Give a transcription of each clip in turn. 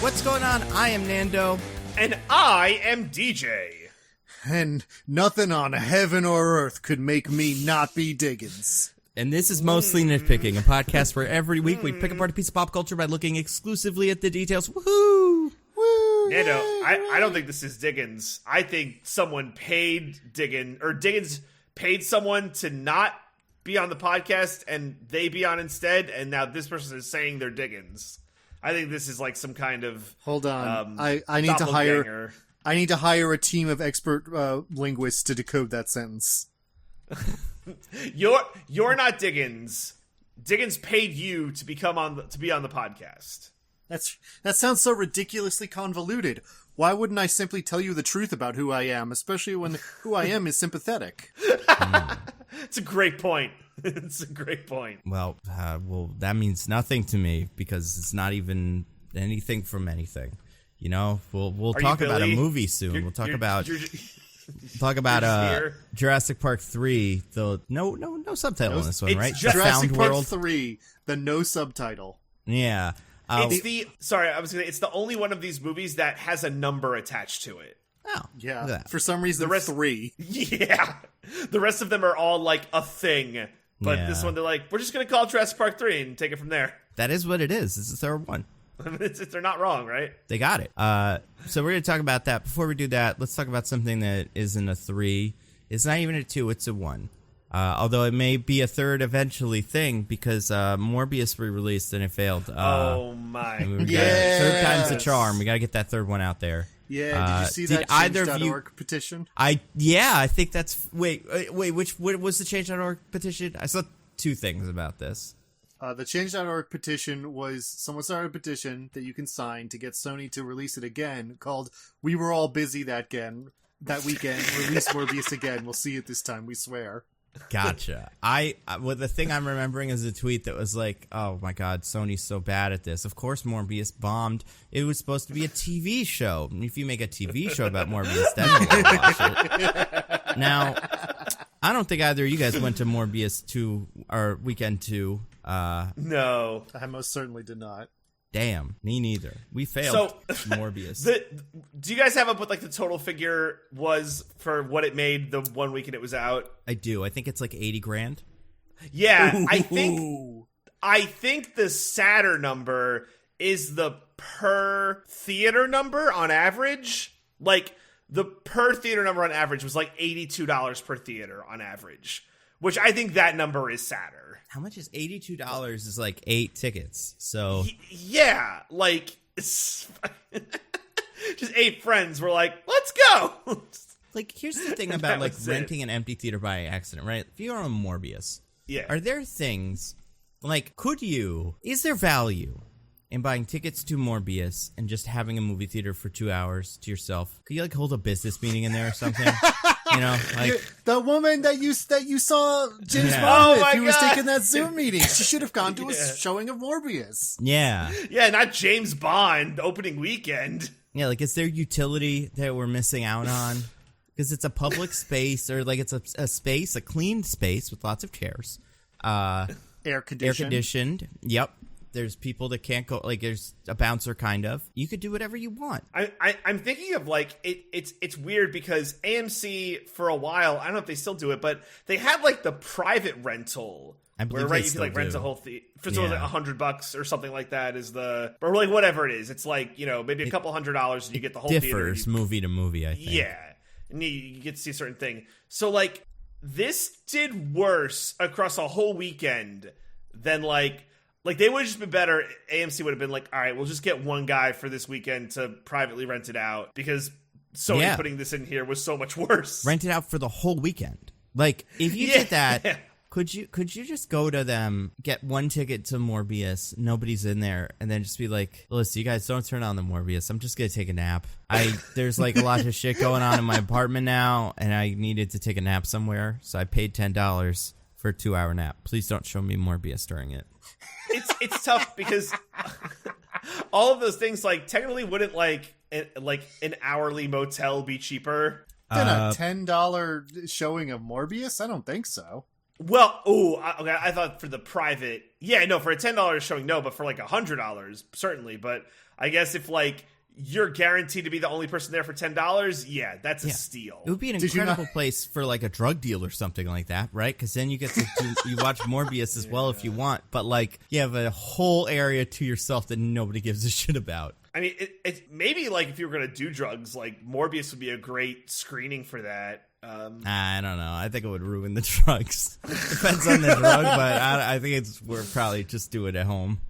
What's going on? I am Nando. And I am DJ. And nothing on heaven or earth could make me not be Diggins. And this is Mostly Nitpicking, a podcast where every week we pick apart a piece of pop culture by looking exclusively at the details. Woohoo! Woo! Nando, I don't think this is Diggins. I think someone paid Diggins, or Diggins paid someone to not be on the podcast and they be on instead, and now this person is saying they're Diggins. I think this is like some kind of hold on. I need to hire a team of expert linguists to decode that sentence. You're not Diggins. Diggins paid you to be on the podcast. That sounds so ridiculously convoluted. Why wouldn't I simply tell you the truth about who I am, especially when who I am is sympathetic? It's a great point. It's a great point. Well, that means nothing to me because it's not even anything from anything. You know, we'll talk about a movie soon. We'll talk about Jurassic Park 3. The no subtitle in this one, right? Jurassic Park 3, the no subtitle. Yeah. It's the only one of these movies that has a number attached to it. Oh, yeah. For some reason, the rest 3. Yeah, the rest of them are all like a thing. But this one, they're like, we're just going to call it Jurassic Park 3 and take it from there. That is what it is. It's the third one. They're not wrong, right? They got it. So we're going to talk about that. Before we do that, let's talk about something that isn't a 3. It's not even a 2, it's a 1. Although it may be a third eventually thing because Morbius re-released and it failed. Oh my! Third time's the charm. We got to get that third one out there. Yeah, did you see that Change.org petition? I think that's... Wait, what was the Change.org petition? I saw 2 things about this. The Change.org petition was... Someone started a petition that you can sign to get Sony to release it again called We Were All Busy That Weekend. Release Morbius again. We'll see it this time, we swear. Gotcha. The thing I'm remembering is a tweet that was like, oh my god, Sony's so bad at this. Of course Morbius bombed. It was supposed to be a TV show. If you make a TV show about Morbius, then we'll watch it. Now, I don't think either of you guys went to Morbius 2 or Weekend 2. No. I most certainly did not. Damn, me neither. We failed Morbius. Do you guys have what like the total figure was for what it made the one weekend it was out? I do. I think it's like $80,000. Yeah, Ooh. I think the sadder number is the per theater number on average. Like the per theater number on average was like $82 per theater on average, which I think that number is sadder. How much is $82? Is like 8 tickets. So yeah, like it's just 8 friends were like, let's go. Like, here's the thing about like renting an empty theater by accident, right? If you're on Morbius, are there things like is there value in buying tickets to Morbius and just having a movie theater for 2 hours to yourself? Could you like hold a business meeting in there or something? You know, like the woman that you saw James Bond with, who was taking that Zoom meeting. She should have gone to a showing of Morbius. Yeah, not James Bond opening weekend. Yeah, like is there utility that we're missing out on? Because it's a public space, or like it's a clean space with lots of chairs, air conditioned. Yep. There's people that can't go, like there's a bouncer kind of. You could do whatever you want. I'm thinking of like, it's weird because AMC for a while, I don't know if they still do it, but they had like the private rental. I believe you could like rent a whole theater for like $100 or something like that or like whatever it is. It's like, you know, maybe a couple $100 and you get the whole theater. Differs movie to movie, I think. Yeah. And you get to see a certain thing. So like this did worse across a whole weekend than like they would have just been better. AMC would have been like, all right, we'll just get one guy for this weekend to privately rent it out because Sony putting this in here was so much worse. Rent it out for the whole weekend. Like if you did that, could you just go to them, get one ticket to Morbius, nobody's in there, and then just be like, listen, you guys don't turn on the Morbius. I'm just gonna take a nap. There's like a lot of shit going on in my apartment now, and I needed to take a nap somewhere, so I paid $10 for a 2-hour nap. Please don't show me Morbius during it. It's tough because all of those things like technically wouldn't like an hourly motel be cheaper than a $10 showing of Morbius? I don't think so. Well, okay, I thought for the private, yeah, no, for a $10 showing, no, but for like $100, certainly. But I guess if like you're guaranteed to be the only person there for $10, yeah, that's a steal. It would be an incredible place for like a drug deal or something like that, right? Because then you get to you watch Morbius as well if you want, but like you have a whole area to yourself that nobody gives a shit about. I mean, it maybe like if you were going to do drugs, like Morbius would be a great screening for that. I don't know. I think it would ruin the drugs. Depends on the drug, but I think we're probably just do it at home.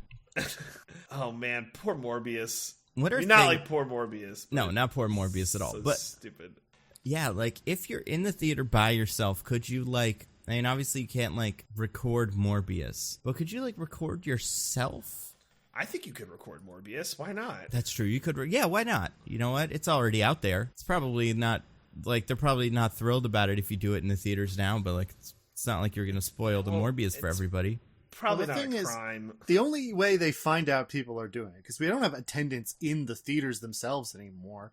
Oh man, poor Morbius. Not like poor Morbius. No, not poor Morbius at all. So but stupid. Yeah, like if you're in the theater by yourself, could you like? I mean, obviously you can't like record Morbius, but could you like record yourself? I think you could record Morbius. Why not? That's true. You could. Yeah, why not? You know what? It's already out there. It's probably not like they're probably not thrilled about it if you do it in the theaters now, but like it's not like you're going to spoil the Morbius for everybody. Probably not a crime. The only way they find out people are doing it, because we don't have attendance in the theaters themselves anymore,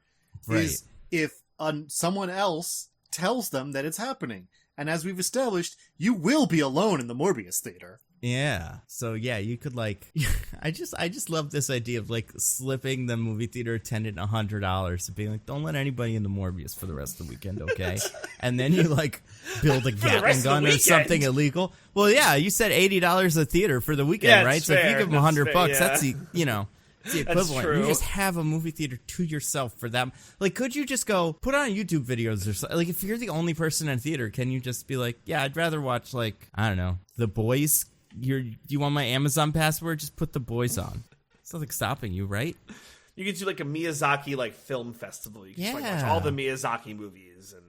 is if someone else tells them that it's happening. And as we've established, you will be alone in the Morbius theater. Yeah. So yeah, you could like I just love this idea of like slipping the movie theater attendant $100 and being like, don't let anybody in the Morbius for the rest of the weekend, okay? And then you like build a Gatling gun or something illegal. Well, yeah, you said $80 a theater for the weekend, right? So if you give them $100, that's the it's the equivalent. You just have a movie theater to yourself for them. Like, could you just go put on YouTube videos or something? Like, if you're the only person in a theater, can you just be like, yeah, I'd rather watch like, I don't know, The Boys. You want my Amazon password? Just put The Boys on. It's nothing stopping you, right? You could do like a Miyazaki like film festival. You could just, like, watch all the Miyazaki movies and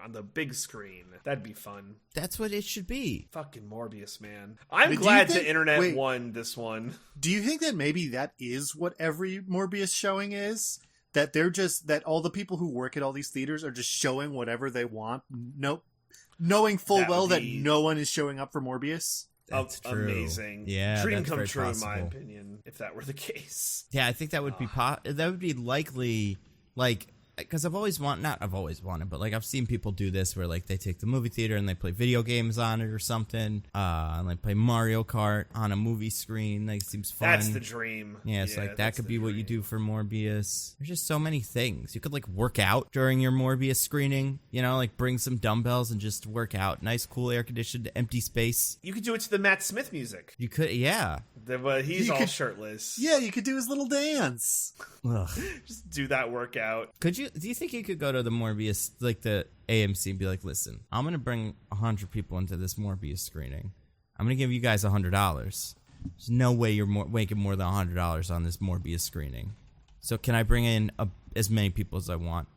on the big screen. That'd be fun. That's what it should be. Fucking Morbius, man. I'm glad the internet won this one. Do you think that maybe that is what every Morbius showing is? That they're just that all the people who work at all these theaters are just showing whatever they want? Nope. Knowing full well that no one is showing up for Morbius? That's true. Amazing. Yeah, dream come true possible. In my opinion, if that were the case. Yeah, I think that would be that would be likely, like, because I've always wanted, but like I've seen people do this where like they take the movie theater and they play video games on it or something, and like play Mario Kart on a movie screen. Like, seems fun. That's the dream. Yeah, it's like that could be what you do for Morbius. There's just so many things. You could like work out during your Morbius screening. Like bring some dumbbells and just work out. Nice, cool, air conditioned, empty space. You could do it to the Matt Smith music. You could, yeah. But he's all shirtless. Yeah, you could do his little dance. Just do that workout. Do you think you could go to the Morbius, like the AMC, and be like, listen, I'm going to bring 100 people into this Morbius screening. I'm going to give you guys $100. There's no way you're making more than $100 on this Morbius screening. So can I bring in as many people as I want?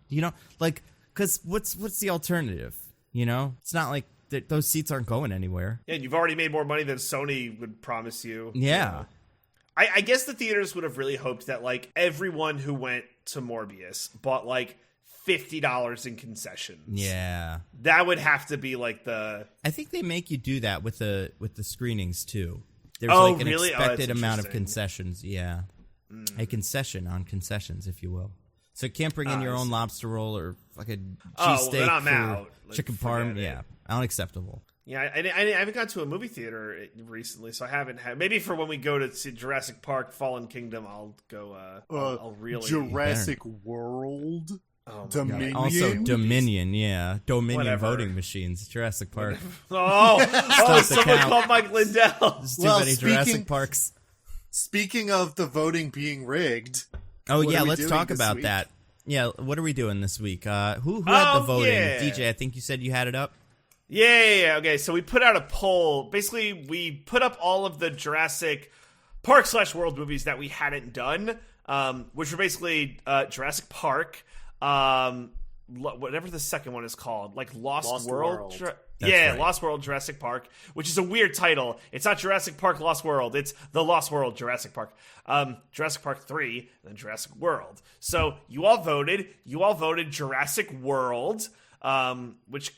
Like, because what's the alternative? It's not like those seats aren't going anywhere. Yeah, you've already made more money than Sony would promise you. Yeah. I guess the theaters would have really hoped that like everyone who went to Morbius bought like $50 in concessions. Yeah, that would have to be like the. I think they make you do that with the screenings too. There's like an expected amount of concessions. Yeah, a concession on concessions, if you will. So you can't bring in your own lobster roll or fucking cheesesteak or chicken parm. Yeah, unacceptable. Yeah, I haven't gone to a movie theater recently, so I haven't had. Maybe for when we go to see Jurassic Park: Fallen Kingdom, I'll go. I'll really Jurassic World. Oh Dominion. Also Dominion, yeah, Dominion voting machines. Jurassic Park. Someone called Mike Lindell. There's too many Jurassic Parks. Speaking of the voting being rigged. Oh yeah, let's talk about that. Yeah, what are we doing this week? Who had the voting? Yeah. DJ, I think you said you had it up. Yeah. Okay, so we put out a poll. Basically, we put up all of the Jurassic Park / World movies that we hadn't done, which were basically Jurassic Park, whatever the second one is called, like Lost World. Right. Lost World Jurassic Park, which is a weird title. It's not Jurassic Park Lost World. It's The Lost World Jurassic Park. Jurassic Park 3, and then Jurassic World. So you all voted. You all voted Jurassic World, which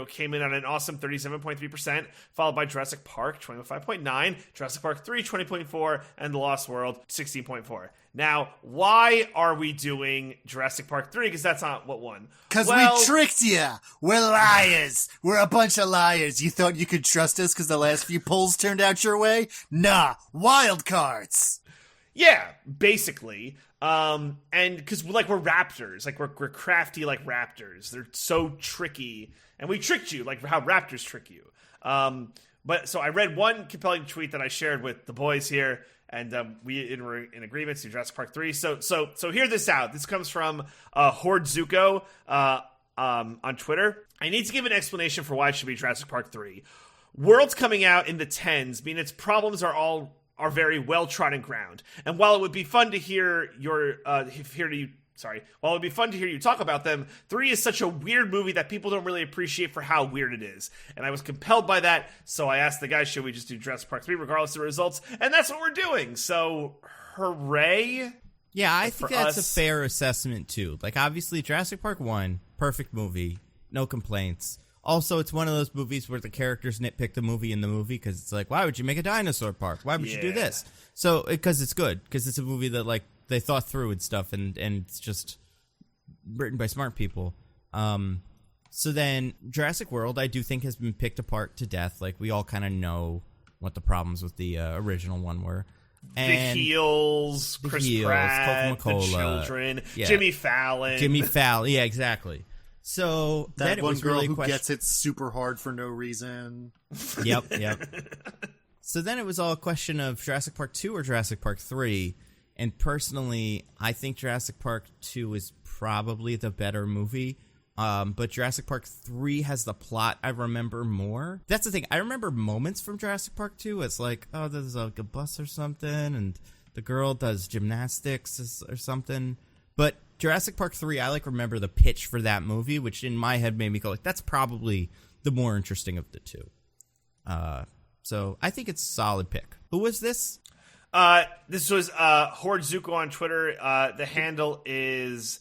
came in at an awesome 37.3%, followed by Jurassic Park, 25.9, Jurassic Park 3, 20.4, and The Lost World, 16.4. Now, why are we doing Jurassic Park 3? Because that's not what won. Because we tricked you. We're liars. We're a bunch of liars. You thought you could trust us because the last few polls turned out your way? Nah, wild cards. Yeah, basically. And because we're raptors, we're crafty like raptors. They're so tricky, and we tricked you like how raptors trick you. But so I read one compelling tweet that I shared with the boys here, and we were in agreement to Jurassic Park 3. So hear this out. This comes from Horde Zuko on Twitter. I need to give an explanation for why it should be Jurassic Park 3. World's coming out in the tens mean its problems are very well-trodden ground. And while it would be fun to hear while it would be fun to hear you talk about them, 3 is such a weird movie that people don't really appreciate for how weird it is. And I was compelled by that, so I asked the guys, should we just do Jurassic Park 3 regardless of the results? And that's what we're doing. So, hooray. Yeah, I think that's a fair assessment, too. Like, obviously, Jurassic Park 1, perfect movie, no complaints. Also, it's one of those movies where the characters nitpick the movie in the movie because it's like, why would you make a dinosaur park? Why would you do this? So, because it's good, because it's a movie that, like, they thought through and stuff, and it's just written by smart people. So then, Jurassic World, I do think, has been picked apart to death. Like, we all kind of know what the problems with the original one were. And the Heels, Chris Pratt, the children, Jimmy Fallon. Yeah, exactly. So that then one it was girl really who gets it super hard for no reason. Yep. So then it was all a question of Jurassic Park 2 or Jurassic Park 3. And personally, I think Jurassic Park 2 is probably the better movie. But Jurassic Park 3 has the plot I remember more. That's the thing. I remember moments from Jurassic Park 2. It's like, oh, there's like a bus or something, and the girl does gymnastics or something. But Jurassic Park 3, I remember the pitch for that movie, which in my head made me go, that's probably the more interesting of the two. So I think it's a solid pick. Who was this? This was Horde Zuko on Twitter. The handle is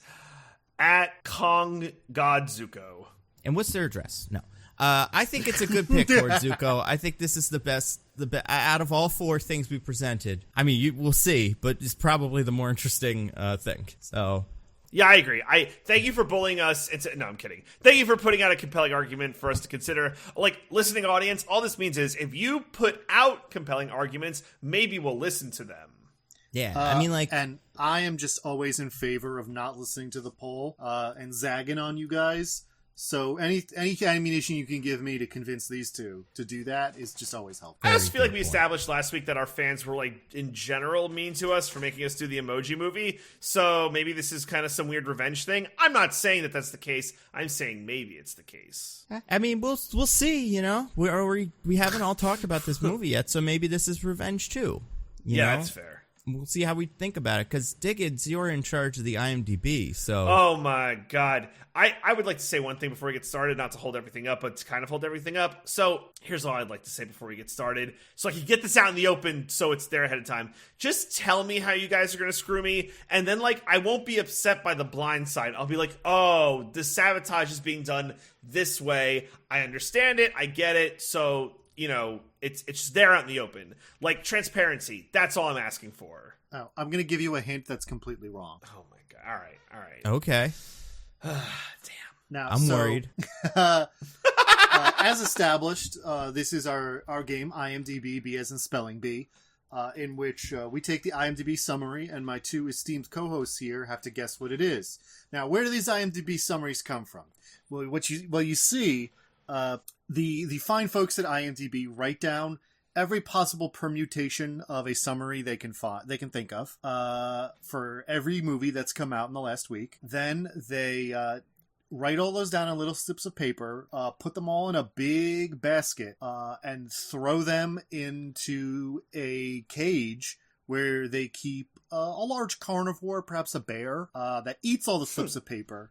at Kong God Zuko. And what's their address? No. I think it's a good pick, Horde Zuko. I think this is the best out of all 4 things we presented. I mean, we'll see, but it's probably the more interesting thing. So. Yeah, I agree. Thank you for bullying us. No, I'm kidding. Thank you for putting out a compelling argument for us to consider. Like, listening audience, all this means is if you put out compelling arguments, maybe we'll listen to them. Yeah, I mean, and I am just always in favor of not listening to the poll and zagging on you guys. So any ammunition you can give me to convince these two to do that is just always helpful. I just feel like we established last week that our fans were, like, in general mean to us for making us do the Emoji Movie. So maybe this is kind of some weird revenge thing. I'm not saying that that's the case. I'm saying maybe it's the case. I mean, we'll see, you know. We haven't all talked about this movie yet, so maybe this is revenge too. You know? That's fair. We'll see how we think about it, because Diggins, you're in charge of the IMDb, so... Oh my god. I would like to say one thing before we get started, not to hold everything up, but to kind of hold everything up. So, here's all I'd like to say before we get started, so I can get this out in the open so it's there ahead of time. Just tell me how you guys are going to screw me, and then, like, I won't be upset by the blind side. I'll be like, oh, the sabotage is being done this way. I understand it. I get it. So... you know, it's just there out in the open. Like, transparency. That's all I'm asking for. Oh, I'm going to give you a hint that's completely wrong. Oh, my God. All right. Okay. Damn. Now, I'm worried. As established, this is our game, IMDb, B as in spelling bee, in which we take the IMDb summary, and my 2 esteemed co-hosts here have to guess what it is. Now, where do these IMDb summaries come from? Well, you see... the fine folks at IMDb write down every possible permutation of a summary they can think of for every movie that's come out in the last week. Then they write all those down on little slips of paper, put them all in a big basket, and throw them into a cage where they keep a large carnivore, perhaps a bear, that eats all the slips of paper.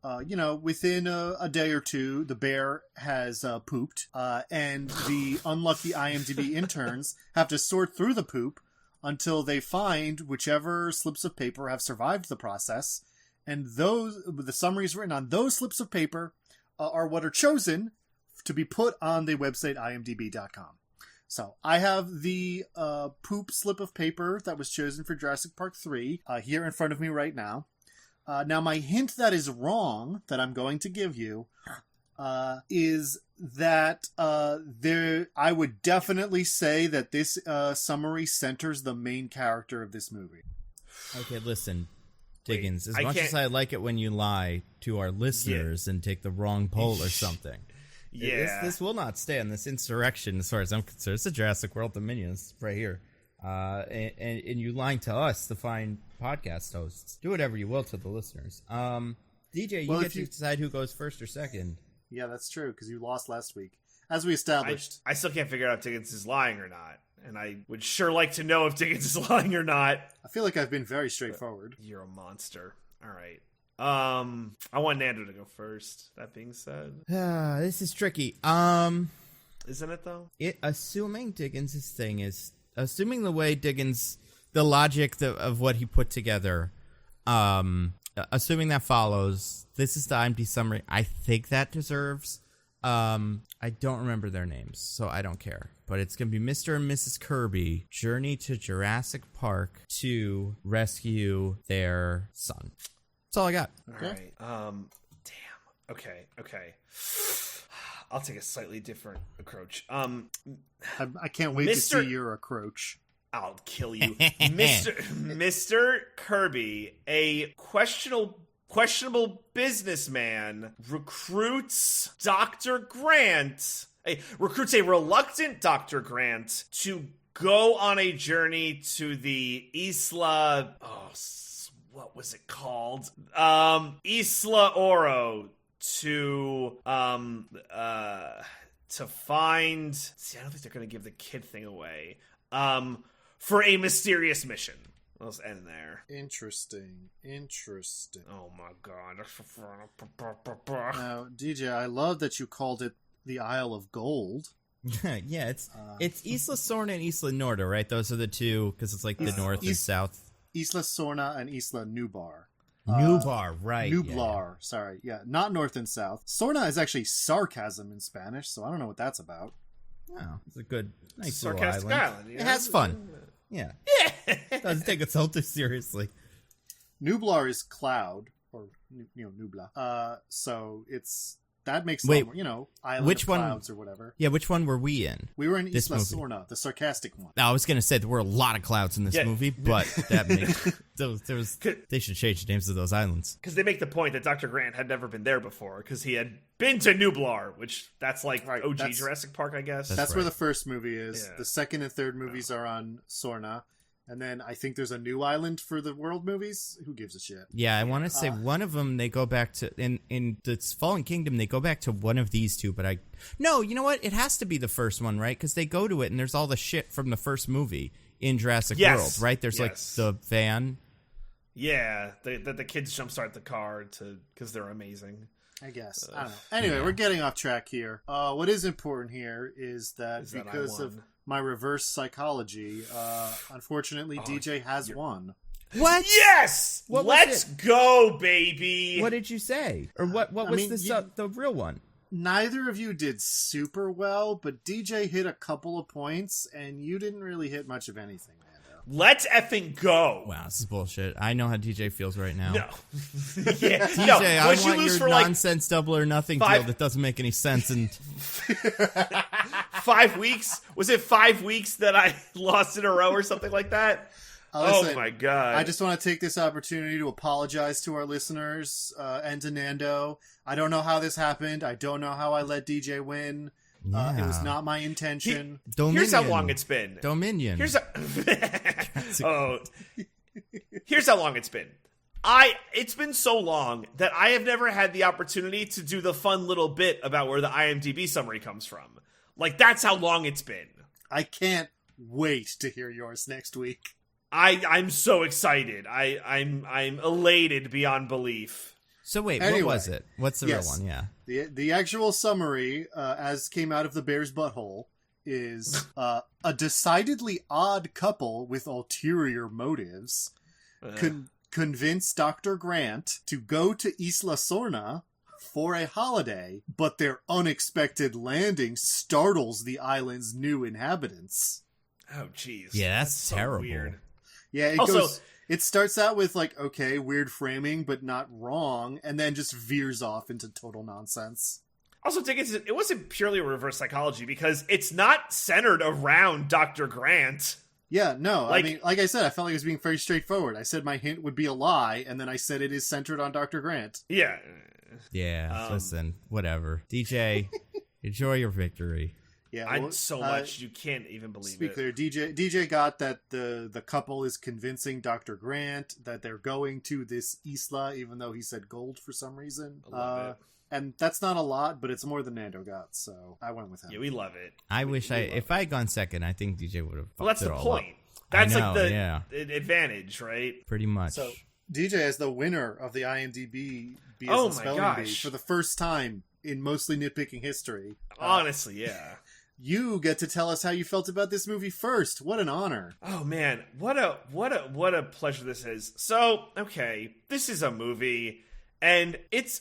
Within a day or two, the bear has pooped, and the unlucky IMDb interns have to sort through the poop until they find whichever slips of paper have survived the process, and the summaries written on those slips of paper are what are chosen to be put on the website imdb.com. So I have the poop slip of paper that was chosen for Jurassic Park 3 here in front of me right now. Now, my hint that is wrong that I'm going to give you is that I would definitely say that this summary centers the main character of this movie. Okay, listen, Diggins, Wait, as much as I like it when you lie to our listeners and take the wrong poll or something. Yeah. This will not stand. This insurrection, as far as I'm concerned, it's a Jurassic World Dominions right here. And you lying to us to find podcast hosts. Do whatever you will to the listeners. DJ, you get to decide who goes first or second. Yeah, that's true, because you lost last week. As we established. I still can't figure out if Diggins is lying or not. And I would sure like to know if Diggins is lying or not. I feel like I've been very straightforward. You're a monster. All right. I want Nando to go first. That being said. This is tricky. Isn't it, though? Assuming Diggins' thing is... Assuming the way Diggins... The logic of what he put together... assuming that follows... This is the IMDb summary. I think that deserves... I don't remember their names, so I don't care. But it's going to be Mr. and Mrs. Kirby journey to Jurassic Park to rescue their son. That's all I got. All right. Damn. Okay. I'll take a slightly different approach. I can't wait to see your approach. I'll kill you. Mr. Kirby, a questionable businessman, recruits Dr. Grant. Recruits a reluctant Dr. Grant to go on a journey to the Isla... what was it called? Isla Oro to find... See, I don't think they're going to give the kid thing away. For a mysterious mission. Let's end there. Interesting. Oh my god. Now, DJ, I love that you called it the Isle of Gold. Yeah, it's Isla Sorna and Isla Norda, right? Those are the two, because it's like the north and south. Isla Sorna and Isla Nubar. Nubar, right. Nublar, sorry. Yeah, not north and south. Sorna is actually sarcasm in Spanish, so I don't know what that's about. Oh, it's a good, nice sarcastic little island. island. It has fun. Yeah. Doesn't take itself too seriously. Nublar is cloud, or, Nubla. So it's... That makes island which of one, clouds or whatever. Yeah, which one were we in? We were in this Isla movie? Sorna, the sarcastic one. Now, I was going to say there were a lot of clouds in this movie, but that makes... they should change the names of those islands. Because they make the point that Dr. Grant had never been there before, because he had been to Nublar, which that's like OG Jurassic Park, I guess. That's right. where the first movie is. Yeah. The second and third movies are on Sorna. And then I think there's a new island for the world movies. Who gives a shit? Yeah, I want to say one of them they go back to in the Fallen Kingdom. They go back to one of these two, but no, you know what? It has to be the first one, right? Because they go to it and there's all the shit from the first movie in Jurassic World, right? There's like the van. Yeah, the kids jumpstart the car because they're amazing. I guess. I don't know. Anyway, we're getting off track here. What is important here is that because of my reverse psychology, unfortunately, DJ has won. What? Yes! Let's go, baby! What did you say? Or what was the real one? Neither of you did super well, but DJ hit a couple of points, and you didn't really hit much of anything, Nando. Let's effing go! Wow, this is bullshit. I know how DJ feels right now. No. Yeah. DJ, no. I want your nonsense double or nothing deal that doesn't make any sense. And 5 weeks? Was it 5 weeks that I lost in a row or something like that? Listen, oh my god. I just want to take this opportunity to apologize to our listeners and to Nando. I don't know how this happened. I don't know how I let DJ win. It was not my intention. Here's how long it's been. Dominion. Here's how long it's been. It's been so long that I have never had the opportunity to do the fun little bit about where the IMDb summary comes from. Like, that's how long it's been. I can't wait to hear yours next week. I'm so excited. I'm elated beyond belief. So wait, anyway, what was it? What's the real one? Yeah. The actual summary, as came out of the bear's butthole, is a decidedly odd couple with ulterior motives convince Dr. Grant to go to Isla Sorna for a holiday, but their unexpected landing startles the island's new inhabitants. Oh, jeez. Yeah, that's so terrible. weird. Yeah, Also, it starts out with like, okay, weird framing, but not wrong, and then just veers off into total nonsense. Also, Diggins, it wasn't purely reverse psychology because it's not centered around Dr. Grant. Yeah, no, Like- I mean, like I said, I felt like it was being very straightforward. I said my hint would be a lie, and then I said it is centered on Dr. Grant. Yeah. Yeah, listen, whatever. DJ, enjoy your victory. Yeah, I so much you can't even believe to be it. clear, DJ got that the couple is convincing Dr. Grant that they're going to this isla, even though he said gold for some reason. I love it. And that's not a lot, but it's more than Nando got, so I went with him. Yeah, we love it. I wish if I had gone second, I think DJ would have. Well, that's the all point. up. That's I know, like the yeah. advantage, right? Pretty much. So DJ is the winner of the IMDb BS Oh and my Spelling Bee gosh. for the first time in mostly nitpicking history. Honestly, yeah. You get to tell us how you felt about this movie first. What an honor. Oh man, what a pleasure this is. So, okay, this is a movie and it's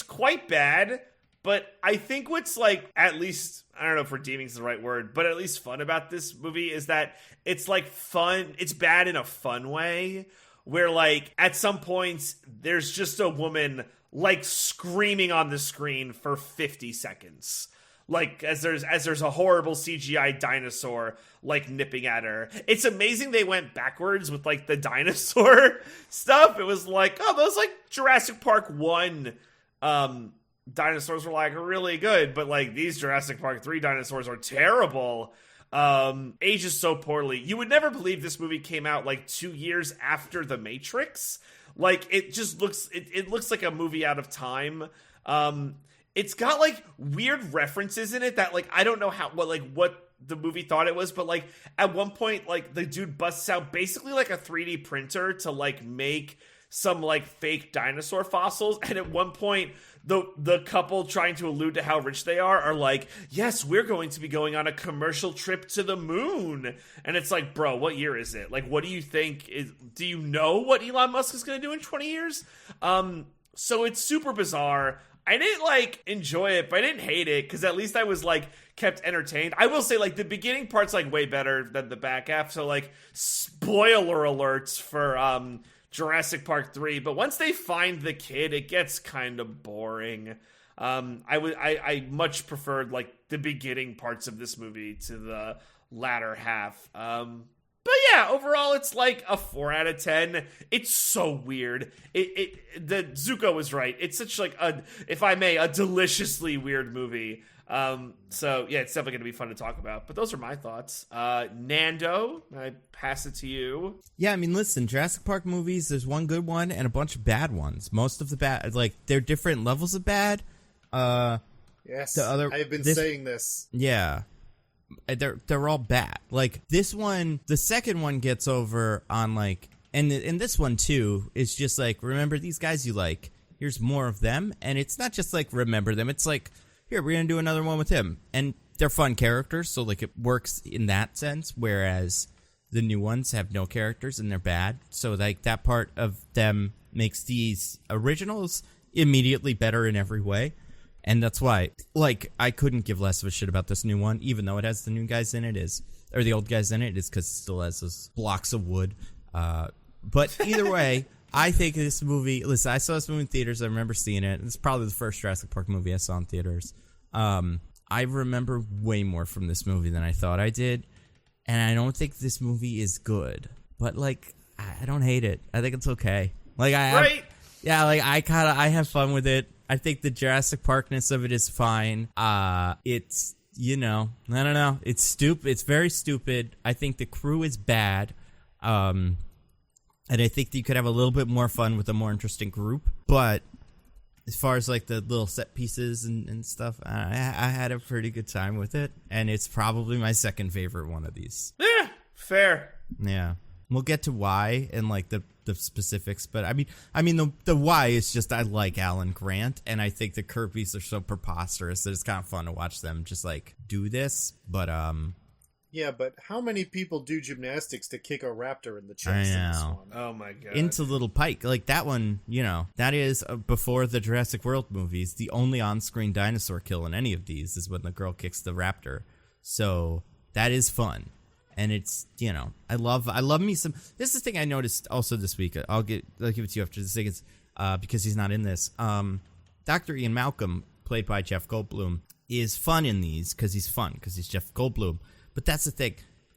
quite bad, but I think what's like at least I don't know if redeeming is the right word, but at least fun about this movie is that it's like fun. It's bad in a fun way where like at some points there's just a woman like screaming on the screen for 50 seconds. Like as there's a horrible CGI dinosaur like nipping at her. It's amazing they went backwards with like the dinosaur stuff. It was like, oh, those like Jurassic Park 1 dinosaurs were like really good, but like these Jurassic Park 3 dinosaurs are terrible. Ages so poorly. You would never believe this movie came out like 2 years after The Matrix. Like it just looks it looks like a movie out of time. It's got like weird references in it that like I don't know what the movie thought it was, but like at one point like the dude busts out basically like a 3D printer to like make some like fake dinosaur fossils, and at one point the couple trying to allude to how rich they are like, yes, we're going to be going on a commercial trip to the moon. And it's like, bro, what year is it? Like, what do you think do you know what Elon Musk is going to do in 20 years? So it's super bizarre. I didn't like enjoy it, but I didn't hate it because at least I was like kept entertained. I will say like the beginning part's like way better than the back half. So like spoiler alerts for Jurassic Park 3, but once they find the kid, it gets kind of boring. I much preferred like the beginning parts of this movie to the latter half. But yeah, overall it's like a 4 out of 10. It's so weird. The Zuko was right. It's such like if I may, a deliciously weird movie. So yeah, it's definitely going to be fun to talk about. But those are my thoughts. Nando, I pass it to you. Yeah, I mean, listen, Jurassic Park movies, there's one good one and a bunch of bad ones. Most of the bad, like, they're different levels of bad. Yes, I've been saying this. Yeah. They're all bad. Like, this one, the second one gets over on, like, and this one, too, is just, like, remember these guys you like. Here's more of them. And it's not just, like, remember them. It's, like, here, we're going to do another one with him. And they're fun characters, so, like, it works in that sense, whereas the new ones have no characters and they're bad. So, like, that part of them makes these originals immediately better in every way. And that's why, like, I couldn't give less of a shit about this new one, even though it has the new guys in it, or the old guys in it, is because it still has those blocks of wood. But either way, I think this movie, listen, I saw this movie in theaters. I remember seeing it. It's probably the first Jurassic Park movie I saw in theaters. I remember way more from this movie than I thought I did. And I don't think this movie is good. But, like, I don't hate it. I think it's okay. Like, I have fun with it. I think the Jurassic Parkness of it is fine. It's, I don't know. It's stupid. It's very stupid. I think the crew is bad. And I think that you could have a little bit more fun with a more interesting group. But as far as like the little set pieces and stuff, I had a pretty good time with it. And it's probably my second favorite one of these. Yeah, fair. Yeah. We'll get to why and like the specifics, but I mean the why is just I like Alan Grant, and I think the Kirby's are so preposterous that it's kind of fun to watch them just like do this. But Yeah, but how many people do gymnastics to kick a raptor in the chest in this one? Oh my god. Into Little Pike. Like, that one, that is, before the Jurassic World movies, the only on-screen dinosaur kill in any of these is when the girl kicks the raptor. So, that is fun. And it's, I love me some... This is the thing I noticed also this week. I'll give it to you after this thing. It's, because he's not in this. Dr. Ian Malcolm, played by Jeff Goldblum, is fun in these because he's fun, because he's Jeff Goldblum. But that's the thing.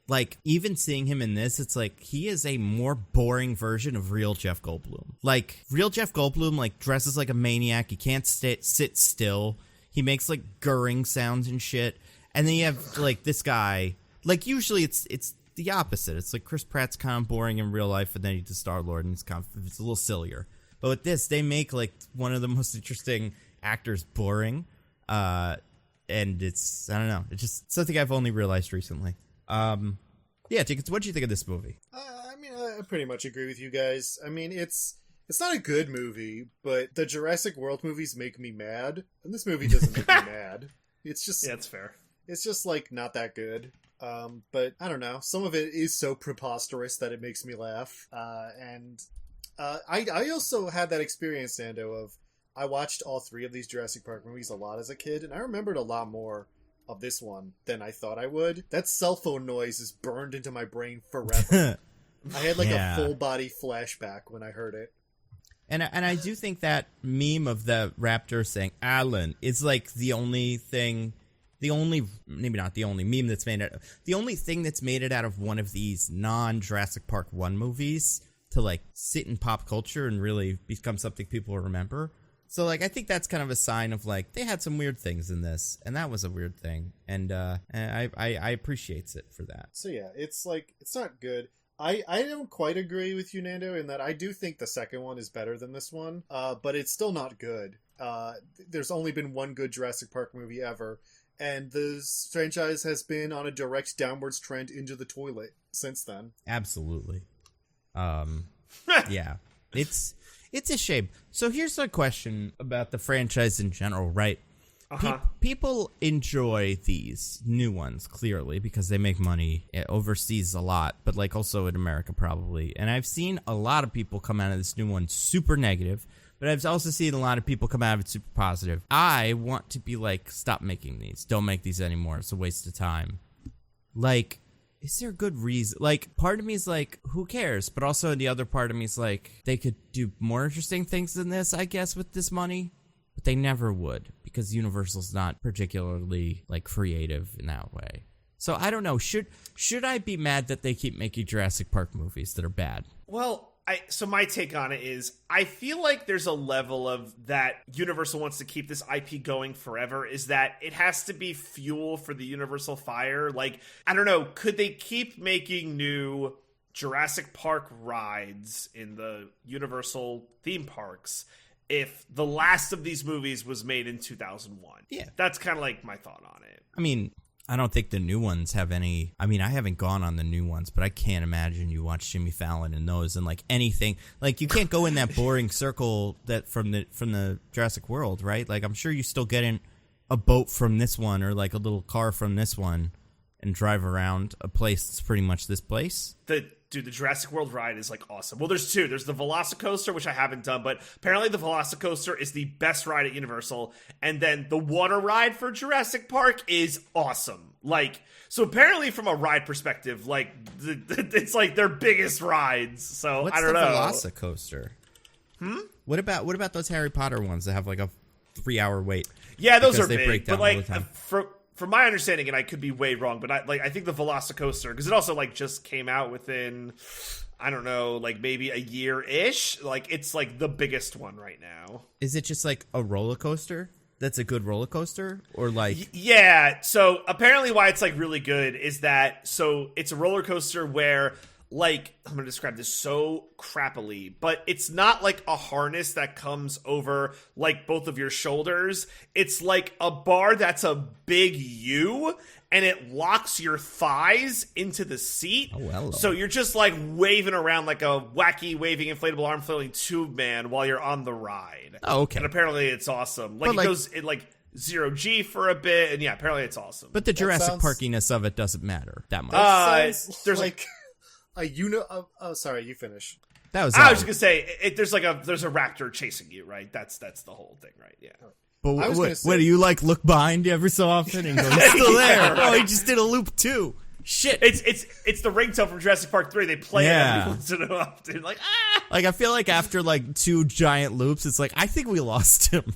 Like, even seeing him in this, it's like, he is a more boring version of real Jeff Goldblum. Like, real Jeff Goldblum, like, dresses like a maniac. He can't sit still. He makes, like, gurring sounds and shit. And then you have, like, this guy. Like, usually it's the opposite. It's like Chris Pratt's kind of boring in real life, and then he's the Star-Lord, and it's a little sillier. But with this, they make, like, one of the most interesting actors boring. And it's, I don't know, it's just something I've only realized recently. Yeah, Dickens, what do you think of this movie? I pretty much agree with you guys. I mean, it's not a good movie, but the Jurassic World movies make me mad, and this movie doesn't make me mad. It's just... Yeah, that's fair. It's just, like, not that good. But, I don't know, some of it is so preposterous that it makes me laugh. I also had that experience, Nando, of... I watched all three of these Jurassic Park movies a lot as a kid, and I remembered a lot more of this one than I thought I would. That cell phone noise is burned into my brain forever. I had like a full body flashback when I heard it. And I do think that meme of the raptor saying Alan is like the only thing, maybe not the only meme that's made it, the only thing that's made it out of one of these non-Jurassic Park 1 movies to like sit in pop culture and really become something people remember. So, like, I think that's kind of a sign of, like, they had some weird things in this, and that was a weird thing, and I appreciate it for that. So, yeah, it's, like, it's not good. I don't quite agree with you, Nando, in that I do think the second one is better than this one, but it's still not good. There's only been one good Jurassic Park movie ever, and this franchise has been on a direct downwards trend into the toilet since then. Absolutely. Yeah. It's a shame. So here's a question about the franchise in general, right? People enjoy these new ones, clearly, because they make money overseas a lot, but like also in America probably. And I've seen a lot of people come out of this new one super negative, but I've also seen a lot of people come out of it super positive. I want to be like, stop making these. Don't make these anymore. It's a waste of time. Like... Is there a good reason? Like, part of me is like, who cares? But also the other part of me is like, they could do more interesting things than this, I guess, with this money. But they never would, because Universal's not particularly, like, creative in that way. So, I don't know. Should I be mad that they keep making Jurassic Park movies that are bad? Well, so my take on it is, I feel like there's a level of that Universal wants to keep this IP going forever, is that it has to be fuel for the Universal fire. Like, I don't know, could they keep making new Jurassic Park rides in the Universal theme parks if the last of these movies was made in 2001? Yeah. That's kind of like my thought on it. I mean... I don't think the new ones have any... I mean, I haven't gone on the new ones, but I can't imagine you watch Jimmy Fallon in those and, like, anything. Like, you can't go in that boring circle that from the Jurassic World, right? Like, I'm sure you still get in a boat from this one or, like, a little car from this one and drive around a place that's pretty much this place. Dude, the Jurassic World ride is, like, awesome. Well, there's two. There's the Velocicoaster, which I haven't done, but apparently the Velocicoaster is the best ride at Universal. And then the water ride for Jurassic Park is awesome. Like, so apparently from a ride perspective, like, it's, like, their biggest rides. So, I don't know. What's the Velocicoaster? What about those Harry Potter ones that have, like, a 3-hour wait? Yeah, those because are they break big. down But, like, all the time. From my understanding, and I could be way wrong, but I think the Velocicoaster, because it also like just came out within, I don't know, like maybe a year-ish. Like it's like the biggest one right now. Is it just like a roller coaster? That's a good roller coaster, or like yeah. So apparently, why it's like really good is that it's a roller coaster where. Like, I'm going to describe this so crappily, but it's not like a harness that comes over, like, both of your shoulders. It's like a bar that's a big U, and it locks your thighs into the seat. Oh, hello. So you're just, like, waving around like a wacky, waving, inflatable arm flailing tube man while you're on the ride. Oh, okay. And apparently it's awesome. Like, but, it goes, it, like... zero G for a bit, and yeah, apparently it's awesome. But the Jurassic Parkiness of it doesn't matter that much. There's like sorry, you finish. That was. I was just gonna say there's a raptor chasing you, right? That's the whole thing, right? Yeah. But what do you like? Look behind you every so often and go, he's still there. Right. Oh, he just did a loop too. Shit. It's the ringtone from Jurassic Park 3. They play it every once in a while. Like, Like, I feel like after, like, 2 giant loops, it's like, I think we lost him.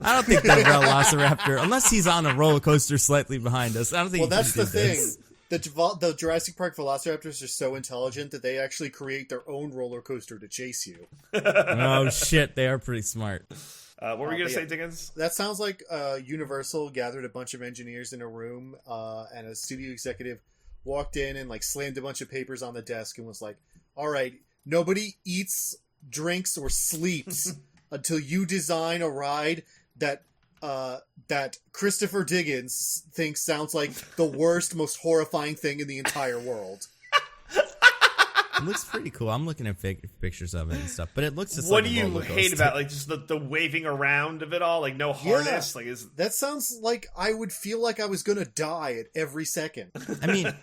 I don't think that Velociraptor, unless he's on a roller coaster slightly behind us, I don't think Well, that's the thing. This. The Jurassic Park Velociraptors are so intelligent that they actually create their own roller coaster to chase you. Oh, shit. They are pretty smart. What were you going to say, Diggins? That sounds like Universal gathered a bunch of engineers in a room, and a studio executive walked in and like slammed a bunch of papers on the desk and was like, all right, nobody eats, drinks, or sleeps until you design a ride that Christopher Diggins thinks sounds like the worst, most horrifying thing in the entire world. It looks pretty cool. I'm looking at pictures of it and stuff, but it looks just what like do a you hate about like just the waving around of it all, like no harness? Like that sounds like I would feel like I was gonna die at every second. I mean,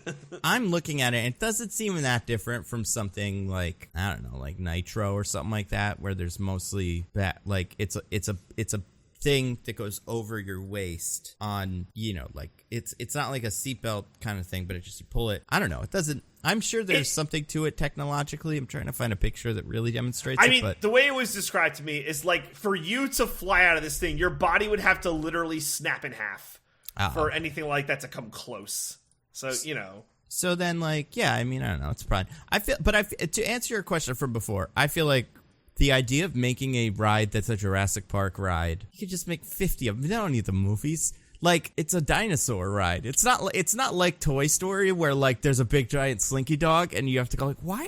I'm looking at it, and it doesn't seem that different from something like, I don't know, like Nitro or something like that, where there's mostly that, like it's a thing that goes over your waist on, you know, like it's not like a seatbelt kind of thing, but it just, you pull it. I don't know. It doesn't. I'm sure there's something to it technologically. I'm trying to find a picture that really demonstrates it. But the way it was described to me is like, for you to fly out of this thing, your body would have to literally snap in half for anything like that to come close. So, you know. So then, like, yeah, I mean, I don't know. It's fine. To answer your question from before, I feel like the idea of making a ride that's a Jurassic Park ride, you could just make 50 of them. They don't need the movies. Like, it's a dinosaur ride. It's not like Toy Story where, like, there's a big giant slinky dog and you have to go, like, why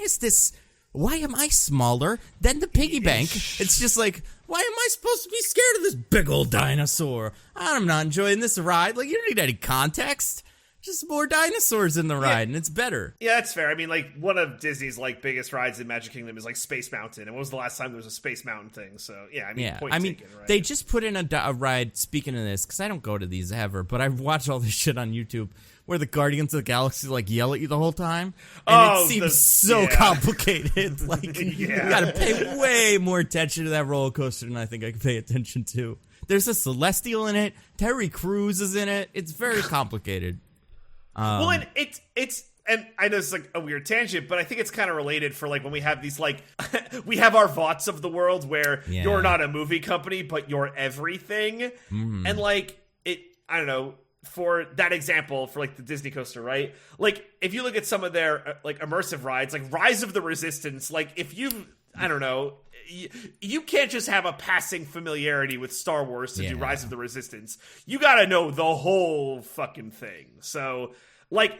am I smaller than the piggy bank? It's just like, why am I supposed to be scared of this big old dinosaur? I'm not enjoying this ride. Like, you don't need any context. Just more dinosaurs in the ride, and it's better. Yeah, that's fair. I mean, like, one of Disney's, like, biggest rides in Magic Kingdom is, like, Space Mountain. And when was the last time there was a Space Mountain thing? So, yeah, I mean, point taken, right? They just put in a ride, speaking of this, because I don't go to these ever, but I've watched all this shit on YouTube, where the Guardians of the Galaxy, like, yell at you the whole time. And it seems so complicated. Like, you gotta pay way more attention to that roller coaster than I think I can pay attention to. There's a Celestial in it. Terry Crews is in it. It's very complicated. Well, and it's and I know it's like a weird tangent, but I think it's kind of related for like when we have these like we have our VOTs of the world where you're not a movie company, but you're everything. And like I don't know, for that example, for like the Disney coaster, right? Like if you look at some of their like immersive rides, like Rise of the Resistance, like if you, I don't know, you can't just have a passing familiarity with Star Wars to do Rise of the Resistance. You gotta know the whole fucking thing. So, like,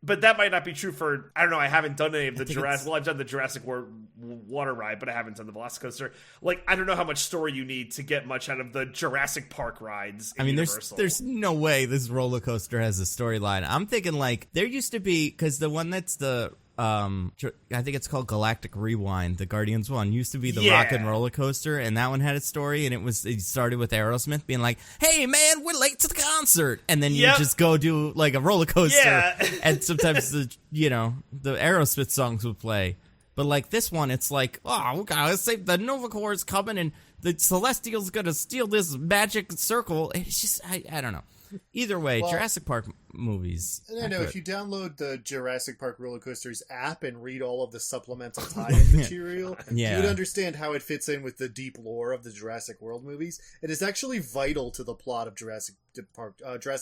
but that might not be true for, I don't know, I haven't done any of the Jurassic, well, I've done the Jurassic World water ride, but I haven't done the Velocicoaster. Like, I don't know how much story you need to get much out of the Jurassic Park rides in Universal. There's no way this roller coaster has a storyline. I'm thinking, like, there used to be, because the one that's the, I think it's called Galactic Rewind, the Guardians one, used to be the rock and roller coaster, and that one had a story, and it started with Aerosmith being like, hey man, we're late to the concert, and then you just go do like a roller coaster, and sometimes the Aerosmith songs would play, but like this one, it's like, oh, we gotta save the Nova Corps is coming, and the Celestial's gonna steal this magic circle. It's just, I don't know. Either way, Jurassic Park movies. And I know if you download the Jurassic Park Roller Coasters app and read all of the supplemental tie-in material, you would understand how it fits in with the deep lore of the Jurassic World movies. It is actually vital to the plot of Jurassic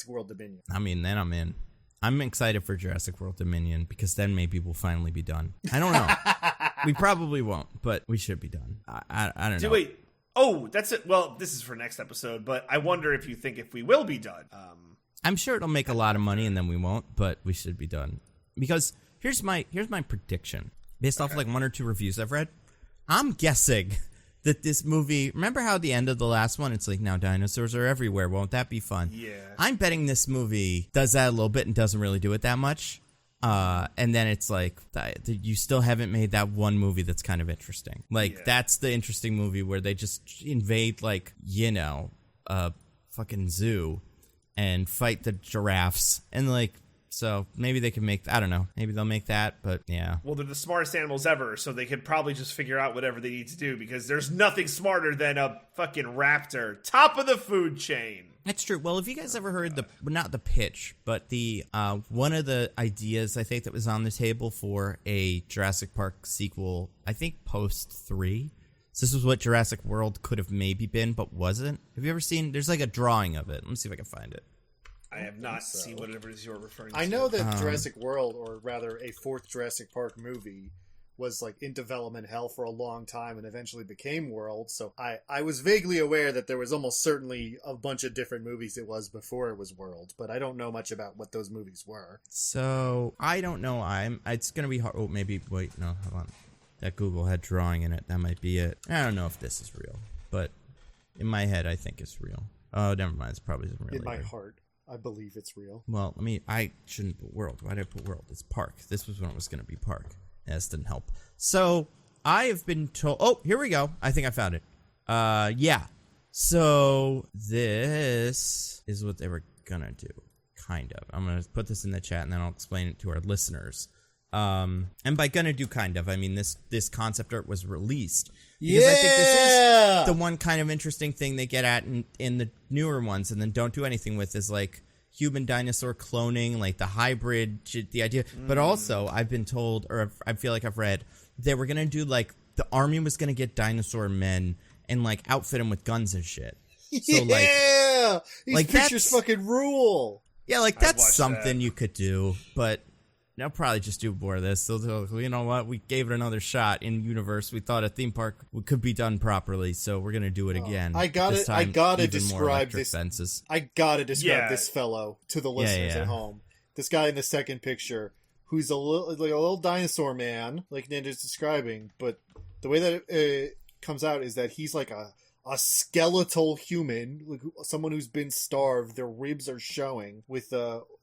World Dominion. I mean, then I'm in. I'm excited for Jurassic World Dominion because then maybe we'll finally be done. I don't know. We probably won't, but we should be done. I don't know. Wait. Oh, that's it. Well, this is for next episode, but I wonder if you think if we will be done. I'm sure it'll make a lot of money and then we won't, but we should be done. Because here's my prediction. Based off like 1 or 2 reviews I've read, I'm guessing that this movie, remember how at the end of the last one, it's like, now dinosaurs are everywhere. Won't that be fun? Yeah. I'm betting this movie does that a little bit and doesn't really do it that much. And then it's like, you still haven't made that one movie that's kind of interesting. Like, that's the interesting movie where they just invade, like, fucking zoo and fight the giraffes. And, like, so maybe they can make, I don't know, maybe they'll make that, but yeah. Well, they're the smartest animals ever, so they could probably just figure out whatever they need to do, because there's nothing smarter than a fucking raptor. Top of the food chain. That's true. Well, have you guys ever heard not the pitch, but the one of the ideas I think that was on the table for a Jurassic Park sequel, I think post 3. So this was what Jurassic World could have maybe been, but wasn't. Have you ever seen, there's like a drawing of it. Let me see if I can find it. I have not seen whatever it is you're referring to. I know that Jurassic World, or rather a fourth Jurassic Park movie, was like in development hell for a long time and eventually became World. So I was vaguely aware that there was almost certainly a bunch of different movies it was before it was World, but I don't know much about what those movies were. So I don't know. It's gonna be hard. Oh, maybe wait. No, hold on. That Google had drawing in it. That might be it. I don't know if this is real, but in my head, I think it's real. Oh, never mind. It's probably isn't real. In my heart, I believe it's real. Well, I shouldn't put World. Why did I put World? It's Park. This was when it was going to be Park. Yeah, this didn't help. So, I have been told... Oh, here we go. I think I found it. Yeah. So, this is what they were going to do. Kind of. I'm going to put this in the chat, and then I'll explain it to our listeners. And by gonna do kind of, I mean this concept art was released. Because I think this is the one kind of interesting thing they get at in the newer ones and then don't do anything with is like human dinosaur cloning, like the hybrid shit, the idea. But also, I've been told, or I feel like I've read, they were gonna do like, the army was gonna get dinosaur men and like outfit them with guns and shit. So These like pictures fucking rule. Yeah, like that's something you could do, but they'll probably just do more of this. So, you know what? We gave it another shot in universe. We thought a theme park could be done properly, so we're gonna do it again. I gotta describe this. Fences. I gotta describe this fellow to the listeners at home. This guy in the second picture, who's a little dinosaur man, like Nando's describing. But the way that it comes out is that he's like a skeletal human, like someone who's been starved. Their ribs are showing. With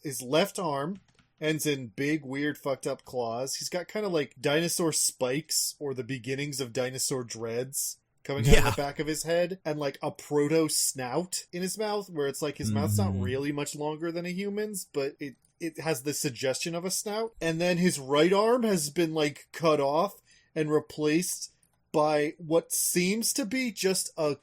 his left arm ends in big, weird, fucked up claws. He's got kind of like dinosaur spikes or the beginnings of dinosaur dreads coming out of the back of his head, and like a proto snout in his mouth, where it's like his mouth's not really much longer than a human's, but it has the suggestion of a snout. And then his right arm has been like cut off and replaced by what seems to be just a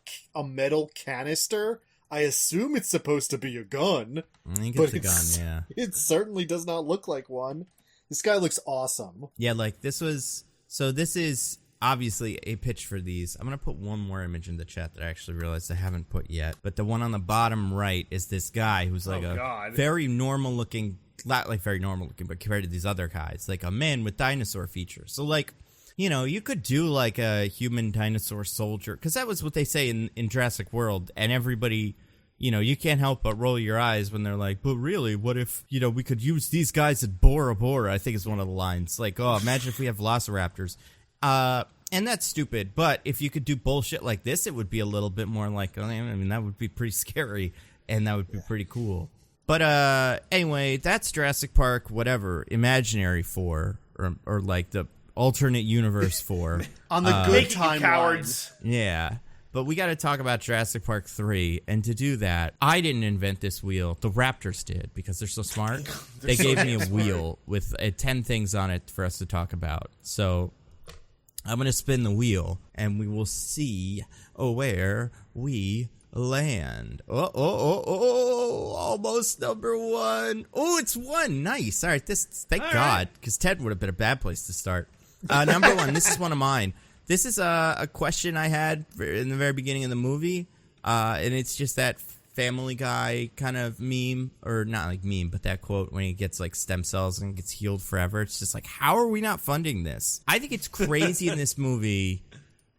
metal canister. I assume it's supposed to be a gun. I think it's a gun, yeah. It certainly does not look like one. This guy looks awesome. Yeah, like this is obviously a pitch for these. I'm going to put one more image in the chat that I actually realized I haven't put yet. But the one on the bottom right is this guy who's like very normal looking, not like very normal looking, but compared to these other guys, like a man with dinosaur features. So like, you know, you could do like a human dinosaur soldier, because that was what they say in Jurassic World, and everybody, you know, you can't help but roll your eyes when they're like, but really, what if, you know, we could use these guys at Bora Bora, I think is one of the lines. Like, oh, imagine if we have velociraptors. And that's stupid, but if you could do bullshit like this, it would be a little bit more like, I mean, that would be pretty scary, and that would be pretty cool. But anyway, that's Jurassic Park, whatever, Imaginary 4, or like the alternate universe 4. On the good timeline. Cowards. Yeah. But we got to talk about Jurassic Park 3, and to do that, I didn't invent this wheel. The Raptors did, because they're so smart. They gave me a wheel with 10 things on it for us to talk about. So I'm going to spin the wheel, and we will see where we land. Almost number 1. Oh, it's 1. Nice. All right, thank God, because Ted would have been a bad place to start. Number 1, this is one of mine. This is a question I had in the very beginning of the movie, and it's just that Family Guy kind of meme, or not like meme, but that quote when he gets like stem cells and gets healed forever. It's just like, how are we not funding this? I think it's crazy in this movie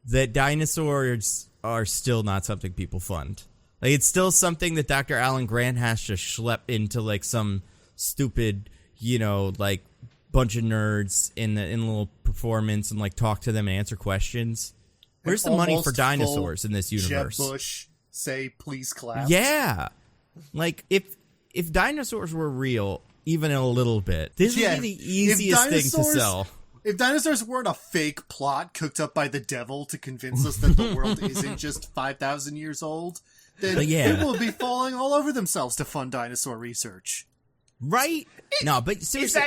that dinosaurs are still not something people fund. Like, it's still something that Dr. Alan Grant has to schlep into like some stupid, you know, like bunch of nerds in a little performance and like talk to them and answer questions. Where's the money for dinosaurs in this universe? Jeb Bush say please clap. Yeah, like if dinosaurs were real, even a little bit, this would be the easiest thing to sell. If dinosaurs weren't a fake plot cooked up by the devil to convince us that the world isn't just 5,000 years old, then people would be falling all over themselves to fund dinosaur research. Right? No, but seriously.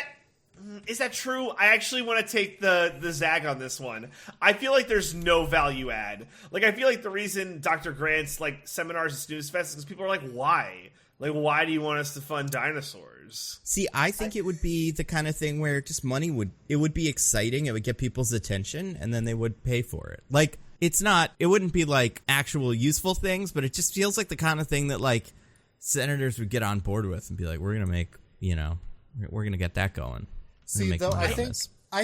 Is that true? I actually want to take the zag on this one. I feel like there's no value add. Like, I feel like the reason Dr. Grant's, like, seminars and snooze fest is because people are like, why? Like, why do you want us to fund dinosaurs? See, I think it would be the kind of thing where just money would be exciting. It would get people's attention, and then they would pay for it. Like, it wouldn't be, like, actual useful things, but it just feels like the kind of thing that, like, senators would get on board with and be like, we're going to make, we're going to get that going. See, though, I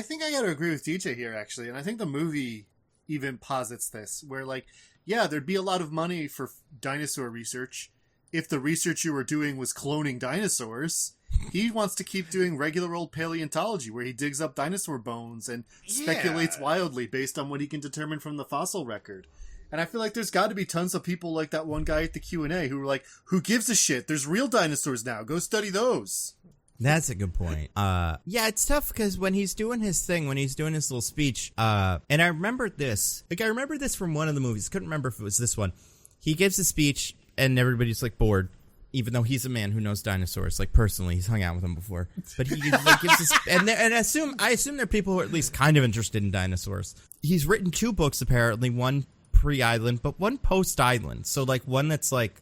think I got to agree with DJ here, actually, and I think the movie even posits this, where, like, yeah, there'd be a lot of money for dinosaur research if the research you were doing was cloning dinosaurs. He wants to keep doing regular old paleontology, where he digs up dinosaur bones and speculates wildly based on what he can determine from the fossil record. And I feel like there's got to be tons of people like that one guy at the Q&A who were like, who gives a shit? There's real dinosaurs now. Go study those. That's a good point. Yeah, it's tough because when he's doing his thing, when he's doing his little speech, and I remember this. Like, I remember this from one of the movies. Couldn't remember if it was this one. He gives a speech, and everybody's, like, bored, even though he's a man who knows dinosaurs. Like, personally, he's hung out with them before. But he like, gives this, and I assume there are people who are at least kind of interested in dinosaurs. He's written 2 books, apparently, one pre-island, but one post-island. So, like, one that's, like,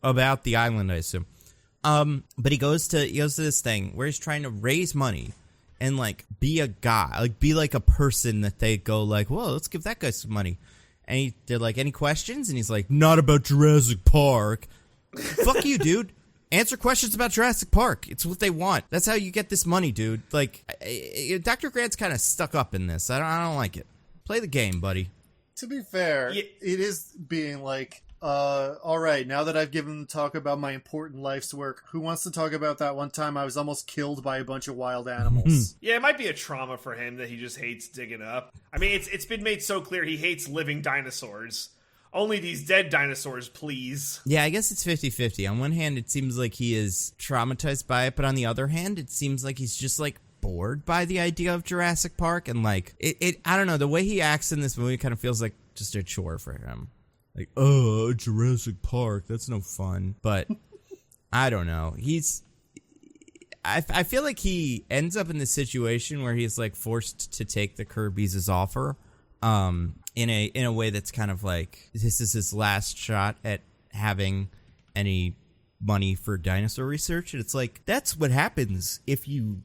about the island, I assume. But he goes to this thing where he's trying to raise money and, like, be a guy, like, be like a person that they go like, well, let's give that guy some money. And they're like, any questions? And he's like, not about Jurassic Park. Fuck you, dude. Answer questions about Jurassic Park. It's what they want. That's how you get this money, dude. Like, Dr. Grant's kind of stuck up in this. I don't like it. Play the game, buddy. To be fair, it is being like, all right, now that I've given the talk about my important life's work, who wants to talk about that one time I was almost killed by a bunch of wild animals? Yeah, it might be a trauma for him that he just hates digging up. I mean, it's been made so clear he hates living dinosaurs. Only these dead dinosaurs, please. Yeah, I guess it's 50-50. On one hand, it seems like he is traumatized by it, but on the other hand, it seems like he's just, like, bored by the idea of Jurassic Park, and, like, I don't know, the way he acts in this movie kind of feels like just a chore for him. Like, oh, Jurassic Park, that's no fun. But I don't know. I feel like he ends up in this situation where he's, like, forced to take the Kirby's offer, in a way that's kind of like, this is his last shot at having any money for dinosaur research. And it's like, that's what happens if you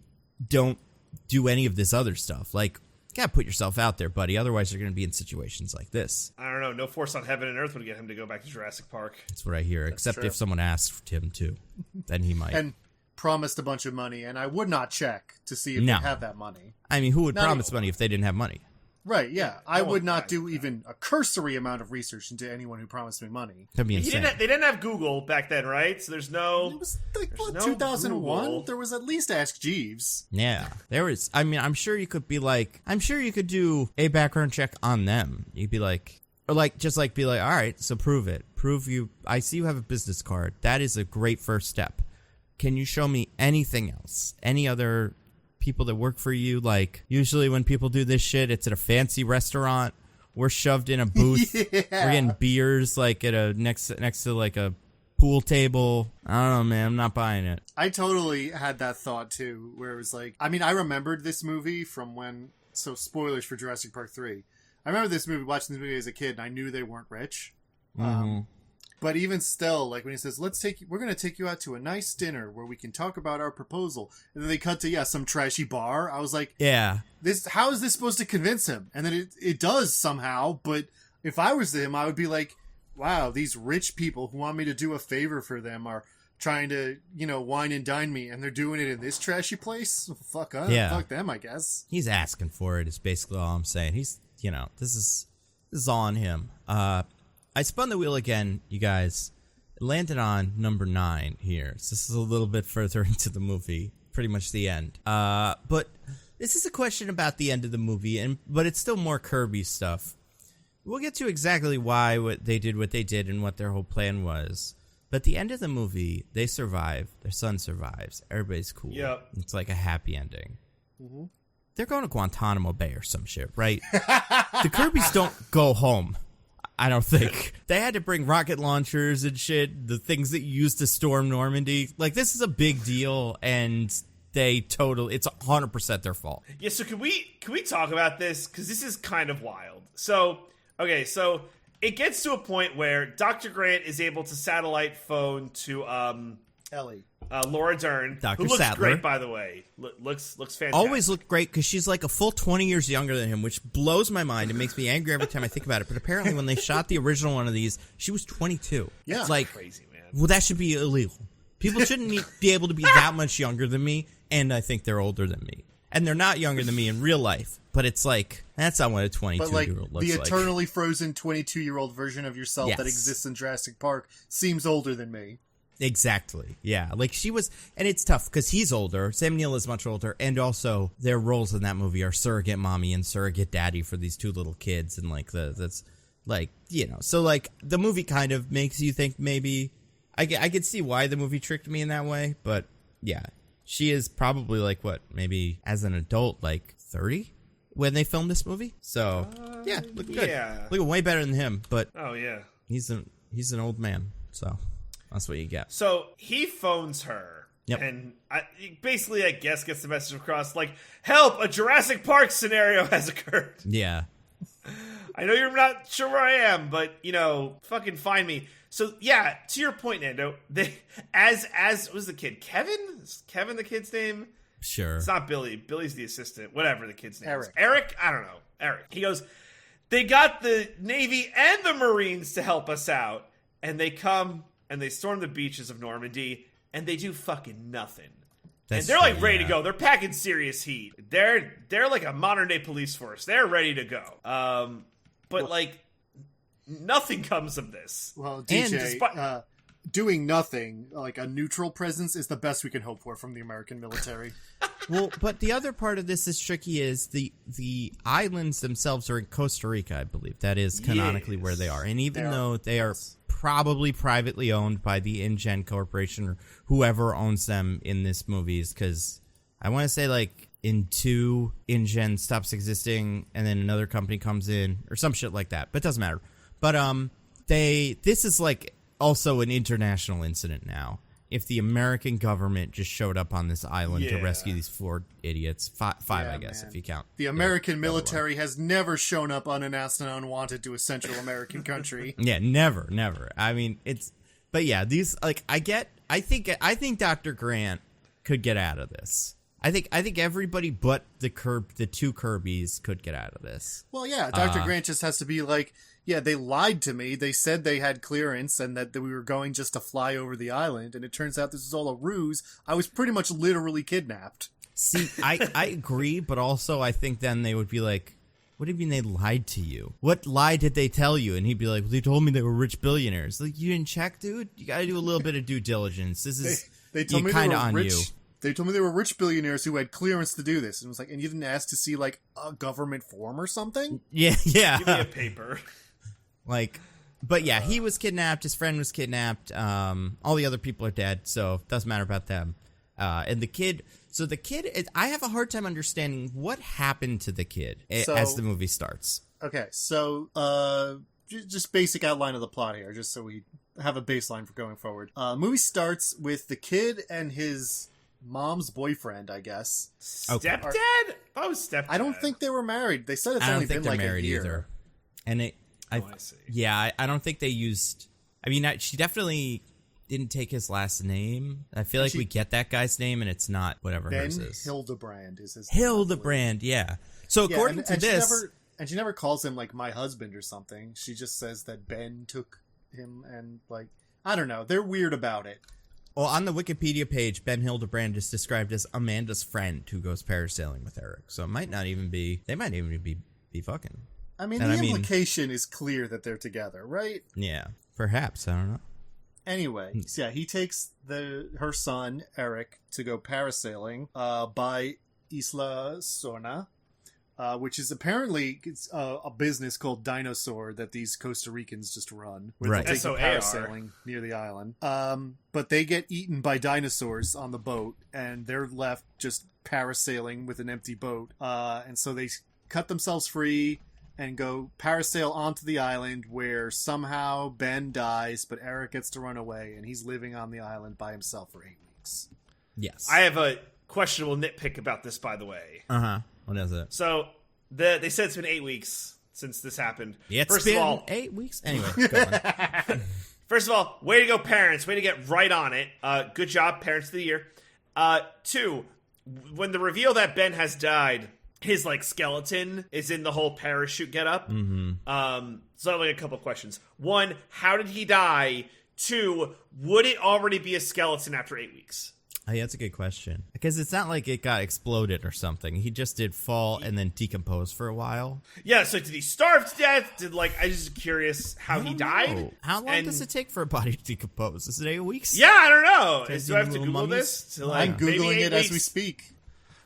don't do any of this other stuff. Like, you gotta put yourself out there, buddy. Otherwise, you're gonna be in situations like this. I don't know. No force on heaven and earth would get him to go back to Jurassic Park. That's what I hear. Except if someone asked him to, then he might. And promised a bunch of money, and I would not check to see if they have that money. I mean, who would promise money if they didn't have money? Right, yeah. I would not do even a cursory amount of research into anyone who promised me money. That'd be insane. They didn't have Google back then, right? So there's no... It was like, what, 2001? There was at least Ask Jeeves. Yeah. There was... I mean, I'm sure you could be like... I'm sure you could do a background check on them. You'd be like... Or like, just like be like, all right, so prove it. Prove you... I see you have a business card. That is a great first step. Can you show me anything else? Any other... people that work for you? Like, usually when people do this shit, it's at a fancy restaurant. We're shoved in a booth. We're getting beers like at a next to like a pool table. I don't know, man. I'm not buying it. I totally had that thought too, where it was like, I mean, I remembered this movie from when, so spoilers for Jurassic Park 3. I remember this movie, watching this movie as a kid, and I knew they weren't rich. But even still, like when he says, we're going to take you out to a nice dinner where we can talk about our proposal. And then they cut to, some trashy bar. I was like, yeah, how is this supposed to convince him? And then it does somehow. But if I was him, I would be like, wow, these rich people who want me to do a favor for them are trying to, wine and dine me. And they're doing it in this trashy place. Fuck them, I guess. He's asking for it is basically all I'm saying. He's, this is all on him. I spun the wheel again, you guys. It landed on number 9 here. So this is a little bit further into the movie, pretty much the end. But this is a question about the end of the movie, but it's still more Kirby stuff. We'll get to exactly why what they did and what their whole plan was. But at the end of the movie, they survive. Their son survives. Everybody's cool. Yep. It's like a happy ending. Mm-hmm. They're going to Guantanamo Bay or some shit, right? The Kirbys don't go home. I don't think. They had to bring rocket launchers and shit, the things that you used to storm Normandy. Like, this is a big deal, and it's 100% their fault. Yeah, so can we talk about this? Because this is kind of wild. So it gets to a point where Dr. Grant is able to satellite phone to Ellie. Laura Dern, Dr. who looks Sattler. great, by the way. Looks fantastic. Always looked great because she's like a full 20 years younger than him, which blows my mind and makes me angry every time I think about it. But apparently when they shot the original one of these, she was 22. Yeah. It's like, crazy, man. Well, that should be illegal. People shouldn't be able to be that much younger than me, and I think they're older than me. And they're not younger than me in real life. But it's like, that's not what a 22-year-old looks the like. eternally frozen 22-year-old version of yourself that exists in Jurassic Park seems older than me. Exactly. Yeah. Like she was, and it's tough because he's older. Sam Neill is much older, and also their roles in that movie are surrogate mommy and surrogate daddy for these two little kids, and like that's like, you know, so like the movie kind of makes you think maybe I could see why the movie tricked me in that way, but yeah, she is probably like what, maybe as an adult like 30 when they filmed this movie. So yeah, look good. Yeah. Looking way better than him, but Oh yeah. he's an old man, so that's what you get. So he phones her. Yep. And basically, I guess, gets the message across like, help, a Jurassic Park scenario has occurred. Yeah. I know you're not sure where I am, but, you know, fucking find me. So, yeah, to your point, Nando, they, as was the kid? Kevin? Is Kevin the kid's name? Sure. It's not Billy. Billy's the assistant. Whatever the kid's name is. Eric. Eric? I don't know. Eric. He goes, they got the Navy and the Marines to help us out. And they come and they storm the beaches of Normandy, and they do fucking nothing. And they're like ready to go. They're packing serious heat. They're like a modern day police force. They're ready to go. But like nothing comes of this. Well, DJ, despite- doing nothing, like a neutral presence, is the best we can hope for from the American military. Well, but the other part of this is tricky is the islands themselves are in Costa Rica, I believe. That is canonically where they are. And even though they are probably privately owned by the InGen Corporation or whoever owns them in this movies, because I want to say like in 2, InGen stops existing and then another company comes in or some shit like that. But it doesn't matter. But this is like also an international incident now. If the American government just showed up on this island to rescue these 4 idiots, five I guess, man. if you count. The American military has never shown up unannounced and unwanted to a Central American country. Yeah, never. I mean, but yeah, these like I think Dr. Grant could get out of this. I think everybody but the 2 Kirbys could get out of this. Well, yeah, Dr. Grant just has to be like, yeah, they lied to me. They said they had clearance and that we were going just to fly over the island, and it turns out this was all a ruse. I was pretty much literally kidnapped. See, I agree, but also I think then they would be like, what do you mean they lied to you? What lie did they tell you? And he'd be like, well, they told me they were rich billionaires. Like, you didn't check, dude? You got to do a little bit of due diligence. This is They told me kind they of were on rich. you. They told me they were rich billionaires who had clearance to do this. And it was like, and you didn't ask to see like a government form or something? Yeah. Give me a paper. Like, but yeah, he was kidnapped. His friend was kidnapped. All the other people are dead, so it doesn't matter about them. And the kid. So the kid, I have a hard time understanding what happened to the kid as the movie starts. Okay, so just basic outline of the plot here, just so we have a baseline for going forward. Movie starts with the kid and his mom's boyfriend, I guess. Stepdad? That was stepdad. I don't think they were married. They said it's I don't only think been they're like married a year. either. And I see. Yeah, I don't think they used. I mean, she definitely didn't take his last name. I feel like we get that guy's name, and it's not whatever Ben hers is. Hildebrand is his name. Hildebrand, yeah. So according to this, she never calls him like my husband or something. She just says that Ben took him, and like I don't know. They're weird about it. well, on the Wikipedia page, Ben Hildebrand is described as Amanda's friend who goes parasailing with Eric. So it might not even be. They might even be fucking. I mean, And the implication is clear that they're together, right? Yeah, perhaps. I don't know. Anyway, so yeah, he takes her son, Eric, to go parasailing by Isla Sorna, which is apparently a business called Dinosaur that these Costa Ricans just run. Where Right. they take SOAR. parasailing near the island. But they get eaten by dinosaurs on the boat, and they're left just parasailing with an empty boat. And so they cut themselves free. and go parasail onto the island where somehow Ben dies, but Eric gets to run away, and he's living on the island by himself for 8 weeks. Yes. I have a questionable nitpick about this, by the way. Uh-huh. What is it? So, they said it's been 8 weeks since this happened. It's First been of all, 8 weeks? Anyway, go on. First of all, way to go, parents. Way to get right on it. Good job, parents of the year. 2, when the reveal that Ben has died, his, like, skeleton is in the whole parachute getup. Mm-hmm. So I have, like, a couple questions. 1, how did he die? 2, would it already be a skeleton after 8 weeks? Oh, yeah, that's a good question. Because it's not like it got exploded or something. He just did fall and then decompose for a while. Yeah, so did he starve to death? I'm just curious how he died. Oh, how long does it take for a body to decompose? Is it 8 weeks? Yeah, I don't know. Can Do I have to little Google mummies? this? I'm Googling it as we speak.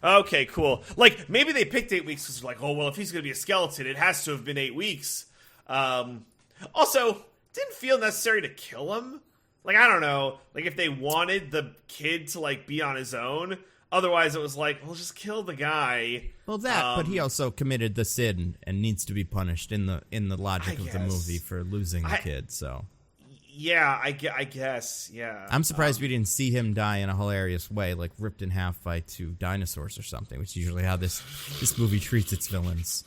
Okay, cool. Like, maybe they picked 8 weeks because they're like, oh, well, if he's going to be a skeleton, it has to have been 8 weeks. Also, didn't feel necessary to kill him. Like, I don't know. Like, if they wanted the kid to, like, be on his own. Otherwise, it was like, well, just kill the guy. Well, but he also committed the sin and needs to be punished in the logic of the movie for losing the kid, so. Yeah, I guess, yeah. I'm surprised we didn't see him die in a hilarious way, like ripped in half by 2 dinosaurs or something, which is usually how this movie treats its villains.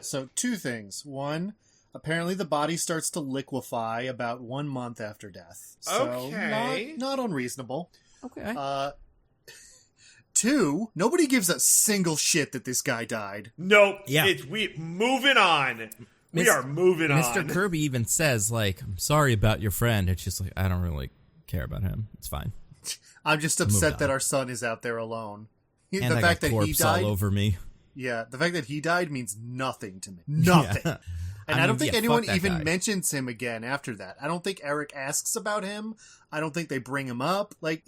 So 2 things. 1, apparently the body starts to liquefy about 1 month after death. So okay. not unreasonable. Okay. 2, nobody gives a single shit that this guy died. Nope. Yeah. We moving on. We are moving on. Mr. Kirby even says, like, I'm sorry about your friend. It's just like, I don't really care about him. It's fine. I'm just upset that our son is out there alone. And the I fact got that he corpse died, all over me. Yeah, the fact that he died means nothing to me. Nothing. Yeah. And I don't think anyone fuck that even guy. mentions him again after that. I don't think Eric asks about him. I don't think they bring him up. Like,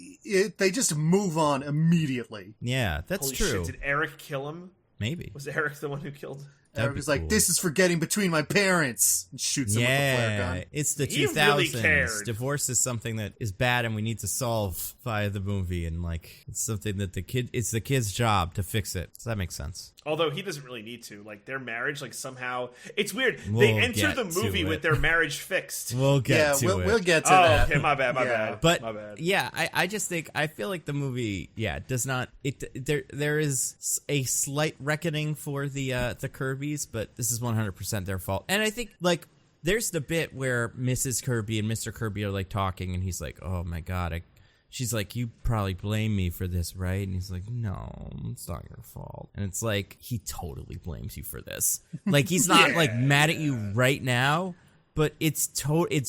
they just move on immediately. Yeah, that's Holy true. shit, did Eric kill him? Maybe. Was Eric the one who killed? Eric was like, this is for getting between my parents. And shoots him with a flare gun. It's the He 2000s. really cared. Divorce is something that is bad and we need to solve via the movie. And, like, it's something that it's the kid's job to fix it. Does that make sense? Although he doesn't really need to. Like, their marriage, like, somehow... It's weird. We'll They enter get the movie to with it. their marriage fixed. We'll get to it. We'll get to Oh, that. okay, my bad, my Yeah. bad. But my bad. yeah, I just think I feel like the movie, does not. There is a slight reckoning for the Kirbys, but this is 100% their fault. And I think like there's the bit where Mrs. Kirby and Mr. Kirby are like talking, and he's like, "Oh my god," she's like, "You probably blame me for this, right?" And he's like, "No, it's not your fault." And it's like he totally blames you for this. Like he's not like mad at you right now, but it's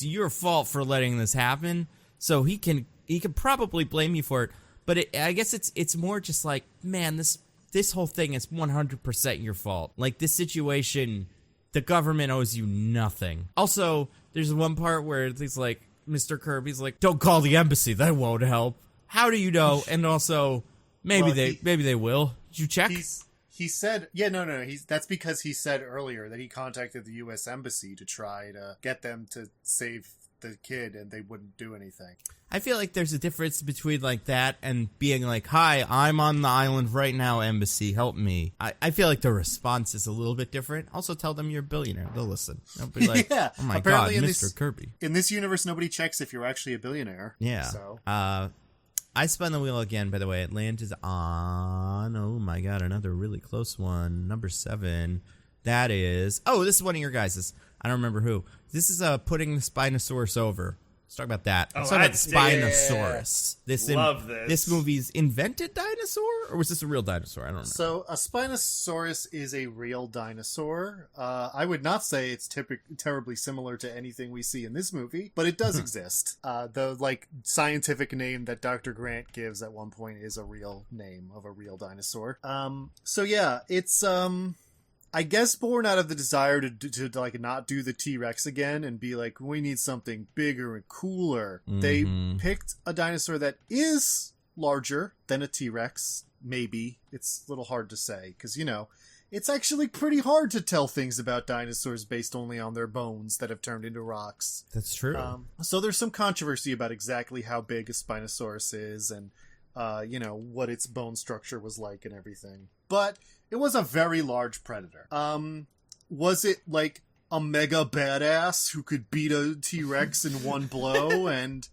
your fault for letting this happen. So he can probably blame you for it. But I guess it's more just like, man, this whole thing is 100% your fault. Like this situation, the government owes you nothing. Also, there's one part where it's like Mr. Kirby's like, "Don't call the embassy; that won't help." How do you know? And also, maybe they will. Did you check? He said, no. That's because he said earlier that he contacted the U.S. Embassy to try to get them to save the kid, and they wouldn't do anything. I feel like there's a difference between like that and being like, "Hi, I'm on the island right now, embassy, help me." I feel like the response is a little bit different. Also, tell them you're a billionaire. They'll listen. They'll be like, Yeah. "Oh my Apparently god, in Mr. Kirby." In this universe, nobody checks if you're actually a billionaire. Yeah. So. I spun the wheel again, by the way. It landed on, oh my god, another really close one. Number 7. That is, this is one of your guys's. I don't remember who. This is putting the Spinosaurus over. Let's talk about that. Let's talk about Spinosaurus. Love this. This movie's invented dinosaur? Or was this a real dinosaur? I don't know. So, a Spinosaurus is a real dinosaur. I would not say it's terribly similar to anything we see in this movie, but it does exist. The, scientific name that Dr. Grant gives at one point is a real name of a real dinosaur. It's, I guess born out of the desire to not do the T-Rex again and be like, we need something bigger and cooler. Mm-hmm. They picked a dinosaur that is larger than a T-Rex. Maybe. It's a little hard to say because, it's actually pretty hard to tell things about dinosaurs based only on their bones that have turned into rocks. That's true. So there's some controversy about exactly how big a Spinosaurus is and, what its bone structure was like and everything. but it was a very large predator. Was it like a mega badass who could beat a T-Rex in one blow and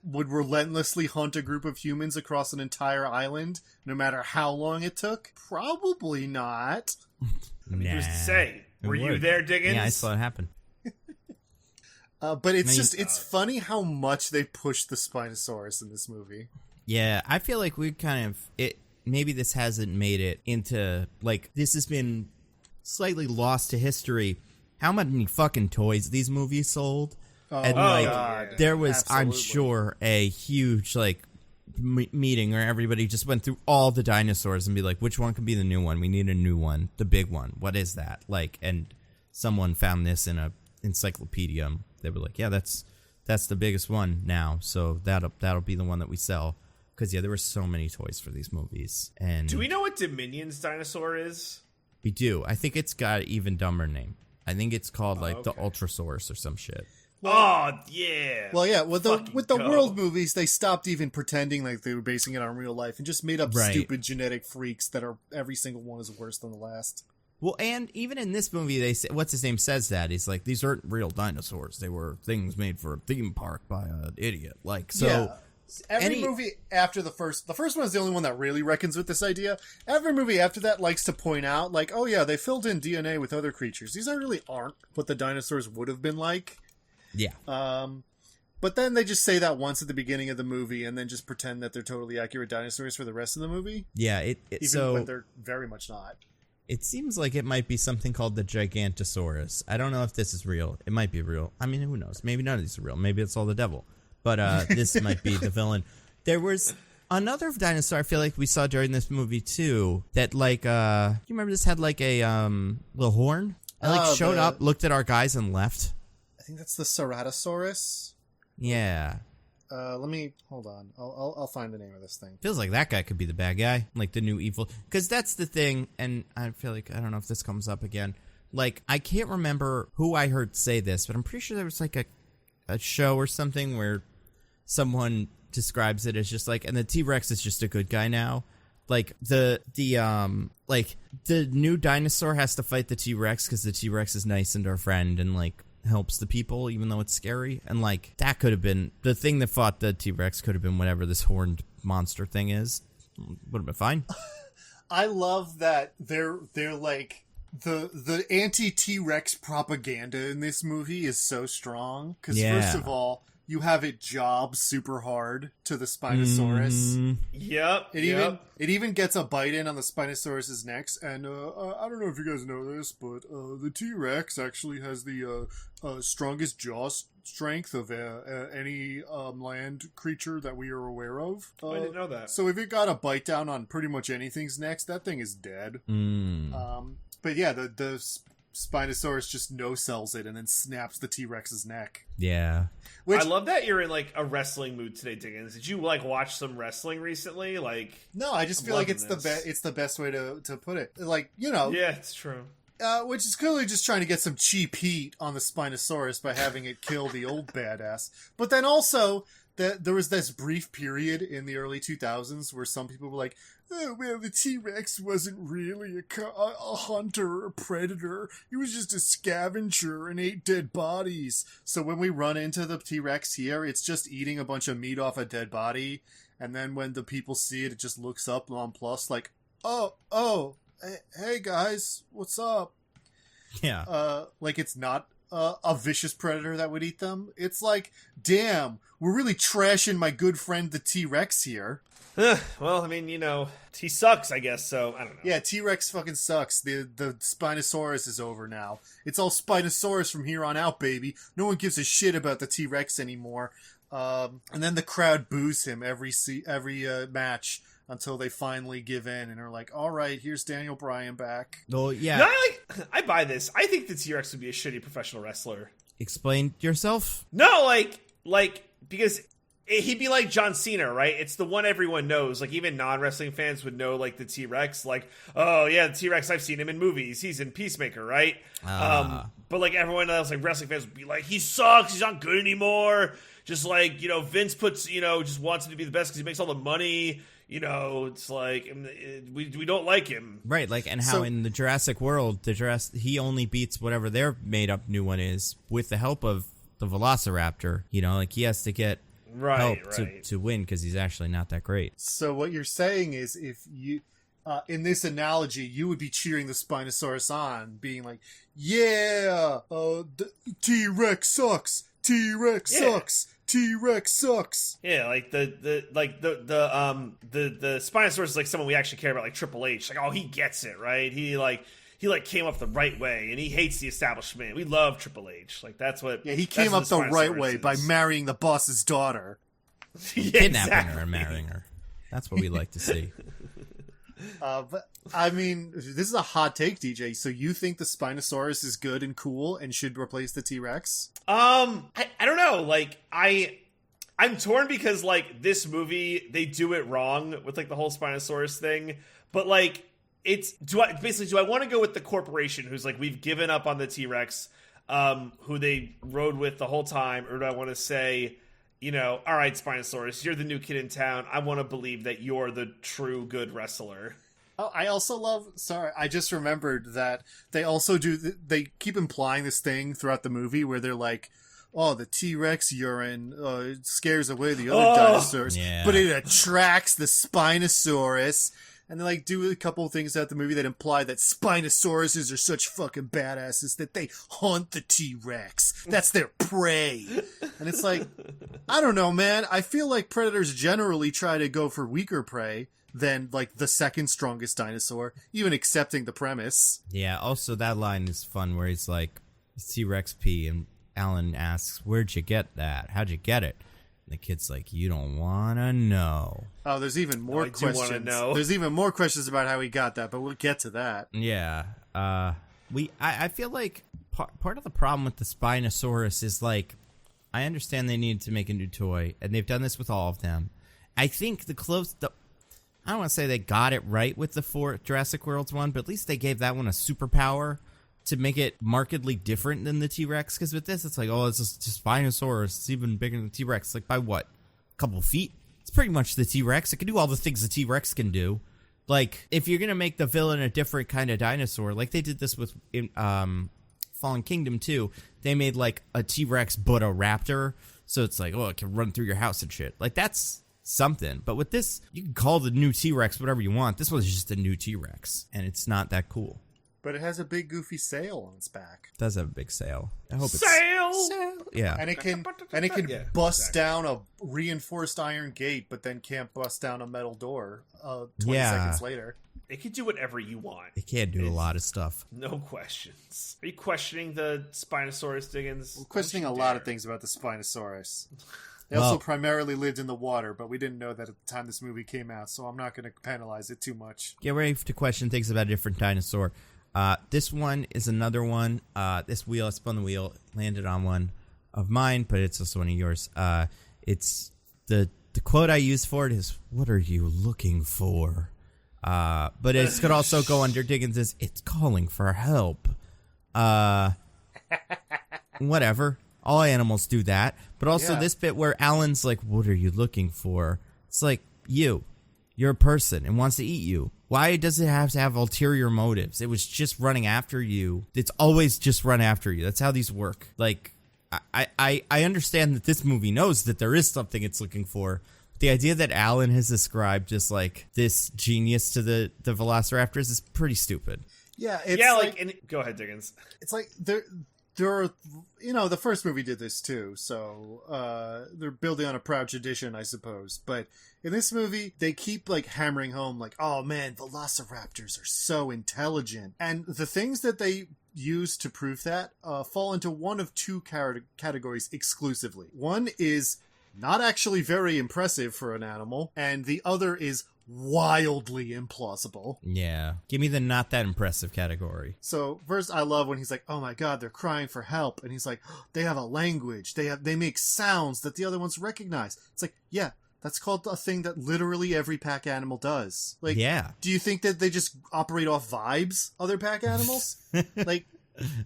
would relentlessly hunt a group of humans across an entire island, no matter how long it took? Probably not. I mean, who's to say? Were you there, Diggins? Yeah, I saw it happen. But it's funny how much they pushed the Spinosaurus in this movie. Yeah, I feel like we maybe this hasn't made it into, like, this has been slightly lost to history. How many fucking toys these movies sold? God. There was, Absolutely. I'm sure, a huge, like, meeting where everybody just went through all the dinosaurs and be like, which one can be the new one? We need a new one. The big one. What is that? Like, and someone found this in a encyclopedia. They were like, yeah, that's the biggest one now. So that'll be the one that we sell. Because, yeah, there were so many toys for these movies. And do we know what Dominion's dinosaur is? we do. I think it's got an even dumber name. I think it's called, like, the okay. Ultrasaurus or some shit. Oh, yeah. Well, yeah, with the Go. world movies, they stopped even pretending like they were basing it on real life and just made up Right. stupid genetic freaks that are every single one is worse than the last. Well, and even in this movie, they say, what's his name says that. He's like, these aren't real dinosaurs. They were things made for a theme park by an idiot. Like, so... Yeah. Every movie after the first one is the only one that really reckons with this idea. Every movie after that likes to point out, like, oh yeah, they filled in DNA with other creatures. These really aren't what the dinosaurs would have been like. Yeah. But then they just say that once at the beginning of the movie and then just pretend that they're totally accurate dinosaurs for the rest of the movie. Yeah, Even when they're very much not. It seems like it might be something called the Gigantosaurus. I don't know if this is real. It might be real. I mean, who knows? Maybe none of these are real. Maybe it's all the devil. But this might be the villain. There was another dinosaur I feel like we saw during this movie, too, that, like, you remember this had, like, a little horn? And, like, showed up, looked at our guys, and left. I think that's the Ceratosaurus. Yeah. Let me... Hold on. I'll find the name of this thing. Feels like that guy could be the bad guy, like the new evil. Because that's the thing, and I feel like, I don't know if this comes up again. Like, I can't remember who I heard say this, but I'm pretty sure there was, like, a show or something where someone describes it as just like, and the T-Rex is just a good guy now. Like the new dinosaur has to fight the T-Rex because the T-Rex is nice and our friend and like helps the people even though it's scary. And like that could have been the thing that fought the T-Rex could have been whatever this horned monster thing is. Would have been fine. I love that they're like the anti-T-Rex propaganda in this movie is so strong because first of all, you have it job super hard to the Spinosaurus. Yep. It even gets a bite in on the Spinosaurus's neck. And I don't know if you guys know this, but the T-Rex actually has the strongest jaw strength of any land creature that we are aware of. I didn't know that. So if it got a bite down on pretty much anything's neck, that thing is dead. But yeah, the Spinosaurus just no-sells it and then snaps the T-Rex's neck. Yeah. I love that you're in like a wrestling mood today, Diggins. Did you like watch some wrestling recently? Like, no, I just feel like it's the best way to put it. Like, you know, yeah, it's true. Which is clearly just trying to get some cheap heat on the Spinosaurus by having it kill the old badass. But then also there was this brief period in the early 2000s where some people were like, oh, well, the T-Rex wasn't really a hunter or a predator. He was just a scavenger and ate dead bodies. So when we run into the T-Rex here, it's just eating a bunch of meat off a dead body. And then when the people see it, it just looks up nonplussed like, oh, hey guys, what's up? Yeah. Like it's not a vicious predator that would eat them. It's like, damn, we're really trashing my good friend the T-Rex here. Well, I mean, you know, he sucks, I guess, so I don't know. Yeah, T-Rex fucking sucks. The Spinosaurus is over now. It's all Spinosaurus from here on out, baby. No one gives a shit about the T-Rex anymore. And then the crowd boos him every match until they finally give in and are like, all right, here's Daniel Bryan back. Oh, yeah. No, I buy this. I think the T-Rex would be a shitty professional wrestler. Explain yourself? No, like because he'd be like John Cena, right? It's the one everyone knows. Like, even non-wrestling fans would know, like, the T-Rex. Like, oh, yeah, the T-Rex, I've seen him in movies. He's in Peacemaker, right? But, like, everyone else, like, wrestling fans would be like, he sucks. He's not good anymore. Just, like, you know, Vince puts, you know, just wants him to be the best because he makes all the money. it's like we don't like him. Right, like, and how in the Jurassic world, he only beats whatever their made up new one is with the help of the Velociraptor. Like he has to get help to win because he's actually not that great. So what you're saying is, if you, in this analogy, you would be cheering the Spinosaurus on, being like, "Yeah, the T-Rex sucks. T-Rex sucks. T-Rex sucks." Yeah, like the Spinosaurus is like someone we actually care about, like Triple H. Like, oh, he gets it, right? He came up the right way, and he hates the establishment. We love Triple H. Like, that's what. Yeah, he came up the right way by marrying the boss's daughter. Kidnapping her and marrying her. That's what we like to see. But I mean, this is a hot take, DJ. So you think the Spinosaurus is good and cool and should replace the T-Rex? I don't know. Like, I'm torn because, like, this movie, they do it wrong with, like, the whole Spinosaurus thing. But, like, do I want to go with the corporation who's like, we've given up on the T-Rex, who they rode with the whole time? Or do I want to say, all right, Spinosaurus, you're the new kid in town. I want to believe that you're the true good wrestler. Oh, I also I just remembered that they also they keep implying this thing throughout the movie where they're like, oh, the T-Rex urine scares away the other dinosaurs, but it attracts the Spinosaurus. And they like do a couple of things throughout the movie that imply that Spinosauruses are such fucking badasses that they hunt the T-Rex. That's their prey. And it's like, I don't know, man. I feel like predators generally try to go for weaker prey than like the second strongest dinosaur, even accepting the premise. Yeah, also that line is fun where he's like, T-Rex pee, and Alan asks, where'd you get that? How'd you get it? And the kid's like, you don't want to know. Oh, there's even more questions. There's even more questions about how he got that, but we'll get to that. Yeah. I feel like part of the problem with the Spinosaurus is like, I understand they needed to make a new toy, and they've done this with all of them. I think I don't want to say they got it right with the 4 Jurassic Worlds one, but at least they gave that one a superpower to make it markedly different than the T-Rex. Because with this, it's like, oh, it's just Spinosaurus. It's even bigger than the T-Rex. Like, by what? A couple feet? It's pretty much the T-Rex. It can do all the things the T-Rex can do. Like, if you're going to make the villain a different kind of dinosaur, like they did this with Fallen Kingdom too. They made, like, a T-Rex but a raptor. So it's like, oh, it can run through your house and shit. Like, that's something. But with this, you can call the new T-Rex whatever you want. This one's just a new T-Rex, and it's not that cool. But it has a big goofy sail on its back. It does have a big sail. I hope it's sail. Yeah, and it can bust down a reinforced iron gate, but then can't bust down a metal door. 20 seconds later, it can do whatever you want. It can do a lot of stuff. No questions. Are you questioning the Spinosaurus, Diggins? I'm questioning a lot of things about the Spinosaurus. They also primarily lived in the water, but we didn't know that at the time this movie came out, so I'm not going to penalize it too much. Get ready to question things about a different dinosaur. This one is another one. This wheel, I spun the wheel, landed on one of mine, but it's also one of yours. It's the quote I use for it is, "What are you looking for?" But it could also go under Diggins' "It's calling for help." Whatever. All animals do that. But also this bit where Alan's like, "What are you looking for?" It's like, you're a person and wants to eat you. Why does it have to have ulterior motives? It was just running after you. It's always just run after you. That's how these work. Like, I understand that this movie knows that there is something it's looking for. The idea that Alan has described just like this genius to the Velociraptors is pretty stupid. Yeah, it's go ahead, Diggins. It's like there are, the first movie did this too, so they're building on a proud tradition, I suppose. But in this movie, they keep like hammering home, like, oh man, Velociraptors are so intelligent, and the things that they use to prove that fall into one of two categories exclusively. One is not actually very impressive for an animal, and the other is wildly implausible. Yeah. Give me the not that impressive category. So first I love when he's like, oh my god, they're crying for help. And he's like, oh, they have a language. They make sounds that the other ones recognize. It's like, yeah, that's called a thing that literally every pack animal does. Like, yeah. Do you think that they just operate off vibes, other pack animals? Like,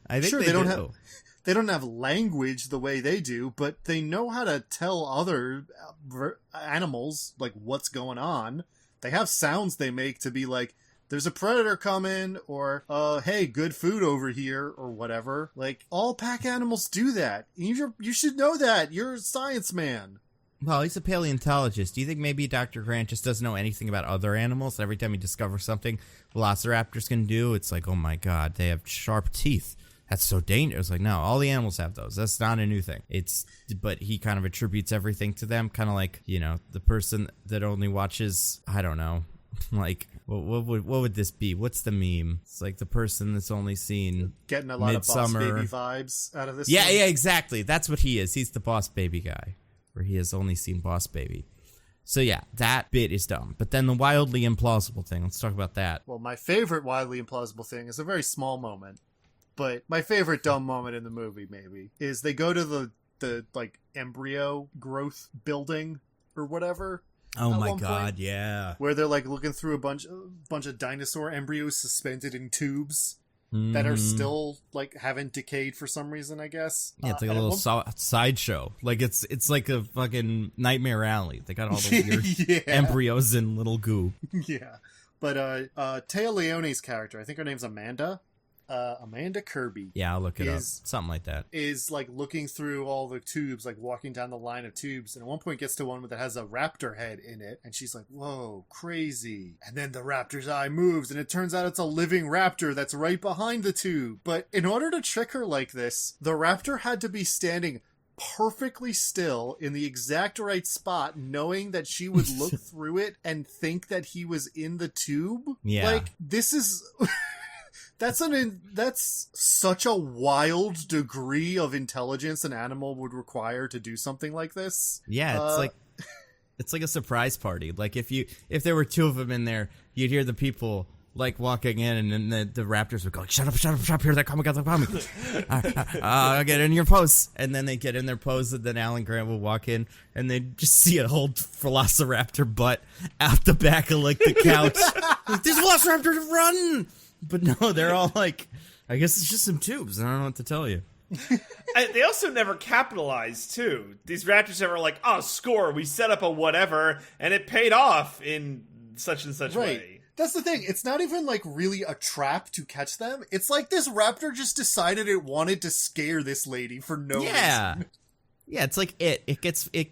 I think sure, they don't have language the way they do, but they know how to tell other animals like what's going on. They have sounds they make to be like, there's a predator coming, or, hey, good food over here, or whatever. Like, all pack animals do that. You should know that. You're a science man. Well, he's a paleontologist. Do you think maybe Dr. Grant just doesn't know anything about other animals? Every time he discovers something velociraptors can do, it's like, oh my god, they have sharp teeth. That's so dangerous. Like, no, all the animals have those. That's not a new thing. But he kind of attributes everything to them, kind of like, the person that only watches, I don't know, like, what would this be? What's the meme? It's like the person that's only seen getting a lot Midsummer. of Boss Baby vibes out of this. Yeah, one. yeah, exactly. That's what he is. He's the Boss Baby guy, where he has only seen Boss Baby. So yeah, that bit is dumb. But then the wildly implausible thing. Let's talk about that. Well, my favorite wildly implausible thing is a very small moment, but my favorite dumb moment in the movie maybe is they go to the like embryo growth building or whatever. Oh my god, yeah. Where they're like looking through a bunch of dinosaur embryos suspended in tubes that are still like haven't decayed for some reason, I guess. Yeah, it's like a little sideshow. Like it's like a fucking Nightmare Alley. They got all the weird embryos in little goo. Yeah. But Téa Leone's character, I think her name's Amanda. Amanda Kirby. Yeah, I'll look it up. Something like that. Is like looking through all the tubes, like walking down the line of tubes, and at one point gets to one that has a raptor head in it, and she's like, whoa, crazy. And then the raptor's eye moves, and it turns out it's a living raptor that's right behind the tube. But in order to trick her like this, the raptor had to be standing perfectly still in the exact right spot, knowing that she would look through it and think that he was in the tube. Yeah. Like, this is... That's such a wild degree of intelligence an animal would require to do something like this. Yeah, it's like a surprise party. Like if there were two of them in there, you'd hear the people like walking in, and then the raptors would go, shut up, here they're coming. I'll get in your pose. And then they get in their pose, and then Alan Grant will walk in, and they just see a whole velociraptor butt out the back of like the couch. Like, there's velociraptors, run! But no, they're all like, I guess it's just some tubes. I don't know what to tell you. They also never capitalize, too. These raptors never like, oh, score, we set up a whatever, and it paid off in such and such way. That's the thing. It's not even like really a trap to catch them. It's like this raptor just decided it wanted to scare this lady for no reason. Yeah, it's like it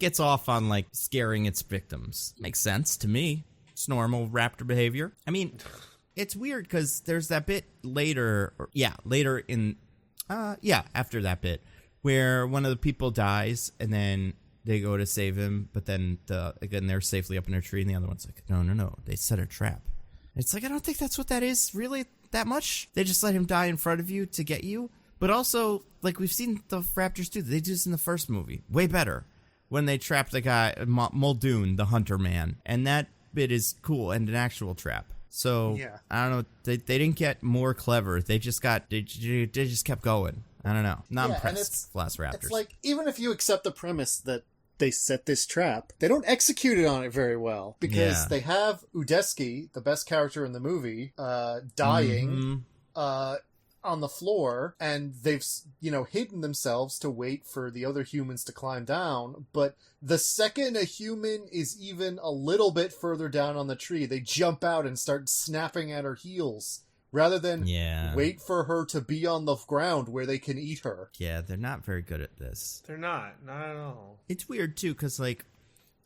gets off on like scaring its victims. Makes sense to me. It's normal raptor behavior. I mean... It's weird because there's that bit later after that bit where one of the people dies and then they go to save him, but then again they're safely up in a tree and the other one's like, no, they set a trap. It's like, I don't think that's what that is really that much. They just let him die in front of you to get you. But also, like we've seen the raptors do, they do this in the first movie. Way better when they trap the guy, Muldoon, the hunter man. And that bit is cool and an actual trap. So, I don't know, they didn't get more clever. They just kept going. I don't know. Not impressed, Velociraptors. It's like, even if you accept the premise that they set this trap, they don't execute it on it very well. Because they have Udesky, the best character in the movie, dying on the floor, and they've, hidden themselves to wait for the other humans to climb down, but the second a human is even a little bit further down on the tree, they jump out and start snapping at her heels, rather than wait for her to be on the ground where they can eat her. Yeah, they're not very good at this. They're not at all. It's weird, too, because, like,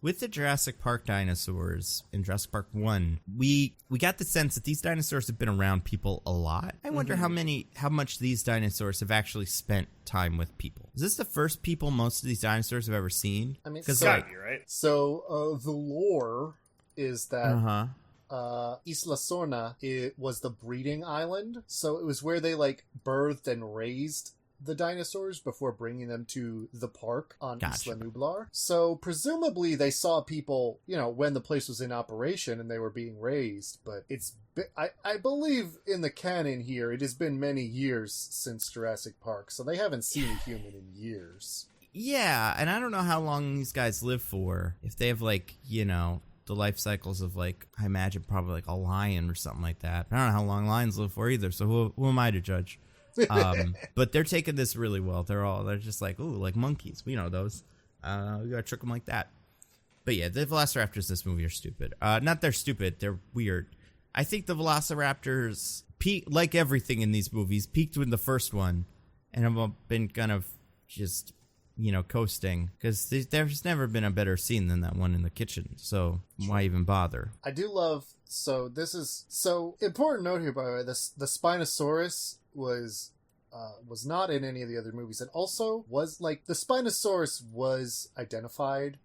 with the Jurassic Park dinosaurs in Jurassic Park 1, we got the sense that these dinosaurs have been around people a lot. I wonder how much these dinosaurs have actually spent time with people. Is this the first people most of these dinosaurs have ever seen? I mean, it's gotta be, right? So, the lore is that Isla Sorna was the breeding island. So it was where they, like, birthed and raised the dinosaurs before bringing them to the park on Isla Nublar. So presumably they saw people, when the place was in operation and they were being raised, but I believe in the canon here, it has been many years since Jurassic Park, so they haven't seen a human in years. Yeah, and I don't know how long these guys live for. If they have, like, the life cycles of, like, I imagine probably like a lion or something like that. I don't know how long lions live for either, so who am I to judge? But they're taking this really well. They're just like, ooh, like monkeys. We know those. We gotta trick them like that. But yeah, the Velociraptors in this movie are stupid. Not they're stupid, they're weird. I think the Velociraptors, like everything in these movies, peaked with the first one, and have been kind of just, coasting. Because there's never been a better scene than that one in the kitchen, so why even bother? I do love, important note here, by the way, the Spinosaurus was not in any of the other movies, and also was, the Spinosaurus was identified,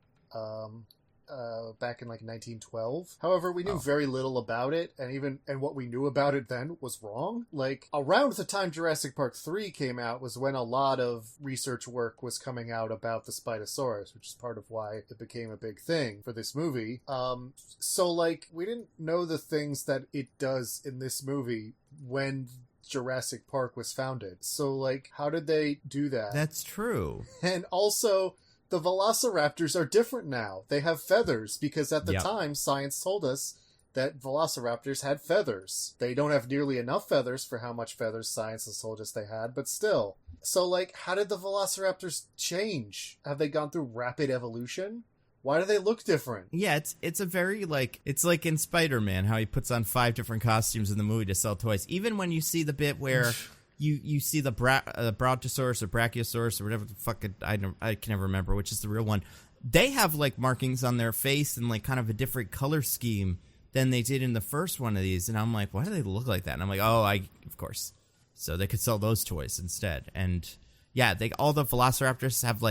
back in 1912. However, we knew very little about it, and what we knew about it then was wrong. Around the time Jurassic Park III came out was when a lot of research work was coming out about the Spinosaurus, which is part of why it became a big thing for this movie. We didn't know the things that it does in this movie when Jurassic Park was founded. So, how did they do that? That's true. And also, the Velociraptors are different now. They have feathers, because at the time, science told us that Velociraptors had feathers. They don't have nearly enough feathers for how much feathers science has told us they had, but still. So, how did the Velociraptors change? Have they gone through rapid evolution? Why do they look different? Yeah, it's a very, it's like in Spider-Man, how he puts on 5 different costumes in the movie to sell toys. Even when you see the bit where you see the Brontosaurus or Brachiosaurus or whatever the fuck, I can never remember which is the real one. They have, markings on their face and, kind of a different color scheme than they did in the first one of these. And I'm like, why do they look like that? And I'm like, of course. So they could sell those toys instead. And, yeah, all the Velociraptors have,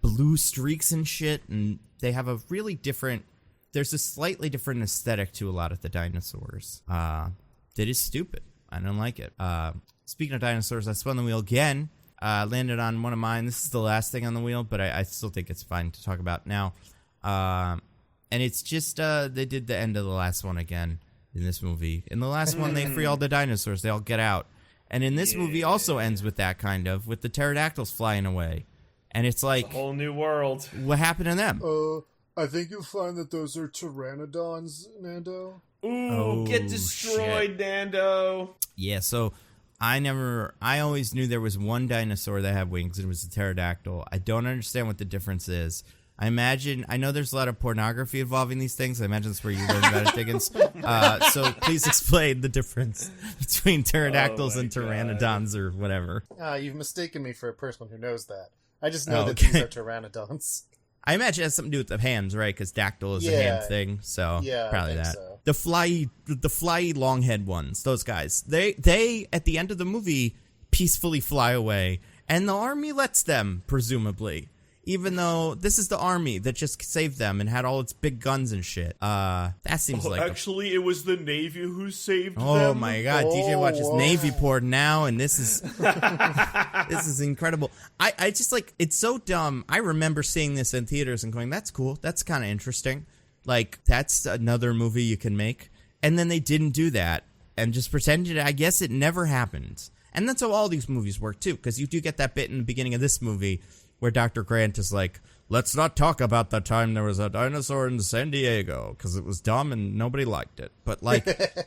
blue streaks and shit, and they have a really different, there's a slightly different aesthetic to a lot of the dinosaurs. That is stupid. I don't like it. Speaking of dinosaurs, I spun the wheel again, landed on one of mine. This is the last thing on the wheel, but I still think it's fine to talk about now. And it's just, they did the end of the last one again in this movie. In the last one, they free all the dinosaurs. They all get out. And in this movie also ends with that with the pterodactyls flying away. And it's like... It's a whole new world. What happened to them? I think you'll find that those are pteranodons, Nando. Ooh, get destroyed, shit. Nando. Yeah, so I always knew there was one dinosaur that had wings, and it was a pterodactyl. I don't understand what the difference is. I know there's a lot of pornography involving these things. I imagine that's where you learn about it, Diggins. So please explain the difference between pterodactyls and pteranodons or whatever. You've mistaken me for a person who knows that. I just know that these are pteranodons. I imagine it has something to do with the hands, right? Because dactyl is a hand thing, so probably that. So. The flyy long head ones, those guys. They at the end of the movie peacefully fly away, and the army lets them, presumably. Even though this is the army that just saved them and had all its big guns and shit. That seems like... Actually, it was the Navy who saved them. Oh my god, DJ watches Navy porn now, and this is... this is incredible. I just, it's so dumb. I remember seeing this in theaters and going, that's cool. That's kind of interesting. That's another movie you can make. And then they didn't do that and just pretended, I guess it never happened. And that's how all these movies work, too, because you do get that bit in the beginning of this movie where Dr. Grant is like, let's not talk about the time there was a dinosaur in San Diego, because it was dumb and nobody liked it. But,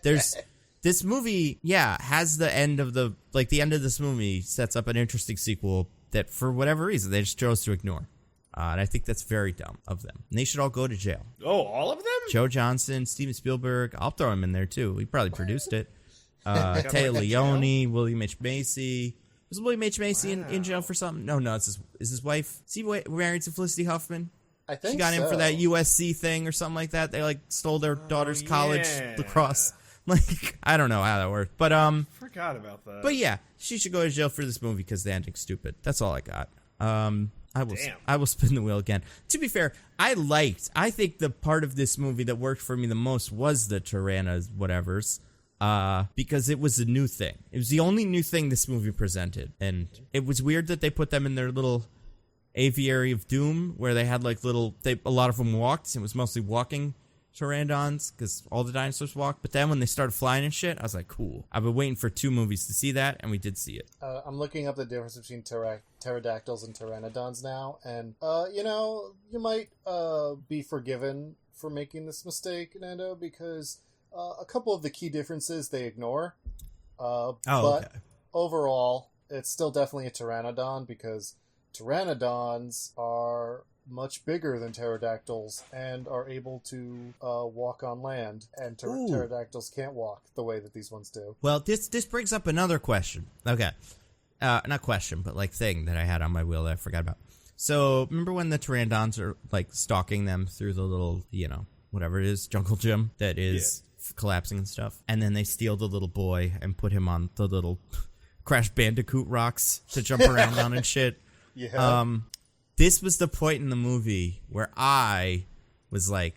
there's... This movie, has the end of the end of this movie sets up an interesting sequel that, for whatever reason, they just chose to ignore. And I think that's very dumb of them. And they should all go to jail. Oh, all of them? Joe Johnston, Steven Spielberg. I'll throw him in there, too. He probably produced it. Taya Leone, William H. Macy. Was William H. Macy in jail for something? No, it's his wife. Is he married to Felicity Huffman? I think she got in for that USC thing or something like that. They, stole their daughter's college lacrosse. I don't know how that worked. But, forgot about that. But yeah, she should go to jail for this movie because the ending's stupid. That's all I got. I will spin the wheel again. To be fair, I think the part of this movie that worked for me the most was the Tyrannas whatevers. Because it was a new thing. It was the only new thing this movie presented. And it was weird that they put them in their little aviary of doom where they had a lot of them walked. It was mostly walking pteranodons because all the dinosaurs walk. But then when they started flying and shit, I was like, cool. I've been waiting for 2 movies to see that, and we did see it. I'm looking up the difference between pterodactyls and pteranodons now, and you might be forgiven for making this mistake, Nando, because a couple of the key differences they ignore. But overall, it's still definitely a pteranodon because pteranodons are much bigger than pterodactyls and are able to walk on land, and pterodactyls can't walk the way that these ones do. Well, this brings up another question. Okay. Not question, but like thing that I had on my wheel that I forgot about. So remember when the pteranodons are like stalking them through the little, whatever it is, jungle gym that is collapsing and stuff, and then they steal the little boy and put him on the little Crash Bandicoot rocks to jump around on and shit. Yeah. This was the point in the movie where I was like,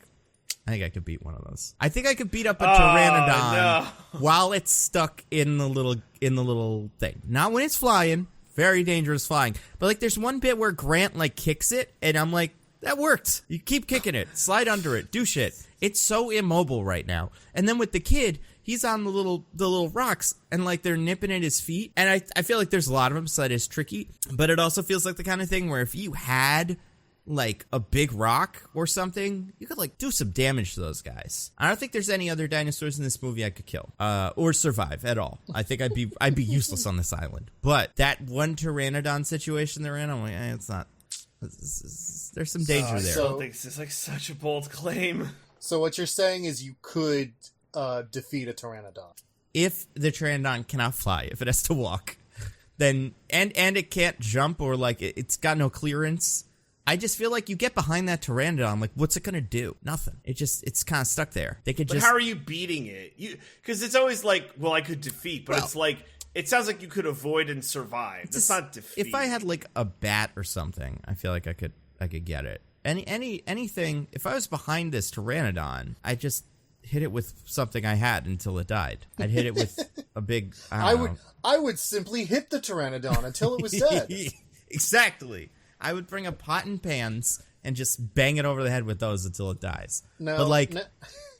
I think I could beat one of those. I think I could beat up a pteranodon while it's stuck in the little thing. Not when it's flying. Very dangerous flying. But like there's one bit where Grant like kicks it and I'm like, that worked. You keep kicking it. Slide under it. Do shit. It's so immobile right now. And then with the kid, he's on the little rocks and like they're nipping at his feet. And I feel like there's a lot of them, so that is tricky. But it also feels like the kind of thing where if you had like a big rock or something, you could like do some damage to those guys. I don't think there's any other dinosaurs in this movie I could kill or survive at all. I think I'd be useless on this island. But that one pteranodon situation they're in, I'm like, it's not. There's some danger there. I think this is like such a bold claim. So what you're saying is you could defeat a pteranodon if the pteranodon cannot fly, if it has to walk, then and it can't jump or like it's got no clearance. I just feel like you get behind that pteranodon, like what's it gonna do? Nothing. It's kind of stuck there. They could But how are you beating it? Because it's always like, well, I could defeat, but it's like it sounds like you could avoid and survive. It's not defeat. If I had like a bat or something, I feel like I could get it. Anything. If I was behind this pteranodon, I just hit it with something I had until it died. I'd hit it with a big. I would simply hit the pteranodon until it was dead. Exactly. I would bring a pot and pans and just bang it over the head with those until it dies. No, but like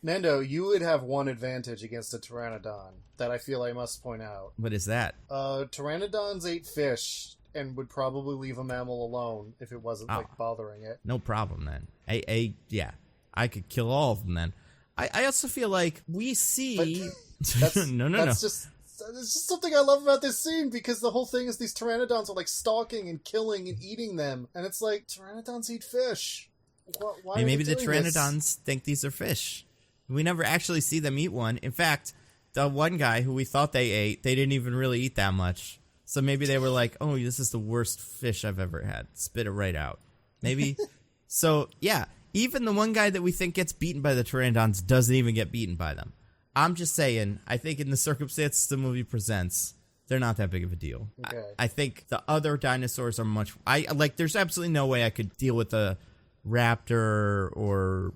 Nando, you would have one advantage against a pteranodon that I feel I must point out. What is that? Pteranodons ate fish and would probably leave a mammal alone if it wasn't like bothering it. No problem then. I could kill all of them then. I also feel like we see It's just something I love about this scene, because the whole thing is these pteranodons are like stalking and killing and eating them, and it's like, pteranodons eat fish. Why maybe the pteranodons think these are fish. We never actually see them eat one. In fact, the one guy who we thought they ate, they didn't even really eat that much. So maybe they were like, oh, this is the worst fish I've ever had. Spit it right out. Maybe. So, yeah, even the one guy that we think gets beaten by the pteranodons doesn't even get beaten by them. I'm just saying, I think in the circumstances the movie presents, they're not that big of a deal. Okay. I think the other dinosaurs are much... there's absolutely no way I could deal with a raptor or,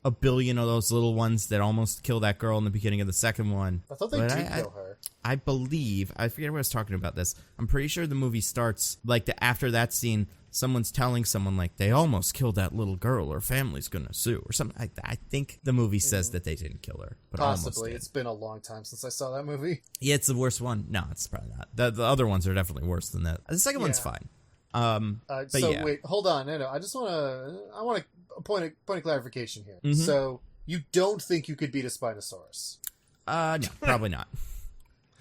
a billion of those little ones that almost kill that girl in the beginning of the second one. I thought they did kill her. I believe... I forget what I was talking about this. I'm pretty sure the movie starts, after that scene... Someone's telling someone, they almost killed that little girl. Her family's gonna sue or something like that. I think the movie says that they didn't kill her. But possibly. It's been a long time since I saw that movie. Yeah, it's the worst one. No, it's probably not. The other ones are definitely worse than that. The second one's fine. Wait, hold on. No, I want a point of clarification here. Mm-hmm. So, you don't think you could beat a Spinosaurus? No, probably not.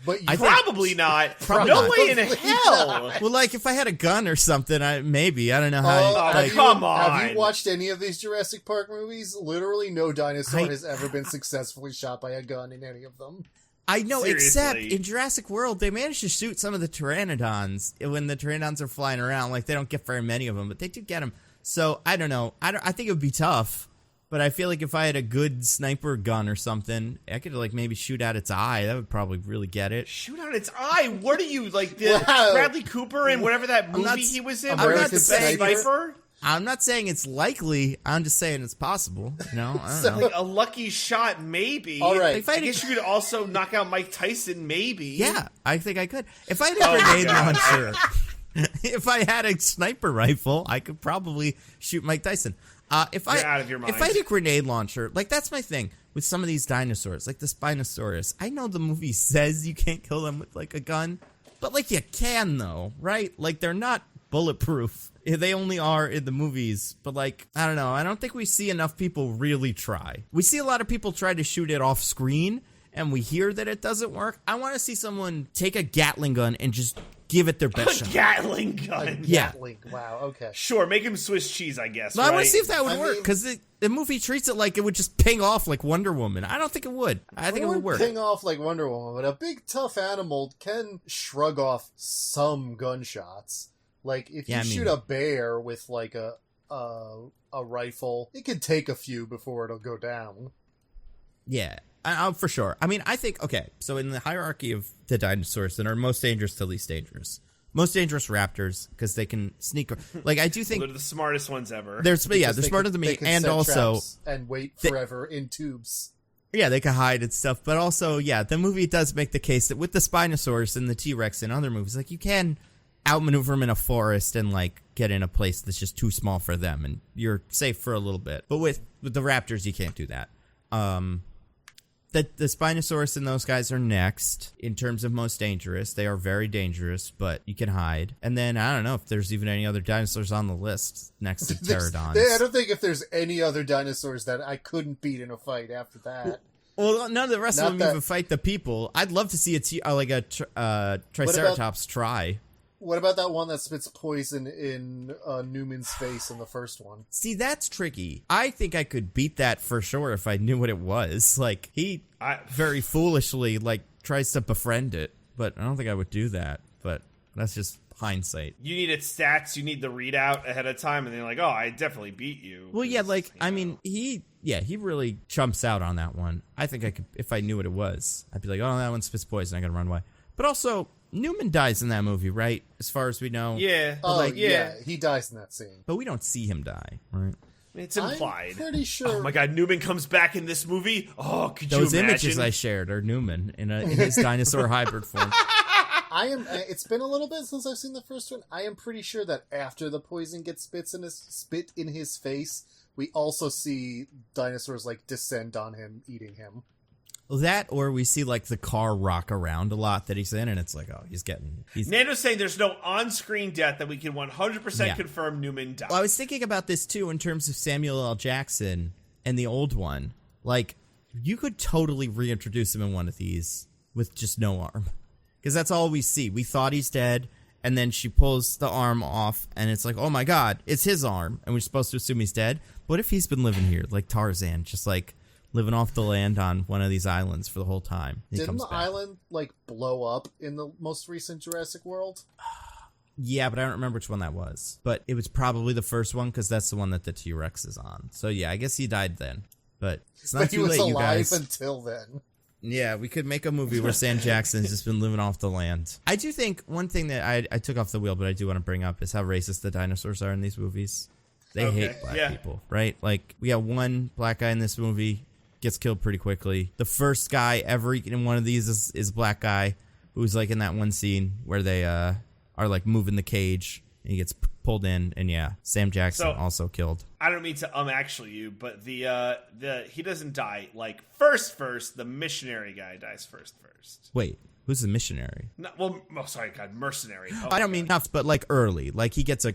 But probably not. No way in hell. Well, if I had a gun or something, maybe. I don't know how. Come on. Have you watched any of these Jurassic Park movies? Literally no dinosaur has ever been successfully shot by a gun in any of them. I know, except in Jurassic World, they managed to shoot some of the pteranodons when the pteranodons are flying around. They don't get very many of them, but they do get them. So, I don't know. I think it would be tough. But I feel like if I had a good sniper gun or something, I could maybe shoot out its eye. That would probably really get it. Shoot out its eye? What are you, Bradley Cooper in whatever that movie he was in? I'm not saying sniper? I'm not saying it's likely. I'm just saying it's possible. I don't know. A lucky shot, maybe. All right. I guess you could also knock out Mike Tyson, maybe. Yeah, I think I could. If I had a grenade launcher, if I had a sniper rifle, I could probably shoot Mike Tyson. If I out of your mind. If I had a grenade launcher, that's my thing with some of these dinosaurs, the Spinosaurus. I know the movie says you can't kill them with a gun, but you can though, right? They're not bulletproof. They only are in the movies, but I don't know. I don't think we see enough people really try. We see a lot of people try to shoot it off screen, and we hear that it doesn't work. I want to see someone take a Gatling gun and just give it their best shot. Gatling gun. Yeah. Gatling. Wow. Okay. Sure, make him Swiss cheese, I guess. Well, right? I want to see if that would I work, mean- because the movie treats it like it would just ping off like Wonder Woman. I don't think it would. I think it would work. Ping off like Wonder Woman, but a big tough animal can shrug off some gunshots. Like if you shoot a bear with like a rifle, it can take a few before it'll go down. Yeah, for sure. I mean, I think, okay, so in the hierarchy of the dinosaurs that are most dangerous to least dangerous, most dangerous raptors, because they can sneak. Like, I do think they're the smartest ones ever. They're smarter than me, and also and wait forever in tubes. Yeah, they can hide and stuff, but also, yeah, the movie does make the case that with the Spinosaurus and the T-Rex and other movies, like, you can outmaneuver them in a forest and, like, get in a place that's just too small for them, and you're safe for a little bit. But with the raptors, you can't do that. The Spinosaurus and those guys are next in terms of most dangerous. They are very dangerous, but you can hide. And then I don't know if there's even any other dinosaurs on the list next to Pteranodons. I don't think if there's any other dinosaurs that I couldn't beat in a fight after that. Well, none of the rest of them even fight the people. I'd love to see a Triceratops try. What about that one that spits poison in Newman's face in the first one? See, that's tricky. I think I could beat that for sure if I knew what it was. Like, he very foolishly, like, tries to befriend it, but I don't think I would do that. But that's just hindsight. You need its stats, you need the readout ahead of time, and then you're like, oh, I definitely beat you. Well, yeah, like, I mean, he really chumps out on that one. I think I could, if I knew what it was, I'd be like, oh, that one spits poison, I gotta run away. But also, Newman dies in that movie, right? As far as we know. Yeah. Yeah, he dies in that scene. But we don't see him die, right? It's implied. I'm pretty sure. Oh my god, Newman comes back in this movie? Oh, could you Those imagine? images I shared are Newman in his dinosaur hybrid form. It's been a little bit since I've seen the first one. I am pretty sure that after the poison gets spit in his face, we also see dinosaurs, like, descend on him, eating him. That, or we see, like, the car rock around a lot that he's in, and it's like, oh, he's Nando's saying there's no on-screen death that we can 100% confirm Newman died. Well, I was thinking about this, too, in terms of Samuel L. Jackson and the old one. Like, you could totally reintroduce him in one of these with just no arm. Because that's all we see. We thought he's dead, and then she pulls the arm off, and it's like, oh my god, it's his arm, and we're supposed to assume he's dead. What if he's been living here, like Tarzan, just, like, living off the land on one of these islands for the whole time? Didn't the island, like, blow up in the most recent Jurassic World? Yeah, but I don't remember which one that was. But it was probably the first one, because that's the one that the T-Rex is on. So yeah, I guess he died then. But it's not too late, you guys. He was alive until then. Yeah, we could make a movie where Sam Jackson's just been living off the land. I do think one thing that I took off the wheel, but I do want to bring up, is how racist the dinosaurs are in these movies. They hate black people, right? Like, we got one black guy in this movie, gets killed pretty quickly. The first guy ever in one of these is a black guy who's, like, in that one scene where they are, like, moving the cage, and he gets pulled in, and yeah, Sam Jackson also killed. I don't mean to actually you, but the he doesn't die like first. The missionary guy dies first. Wait, who's the missionary? No, mercenary. Oh, I don't mean enough, but like early, like he gets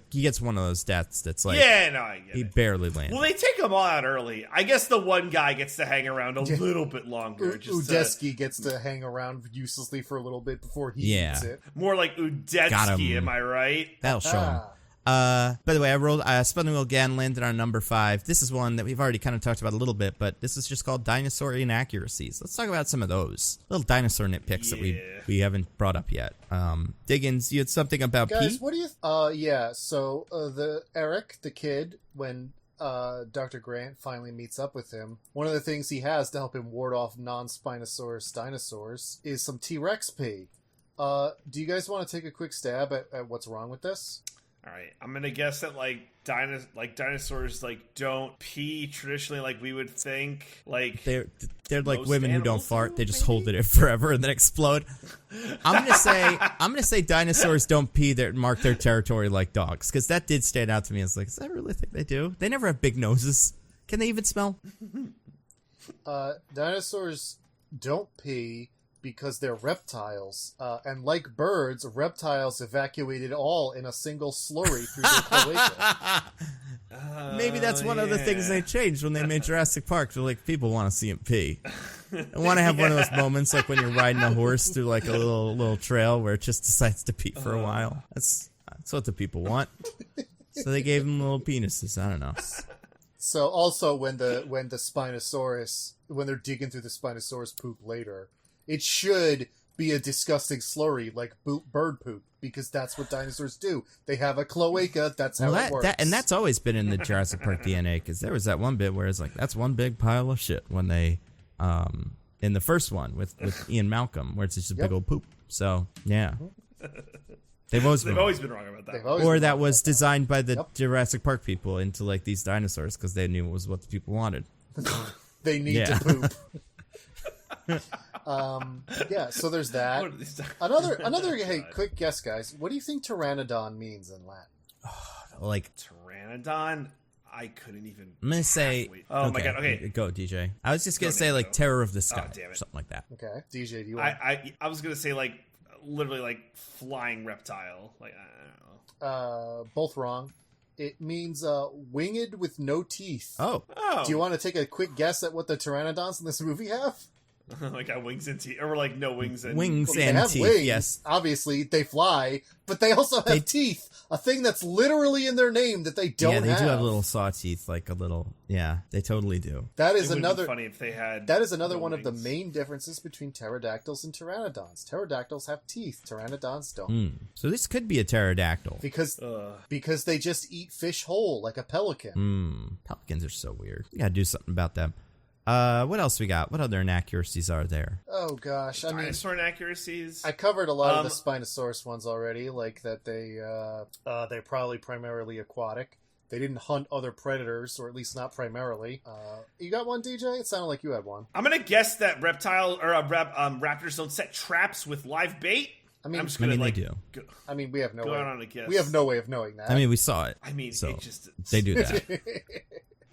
one of those deaths that's like, I get he it. barely lands. Well, they take them all out early. I guess the one guy gets to hang around a little bit longer. Udesky gets to hang around uselessly for a little bit before he eats it. More like Udetsky, am I right? That'll show him. By the way, I rolled spun the wheel again, landed on number 5. This is one that we've already kind of talked about a little bit, but this is just called Dinosaur Inaccuracies. Let's talk about some of those little dinosaur nitpicks that we haven't brought up yet. Diggins, you had something about Guys, Pete? what do you so the Eric, the kid, when Dr. Grant finally meets up with him, one of the things he has to help him ward off non-Spinosaurus dinosaurs is some T-Rex pee. Do you guys want to take a quick stab at what's wrong with this? All right, I'm gonna guess that dinosaurs don't pee traditionally like we would think. Like they're like women who don't fart; they just hold it in forever and then explode. I'm gonna say dinosaurs don't pee that mark their territory like dogs, because that did stand out to me. I was like, is that really a thing they do? They never have big noses. Can they even smell? Dinosaurs don't pee because they're reptiles, and like birds, reptiles evacuated all in a single slurry through their cloaca. Maybe that's one of the things they changed when they made Jurassic Park. They're like, people want to see him pee. I want to have one of those moments like when you're riding a horse through like a little trail where it just decides to pee for a while. That's what the people want. So they gave them little penises. I don't know. So also when the Spinosaurus, when they're digging through the Spinosaurus poop later, it should be a disgusting slurry like bird poop, because that's what dinosaurs do. They have a cloaca. That's how it works. And that's always been in the Jurassic Park DNA, because there was that one bit where it's like, that's one big pile of shit when they, in the first one with Ian Malcolm, where it's just a big old poop. So, yeah. They've always been wrong about that. Or that was designed by the Jurassic Park people into like these dinosaurs because they knew it was what the people wanted. They need to poop. So there's that. Another. Hey, quick guess, guys. What do you think Pteranodon means in Latin? Like Pteranodon. I couldn't even. I'm gonna say. Oh my god. Okay, go DJ. I was just gonna say like Terror of the Sky, damn it. something like that. Okay, DJ, do you want? I was gonna say like literally like flying reptile. Like I don't know. Both wrong. It means winged with no teeth. Oh. Do you want to take a quick guess at what the Pteranodons in this movie have? Like got wings and teeth, or like no wings and wings they and have teeth. wings. Yes, Obviously they fly, but they also have teeth. A thing that's literally in their name that they don't have. Yeah, they do have little saw teeth, like a little. Yeah, they totally do. That is it would another. Be funny if they had. That is another no one wings. of the main differences between pterodactyls and pteranodons. Pterodactyls have teeth. Pteranodons don't. So this could be a pterodactyl. Because they just eat fish whole like a pelican. Pelicans are so weird. You gotta do something about them. What else we got? What other inaccuracies are there? Oh gosh, Dinosaur Inaccuracies. I covered a lot of the Spinosaurus ones already, like that they're probably primarily aquatic. They didn't hunt other predators, or at least not primarily. You got one, DJ? It sounded like you had one. I'm gonna guess that raptors don't set traps with live bait. They do. We have no go way. out on a guess. We have no way of knowing that. We saw it. So they do that.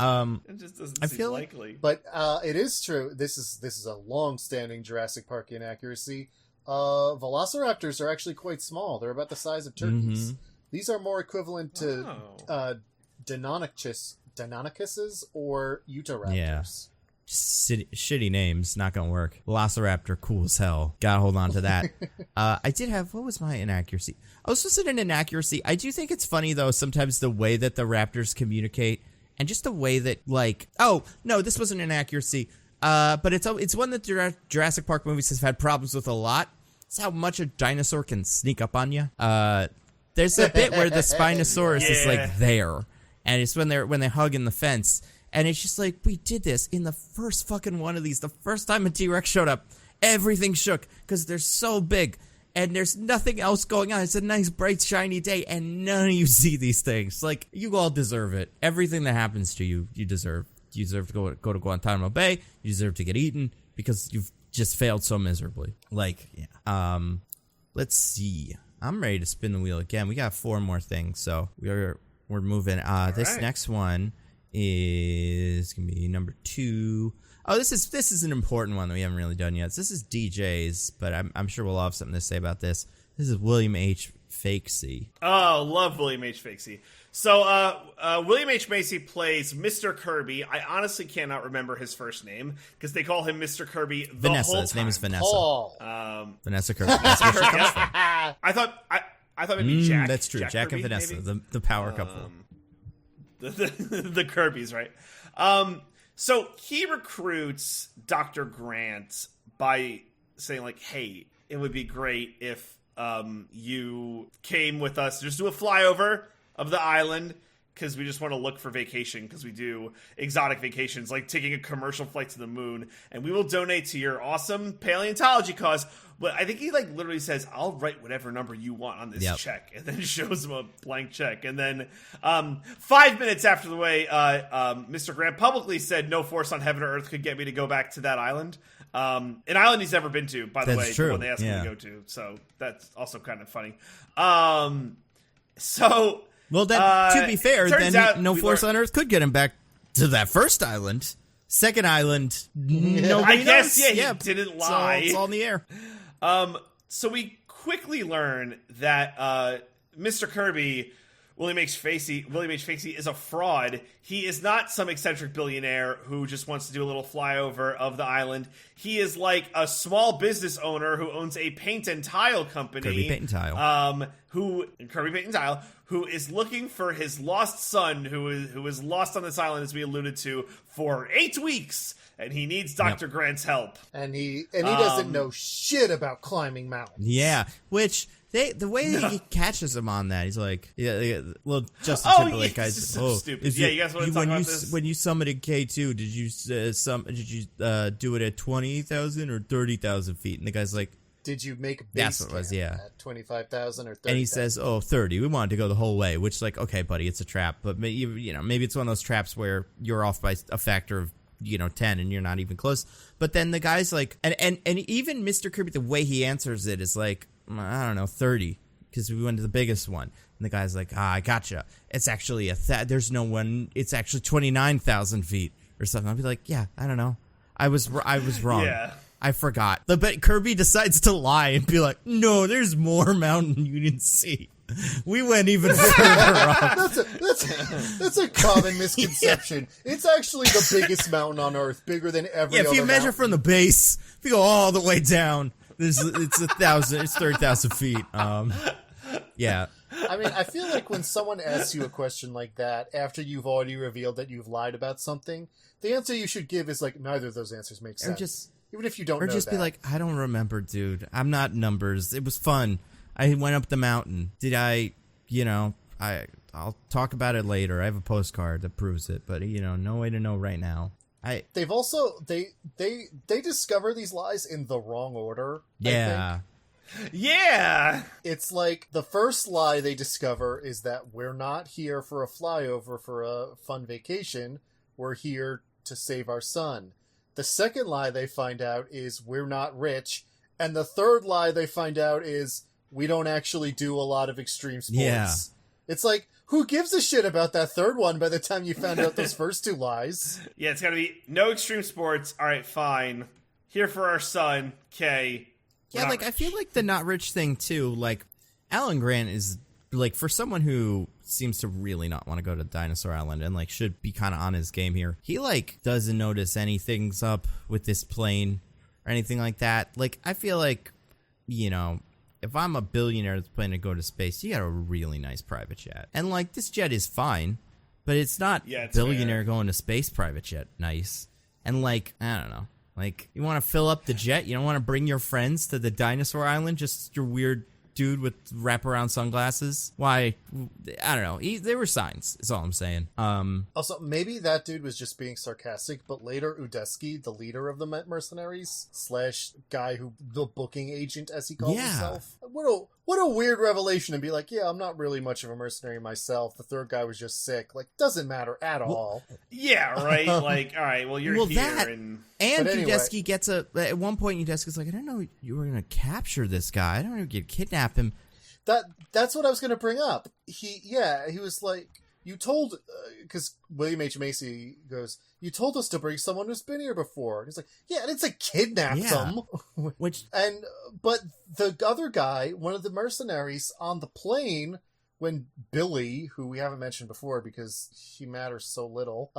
It just doesn't seem feel likely. But it is true. This is a long-standing Jurassic Park inaccuracy. Velociraptors are actually quite small. They're about the size of turkeys. These are more equivalent to Deinonychuses or Utahraptors. Yeah. Shitty names, not gonna work. Velociraptor, cool as hell. Gotta hold on to that. I did have, what was my inaccuracy? I was just an inaccuracy. I do think it's funny though, sometimes the way that the raptors communicate, and just the way that this wasn't an inaccuracy. But it's one that Jurassic Park movies have had problems with a lot. It's how much a dinosaur can sneak up on you. There's a bit where the Spinosaurus is like there, and it's when they hug in the fence. And it's just like, we did this in the first fucking one of these. The first time a T-Rex showed up, everything shook because they're so big and there's nothing else going on. It's a nice, bright, shiny day and none of you see these things. Like, you all deserve it. Everything that happens to you, you deserve. You deserve to go to Guantanamo Bay. You deserve to get eaten because you've just failed so miserably. Like, yeah. Let's see. I'm ready to spin the wheel again. We got 4 more things, so we're moving. This next one is gonna be number 2. Oh, this is an important one that we haven't really done yet. So this is DJ's, but I'm sure we'll all have something to say about this. This is William H. Fakesy. Oh, love William H. Fakesy. So William H. Macy plays Mr. Kirby. I honestly cannot remember his first name because they call him Mr. Kirby the Vanessa. whole time. His name is Vanessa. Paul. Vanessa Kirby. That's where she comes from. I thought maybe Jack. That's true. Jack Kirby, and Vanessa, maybe? the power couple. The Kirbys, right? So he recruits Dr. Grant by saying like, hey, it would be great if you came with us, just do a flyover of the island, because we just want to look for vacation, because we do exotic vacations, like taking a commercial flight to the moon, and we will donate to your awesome paleontology cause. But I think he like literally says, I'll write whatever number you want on this check, and then shows him a blank check. And then 5 minutes after the way, Mr. Grant publicly said no force on heaven or earth could get me to go back to that island. An island he's never been to, by the way, true. the one they asked him to go to. So that's also kind of funny. Well, then, to be fair, then no force on Earth could get him back to that first island. Second island, nobody knows. He didn't lie. It's all in the air. So we quickly learn that Mr. Kirby William H. Facey is a fraud. He is not some eccentric billionaire who just wants to do a little flyover of the island. He is like a small business owner who owns a paint and tile company. Kirby Paint and Tile. Kirby Paint and Tile, who is looking for his lost son, who is lost on this island, as we alluded to, for 8 weeks, and he needs Dr. Grant's help. And he doesn't know shit about climbing mountains. Yeah, which the way that he catches him on that, he's like, well, Justin Timberlake guys. This is so stupid. Yeah, you guys want to talk about this? When you summited K2, did you do it at 20,000 or 30,000 feet? And the guy's like, did you make that's what it was, yeah, at 25,000 or 30,000? And he says, 30. We wanted to go the whole way, which, like, okay, buddy, it's a trap. But maybe it's one of those traps where you're off by a factor of 10 and you're not even close. But then the guy's like, and even Mr. Kirby, the way he answers it is like, I don't know, 30, because we went to the biggest one. And the guy's like, I gotcha. It's actually there's no one. It's actually 29,000 feet or something. I'll be like, yeah, I don't know. I was wrong. Yeah. I forgot. But Kirby decides to lie and be like, no, there's more mountain you didn't see. We went even further up. That's a common misconception. Yeah. It's actually the biggest mountain on Earth, bigger than every other if you measure mountain. from the base, if you go all the way down, it's 30,000 feet. Yeah. I mean, I feel like when someone asks you a question like that, after you've already revealed that you've lied about something, the answer you should give is like, neither of those answers make sense. Even if you don't know that. Or just be like, I don't remember, dude. I'm not numbers. It was fun. I went up the mountain. Did I, I'll talk about it later. I have a postcard that proves it, but, no way to know right now. They've also, they discover these lies in the wrong order. Yeah. Yeah. It's like the first lie they discover is that we're not here for a flyover for a fun vacation. We're here to save our son. The second lie they find out is we're not rich. And the third lie they find out is we don't actually do a lot of extreme sports. Yeah. It's like, who gives a shit about that third one by the time you found out those first two lies? Yeah, it's gotta be no extreme sports. All right, fine. Here for our son, Kay. Yeah, I feel like the not rich thing, too, like, Alan Grant is, like, for someone who seems to really not want to go to Dinosaur Island and, like, should be kind of on his game here, he, like, doesn't notice anything's up with this plane or anything like that. Like, I feel like, if I'm a billionaire that's planning to go to space, you got a really nice private jet. And, like, this jet is fine, but it's not billionaire going to space private jet nice. And, like, I don't know. Like, you want to fill up the jet? You don't want to bring your friends to the Dinosaur Island? Just your weird dude with wraparound sunglasses? Why? I don't know. There were signs, is all I'm saying. Also, maybe that dude was just being sarcastic, but later Udesky, the leader of the mercenaries, / guy who, the booking agent, as he calls himself. What a weird revelation to be like, yeah, I'm not really much of a mercenary myself. The third guy was just sick. Like, doesn't matter at all. Yeah, right? Like, all right, well, you're here. And anyway. Udesky gets at one point, Udesky's like, I didn't know you were going to capture this guy. I don't know if you'd kidnap him. That's what I was going to bring up. He was like, you told, because William H. Macy goes, you told us to bring someone who's been here before. And he's like, yeah, I didn't say kidnap them. But the other guy, one of the mercenaries on the plane, when Billy, who we haven't mentioned before because he matters so little,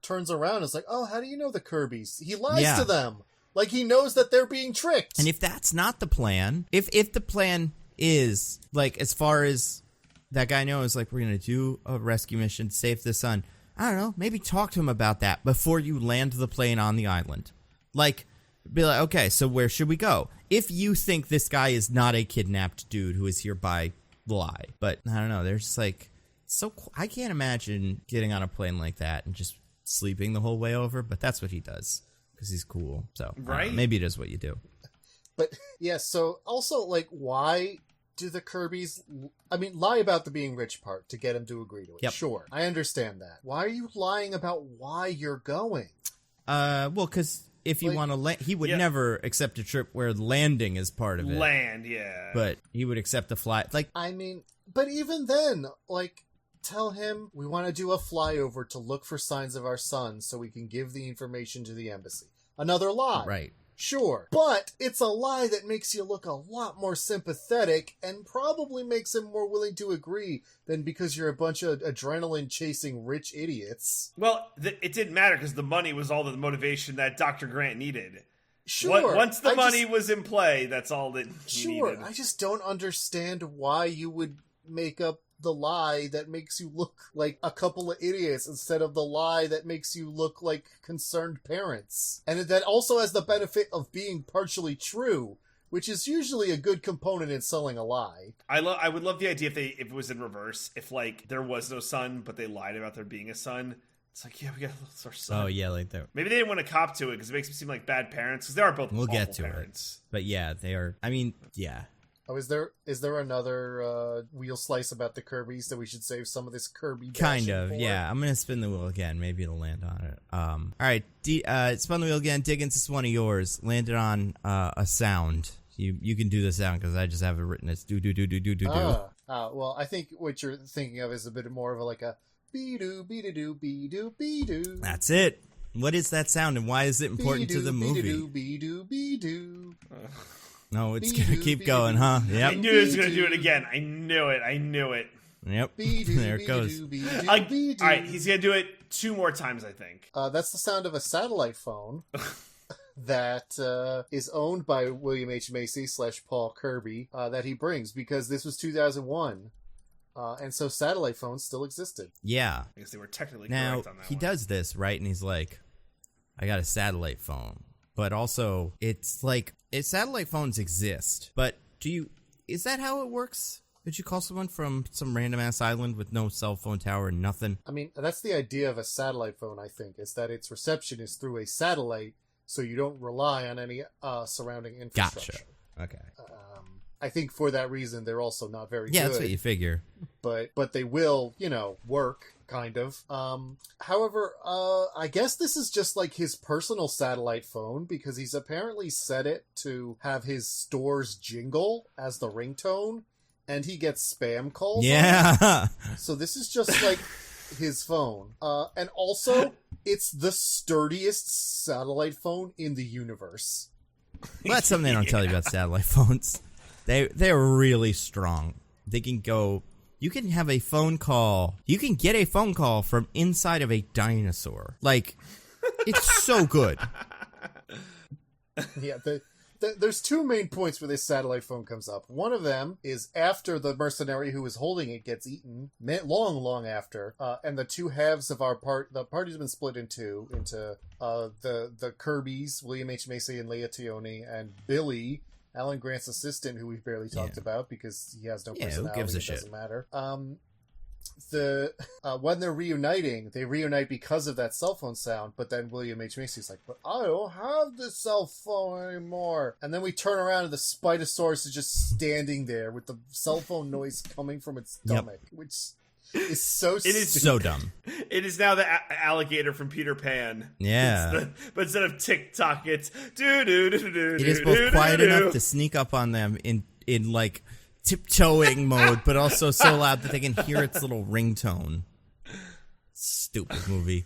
turns around and is like, oh, how do you know the Kirbys? He lies to them. Like, he knows that they're being tricked. And if that's not the plan, if the plan is, like, as far as that guy knows, like, we're going to do a rescue mission to save the son, I don't know, maybe talk to him about that before you land the plane on the island. Like, be like, okay, so where should we go? If you think this guy is not a kidnapped dude who is here by lie. But, I don't know, there's just, like, I can't imagine getting on a plane like that and just sleeping the whole way over, but that's what he does, because he's cool. So, right? Maybe it is what you do. But, yeah, so, also, like, why do the Kirbys, lie about the being rich part to get him to agree to it. Yep. Sure, I understand that. Why are you lying about why you're going? Well, because if you want to land, he would never accept a trip where landing is part of it. Land, yeah. But he would accept a flight. Like, but even then, like, tell him we want to do a flyover to look for signs of our son so we can give the information to the embassy. Another lie. Right. Sure. But it's a lie that makes you look a lot more sympathetic and probably makes him more willing to agree than because you're a bunch of adrenaline-chasing rich idiots. Well, it didn't matter because the money was all the motivation that Dr. Grant needed. Sure. Once the money was in play, that's all that he needed. I just don't understand why you would make up the lie that makes you look like a couple of idiots instead of the lie that makes you look like concerned parents. And that also has the benefit of being partially true, which is usually a good component in selling a lie. I would love the idea if it was in reverse. If, like, there was no son, but they lied about there being a son. It's like, yeah, we got our son. Oh, yeah, like that. Maybe they didn't want to cop to it because it makes them seem like bad parents, because they are both We'll awful get to parents. it. But yeah, they are. I mean, yeah. Oh, is there another wheel slice about the Kirbys that we should save some of this Kirby Kind bashing of, for? yeah. I'm going to spin the wheel again. Maybe it'll land on it. All right, spin the wheel again. Diggins, this is one of yours. Landed on a sound. You can do the sound because I just have it written as do. Well, I think what you're thinking of is a bit more of like a be-doo, be-doo, be-doo, be-doo. That's it. What is that sound and why is it important to the movie? Be-doo, be-doo. No, it's going to keep going, huh? Yep. I knew it was going to do it again. I knew it. Yep. There it goes. All right, he's going to do it 2 more times, I think. That's the sound of a satellite phone that is owned by William H. Macy / Paul Kirby that he brings because this was 2001. And so satellite phones still existed. Yeah. I guess they were technically now, correct on that he one. does this, right? And he's like, I got a satellite phone. But also, it's like, satellite phones exist. But is that how it works? Did you call someone from some random-ass island with no cell phone tower and nothing? I mean, that's the idea of a satellite phone, I think, is that its reception is through a satellite, so you don't rely on any surrounding infrastructure. Gotcha. Okay. I think for that reason, they're also not very good. Yeah, that's what you figure. But they will, work, kind of. However, I guess this is just like his personal satellite phone, because he's apparently set it to have his store's jingle as the ringtone, and he gets spam calls. Yeah. So this is just like his phone. And also, it's the sturdiest satellite phone in the universe. Well, that's something they don't tell you about satellite phones. They're really strong. They can go. You can have a phone call. You can get a phone call from inside of a dinosaur. Like, it's so good. Yeah, there's 2 main points where this satellite phone comes up. One of them is after the mercenary who is holding it gets eaten, long after, and the 2 halves of the party's been split in 2, into the Kirbys, William H. Macy and Leah Tione, and Billy, Alan Grant's assistant, who we've barely talked about because he has no personality. Who gives a it shit? Doesn't matter. When they're reuniting, they reunite because of that cell phone sound, but then William H. Macy's like, but I don't have the cell phone anymore. And then we turn around and the Spinosaurus is just standing there with the cell phone noise coming from its stomach, which is so It is so dumb. It is now the alligator from Peter Pan. Yeah. But instead of TikTok, it's do-do-do-do-do. It is both quiet enough to sneak up on them in like tiptoeing mode, but also so loud that they can hear its little ringtone. Stupid movie.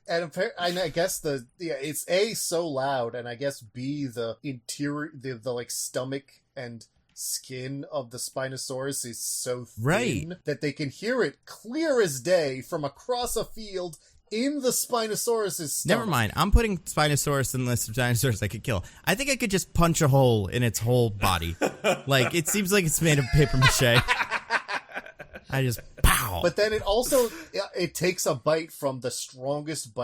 And I guess it's A, so loud, and I guess B, the interior, the like stomach and skin of the Spinosaurus is so thin that they can hear it clear as day from across a field in the Spinosaurus's stomach. Never mind. I'm putting Spinosaurus in the list of dinosaurs I could kill. I think I could just punch a hole in its whole body. Like, it seems like it's made of paper mache. I just pow. But then it takes a bite from the strongest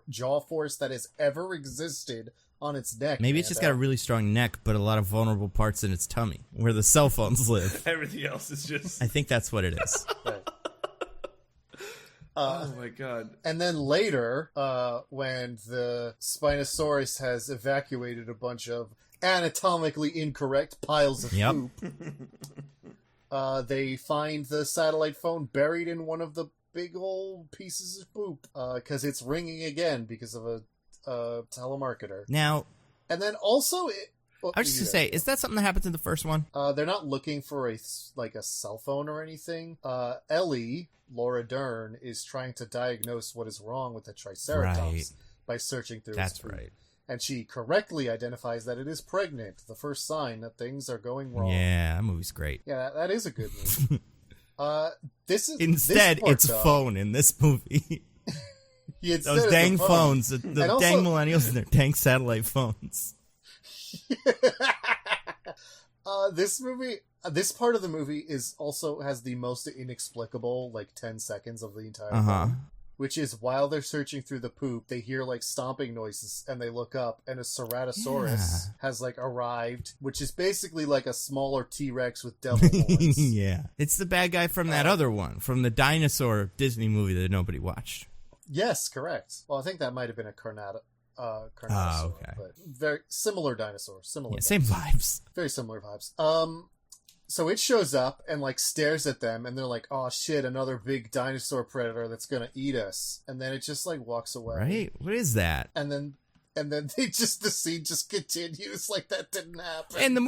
jaw force that has ever existed on its neck. Maybe it's just got a really strong neck, but a lot of vulnerable parts in its tummy, where the cell phones live. Everything else is just... I think that's what it is. Right. Oh my god. And then later, when the Spinosaurus has evacuated a bunch of anatomically incorrect piles of poop, they find the satellite phone buried in one of the big old pieces of poop, because it's ringing again because of a telemarketer. Now, and then also, I was just gonna say, is that something that happens in the first one? They're not looking for a cell phone or anything. Ellie, Laura Dern, is trying to diagnose what is wrong with the Triceratops by searching through its poop. Right. and she correctly identifies that it is pregnant, the first sign that things are going wrong. Yeah, that movie's great. Yeah, that is a good movie. Instead, it's a phone in this movie. Those dang phones, the dang millennials and their dang satellite phones. This part of the movie has the most inexplicable 10 seconds of the entire film, which is while they're searching through the poop, they hear stomping noises and they look up and a Ceratosaurus has arrived, which is basically a smaller T-Rex with devil horns. Yeah, it's the bad guy from that other one, from the dinosaur Disney movie that nobody watched. Yes, correct. Well, I think that might have been a Carnotaur. Okay. But very similar dinosaur. Same vibes. Very similar vibes. So it shows up and stares at them, and they're like, "Oh shit, another big dinosaur predator that's gonna eat us." And then it just walks away. Right? What is that? And then the scene just continues like that didn't happen. And the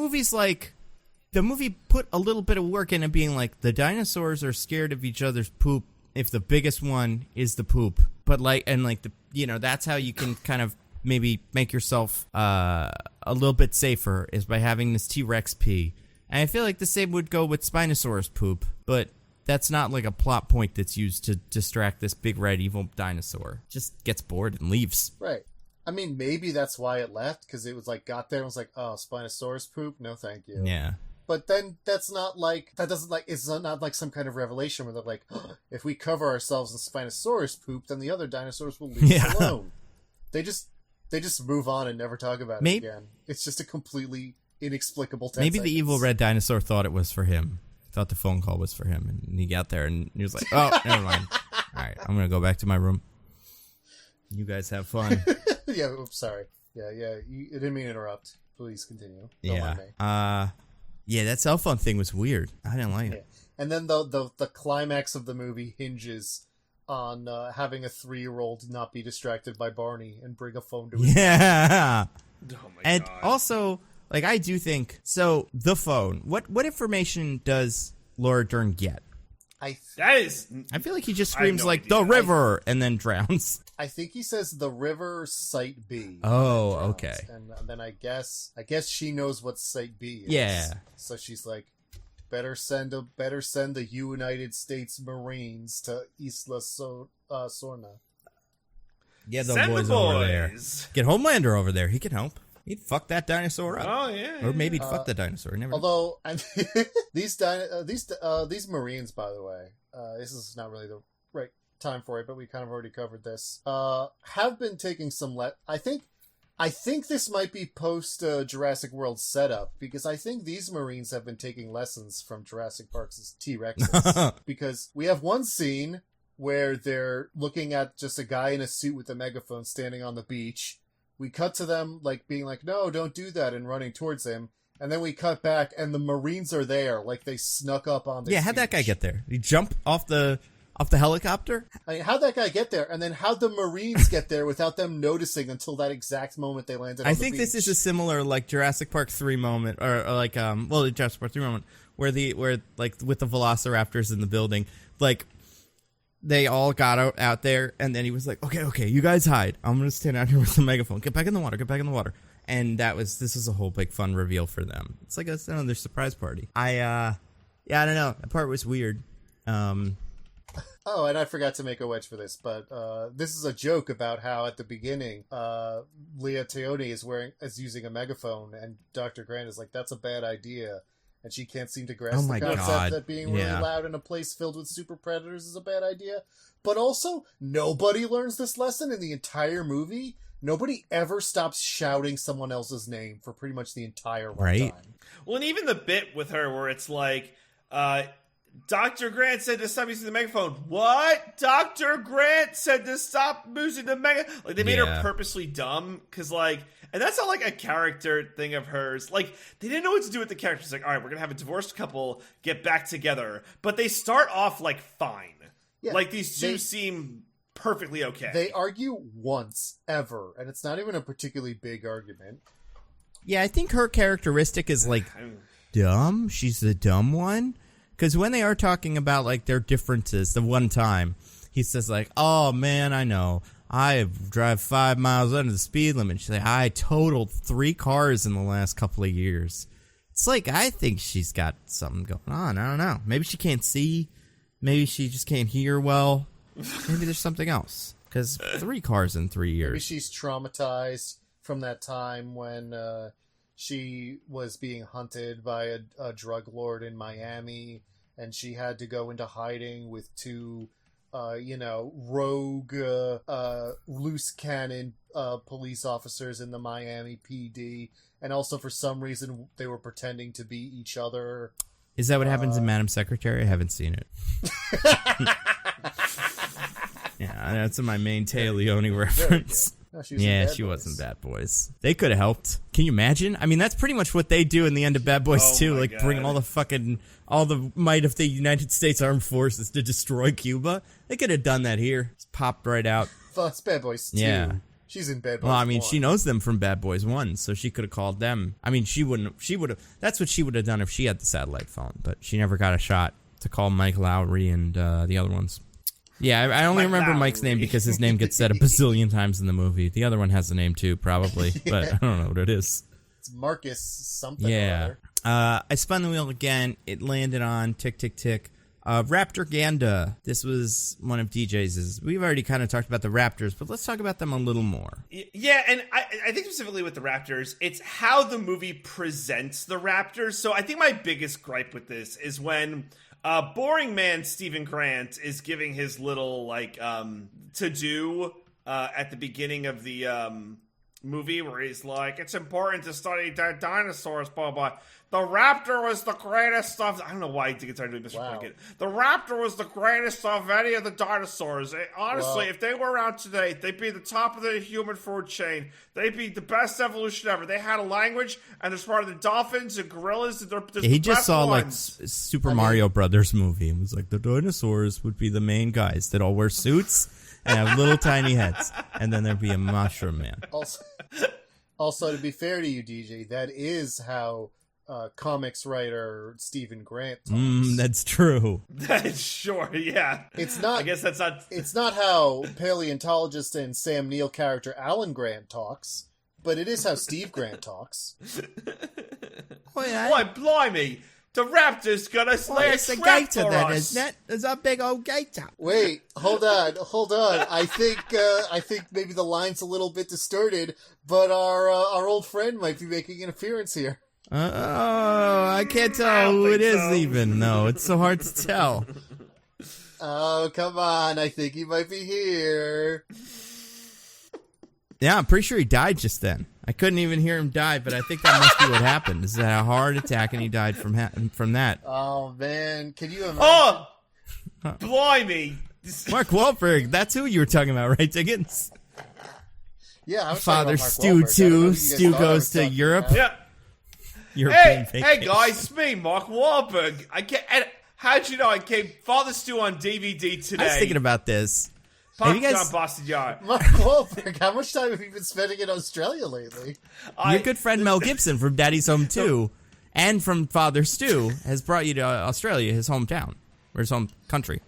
movie put a little bit of work into being the dinosaurs are scared of each other's poop if the biggest one is the poop. But that's how you can kind of maybe make yourself a little bit safer, is by having this T-Rex pee. And I feel like the same would go with Spinosaurus poop, but that's not a plot point that's used to distract this big red evil dinosaur. Just gets bored and leaves. Right. I mean, maybe that's why it left, because it was got there and was oh, Spinosaurus poop? No, thank you. Yeah. But then that's not it's not some kind of revelation where they're oh, if we cover ourselves in Spinosaurus poop, then the other dinosaurs will leave us alone. They just move on and never talk about it again. It's just a completely inexplicable 10 Maybe seconds. the evil red dinosaur thought it was for him. Thought the phone call was for him, and he got there and he was like, "Oh, never mind. All right, I'm gonna go back to my room. You guys have fun." Yeah, oops, sorry. Yeah. I didn't mean to interrupt. Please continue. Don't mind me. Yeah, that cell phone thing was weird. I didn't like it. And then the climax of the movie hinges on having a 3-year-old not be distracted by Barney and bring a phone to his Yeah. Oh my and God. Also, I do think, so the phone, what information does Laura Dern get? I feel like he just screams no idea. the river and then drowns. I think he says the river Site B. Oh, okay. And then I guess she knows what Site B is. Yeah. So she's like, better send the United States Marines to Isla Sorna. Yeah, the Send boys the over there. boys. Get Homelander over there. He can help. He'd fuck that dinosaur up. Oh yeah. Or maybe he'd fuck the dinosaur. Never. Although these Marines, by the way, this is not really the right time for it, but we kind of already covered this. Have been taking some I think this might be post Jurassic World setup, because I think these Marines have been taking lessons from Jurassic Park's T-Rexes. Because we have one scene where they're looking at just a guy in a suit with a megaphone standing on the beach. We cut to them being like, "No, don't do that," and running towards him. And then we cut back and the Marines are there, they snuck up on the how'd that guy get there? Did he jump off the helicopter? I mean, how'd that guy get there? And then how'd the Marines get there without them noticing until that exact moment they landed on the beach? I think this is a similar Jurassic Park 3 moment, or the Jurassic Park 3 moment where with the Velociraptors in the building, they all got out there, and then he was like, okay, you guys hide. I'm going to stand out here with the megaphone. Get back in the water. And this was a whole big fun reveal for them. It's like another surprise party. I don't know. That part was weird. Oh, and I forgot to make a wedge for this, but this is a joke about how at the beginning, Leah Teone is using a megaphone, and Dr. Grant is like, "That's a bad idea." And she can't seem to grasp the concept that being really loud in a place filled with super predators is a bad idea. But also, nobody learns this lesson in the entire movie. Nobody ever stops shouting someone else's name for pretty much the entire runtime. Well, and even the bit with her where it's Dr. Grant said to stop using the megaphone. What? Dr. Grant said to stop using the megaphone. They made her purposely dumb, because and that's not a character thing of hers. They didn't know what to do with the character. It's all right, we're gonna have a divorced couple get back together, but they start off fine. Yeah, these two seem perfectly okay. They argue once ever, and it's not even a particularly big argument. Yeah, I think her characteristic is dumb. She's the dumb one. Because when they are talking about their differences, the one time he says "Oh man, I know I drive 5 miles under the speed limit. She's like, I totaled 3 cars in the last couple of years. It's like, I think she's got something going on. I don't know. Maybe she can't see. Maybe she just can't hear well. Maybe there's something else. Because 3 cars in 3 years. Maybe she's traumatized from that time when she was being hunted by a drug lord in Miami, and she had to go into hiding with 2, rogue, loose cannon police officers in the Miami PD, and also for some reason they were pretending to be each other. Is that what happens in Madam Secretary? I haven't seen it. Yeah, that's my main Taya Leone reference. No, she was in Bad Boys. They could have helped. Can you imagine? I mean, that's pretty much what they do in the end of Bad Boys 2. Like, bring all the might of the United States Armed Forces to destroy Cuba. They could have done that here. Just popped right out. Well, it's Bad Boys 2. Yeah. She's in Bad Boys 1. Well, she 1. knows them from Bad Boys 1, so she could have called them. I mean, she would have, that's what she would have done if she had the satellite phone, but she never got a shot to call Mike Lowry and the other ones. Yeah, I only remember Mike's name because his name gets said a bazillion times in the movie. The other one has a name too, probably, but I don't know what it is. It's Marcus something. Yeah. I spun the wheel again. It landed on tick, tick, tick. Raptor Ganda. This was one of DJ's. We've already kind of talked about the Raptors, but let's talk about them a little more. Yeah, and I think specifically with the Raptors, it's how the movie presents the Raptors. So I think my biggest gripe with this is when boring man Stephen Grant is giving his little to-do at the beginning of the movie where he's like, it's important to study dinosaurs, blah, blah. The raptor was the greatest of... I don't know why he thinks I'm doing this. Wow. The raptor was the greatest of any of the dinosaurs. Honestly, if they were around today, they'd be the top of the human food chain. They'd be the best evolution ever. They had a language, and they're part of the dolphins and gorillas. He just saw Super Mario Brothers movie and was like, the dinosaurs would be the main guys that all wear suits and have little tiny heads. And then there'd be a mushroom man. Also, to be fair to you, DJ, that is how comics writer Stephen Grant talks. That's true. That's sure, yeah. It's not. I guess that's not. It's not how paleontologist and Sam Neill character Alan Grant talks, but it is how Steve Grant talks. Why, blimey! The raptor's gonna slay a gator then, isn't it? There's a big old gator. Wait, hold on. I think maybe the line's a little bit distorted, but our old friend might be making an appearance here. I can't tell who it is even. No, it's so hard to tell. Oh, come on. I think he might be here. Yeah, I'm pretty sure he died just then. I couldn't even hear him die, but I think that must be what happened. This is a heart attack, and he died from that. Oh, man. Can you imagine? Oh! Blimey! Mark Wahlberg, that's who you were talking about, right, Diggins? Yeah, I was Father talking about Mark Stu, Wahlberg. too. Stu goes to Europe. Yeah. European Hey vacation. guys, it's me, Mark Wahlberg. How'd you know I came Father Stu on DVD today? I was thinking about this. Park Have you guys... John Boston Yard. Mark Wahlberg, how much time have you been spending in Australia lately? Your good friend Mel Gibson from Daddy's Home 2 and from Father Stu has brought you to Australia, his hometown, or his home country.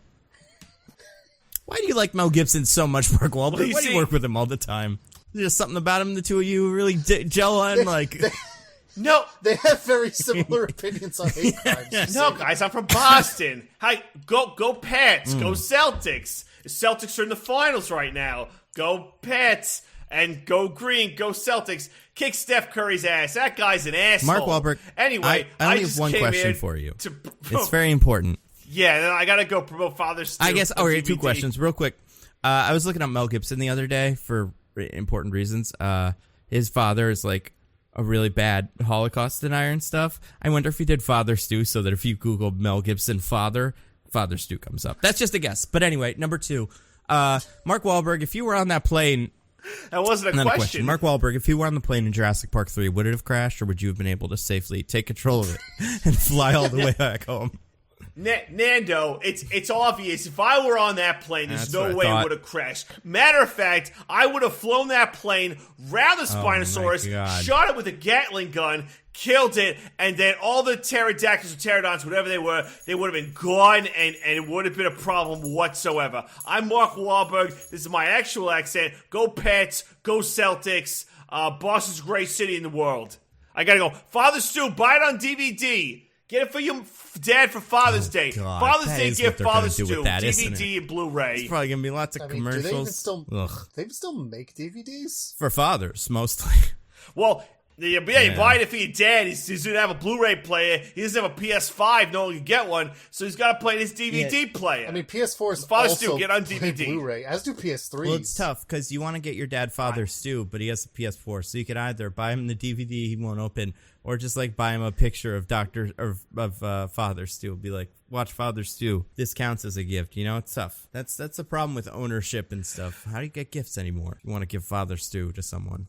Why do you like Mel Gibson so much, Mark Wahlberg? Why do you work with him all the time? There's just something about him the two of you really gel on, No, they have very similar opinions on hate crimes. No, guys, I'm from Boston. Hi, go Pats, go Celtics. The Celtics are in the finals right now. Go Pats and go Green, go Celtics. Kick Steph Curry's ass. That guy's an asshole. Mark Wahlberg. Anyway, I only have one question for you. It's very important. Yeah, then I gotta go promote Father Stu. I guess. Okay, 2 questions, real quick. I was looking up Mel Gibson the other day for important reasons. His father is like a really bad Holocaust denier and stuff. I wonder if he did Father Stu so that if you Google Mel Gibson Father Stu comes up. That's just a guess. But anyway, number 2. Mark Wahlberg, if you were on that plane... That wasn't a question. Mark Wahlberg, if you were on the plane in Jurassic Park 3, would it have crashed or would you have been able to safely take control of it and fly all the way back home? Nando, it's obvious. If I were on that plane, there's no way it would have crashed. Matter of fact, I would have flown that plane round the Spinosaurus, shot it with a Gatling gun, killed it, and then all the Pterodactyls and Pteranodons, whatever they would have been gone, and it would have been a problem whatsoever. I'm Mark Wahlberg. This is my actual accent. Go Pats. Go Celtics. Boston's a great city in the world. I gotta go. Father Stu, buy it on DVD. Get it for your dad for Father's Day. God. Father's That Day is gift, what they're gonna Father's do Stu, with that, DVD and Blu-ray. It's probably gonna be lots of commercials. Do they even still make DVDs? For fathers, mostly. Well, you buy it for your dad. He's going to have a Blu-ray player. He doesn't have a PS5. No one can get one. So he's got to play his DVD player. I mean, PS4 is Father also Stu, get on DVD. Blu-ray, as do PS3s. Well, it's tough because you want to get your dad Father Stu, but he has a PS4, so you could either buy him the DVD he won't open, or just like buy him a picture of Father Stu. Be like, watch Father Stu. This counts as a gift. You know, it's tough. That's the problem with ownership and stuff. How do you get gifts anymore? You want to give Father Stu to someone.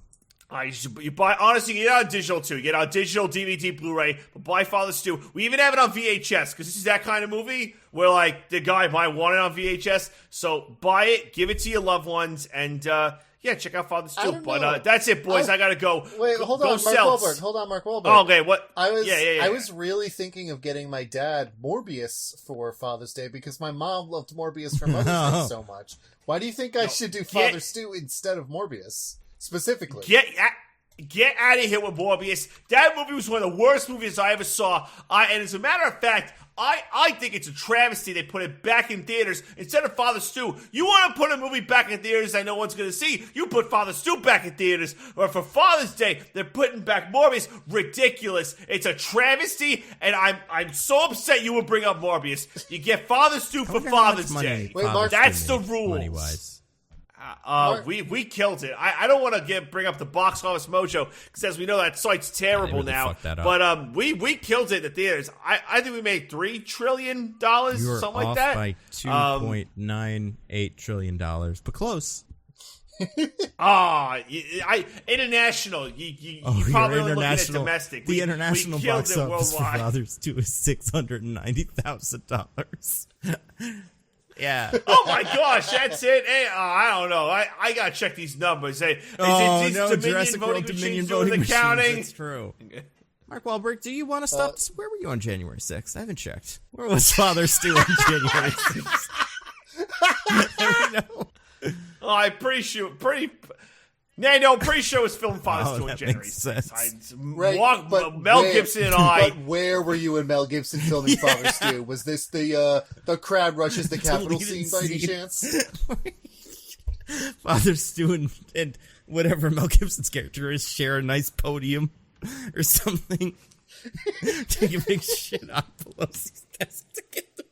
You buy, honestly, you get it on digital too. You get it on digital, DVD, Blu-ray, but buy Father Stu. We even have it on VHS, because this is that kind of movie where, like, the guy might want it on VHS. So buy it, give it to your loved ones, and, check out Father Stu. But that's it, boys. I gotta go. Wait, hold on, Mark Wahlberg. Hold on, Mark Wahlberg. Oh, okay, what? I was really thinking of getting my dad Morbius for Father's Day, because my mom loved Morbius for Mother's Day so much. Why do you think I should do Father Stu instead of Morbius? Specifically. Get out of here with Morbius. That movie was one of the worst movies I ever saw. And as a matter of fact, I think it's a travesty they put it back in theaters instead of Father Stu. You want to put a movie back in theaters that no one's going to see, you put Father Stu back in theaters. Or for Father's Day, they're putting back Morbius. Ridiculous. It's a travesty, and I'm so upset you would bring up Morbius. You get Father Stu for Father's Day. Wait, Mark, that's the rules. Money-wise. We killed it. I don't want to bring up the box office mojo, because as we know, that site's terrible now. But we killed it in the theaters. I think we made $3 trillion, something like that. By $2.98 trillion, but close. International. You probably only looking at domestic. The international box office for worldwide. Fathers 2 is $690,000. Yeah. Oh my gosh, that's it. Hey, I don't know. I gotta check these numbers. Hey, Jurassic World Dominion voting machines. Counting? That's true. Mark Wahlberg, do you want to stop? Where were you on January 6th? I haven't checked. Where was Father Stu on January 6th? I'm pretty sure it was filmed Father Stu on January 6th. Mel Gibson and I. But where were you and Mel Gibson filming Father Stu? Was this the crowd rushes the Capitol scene by any chance? Father Stu and whatever Mel Gibson's character is share a nice podium or something. Take a big shit on Pelosi's desk to get the...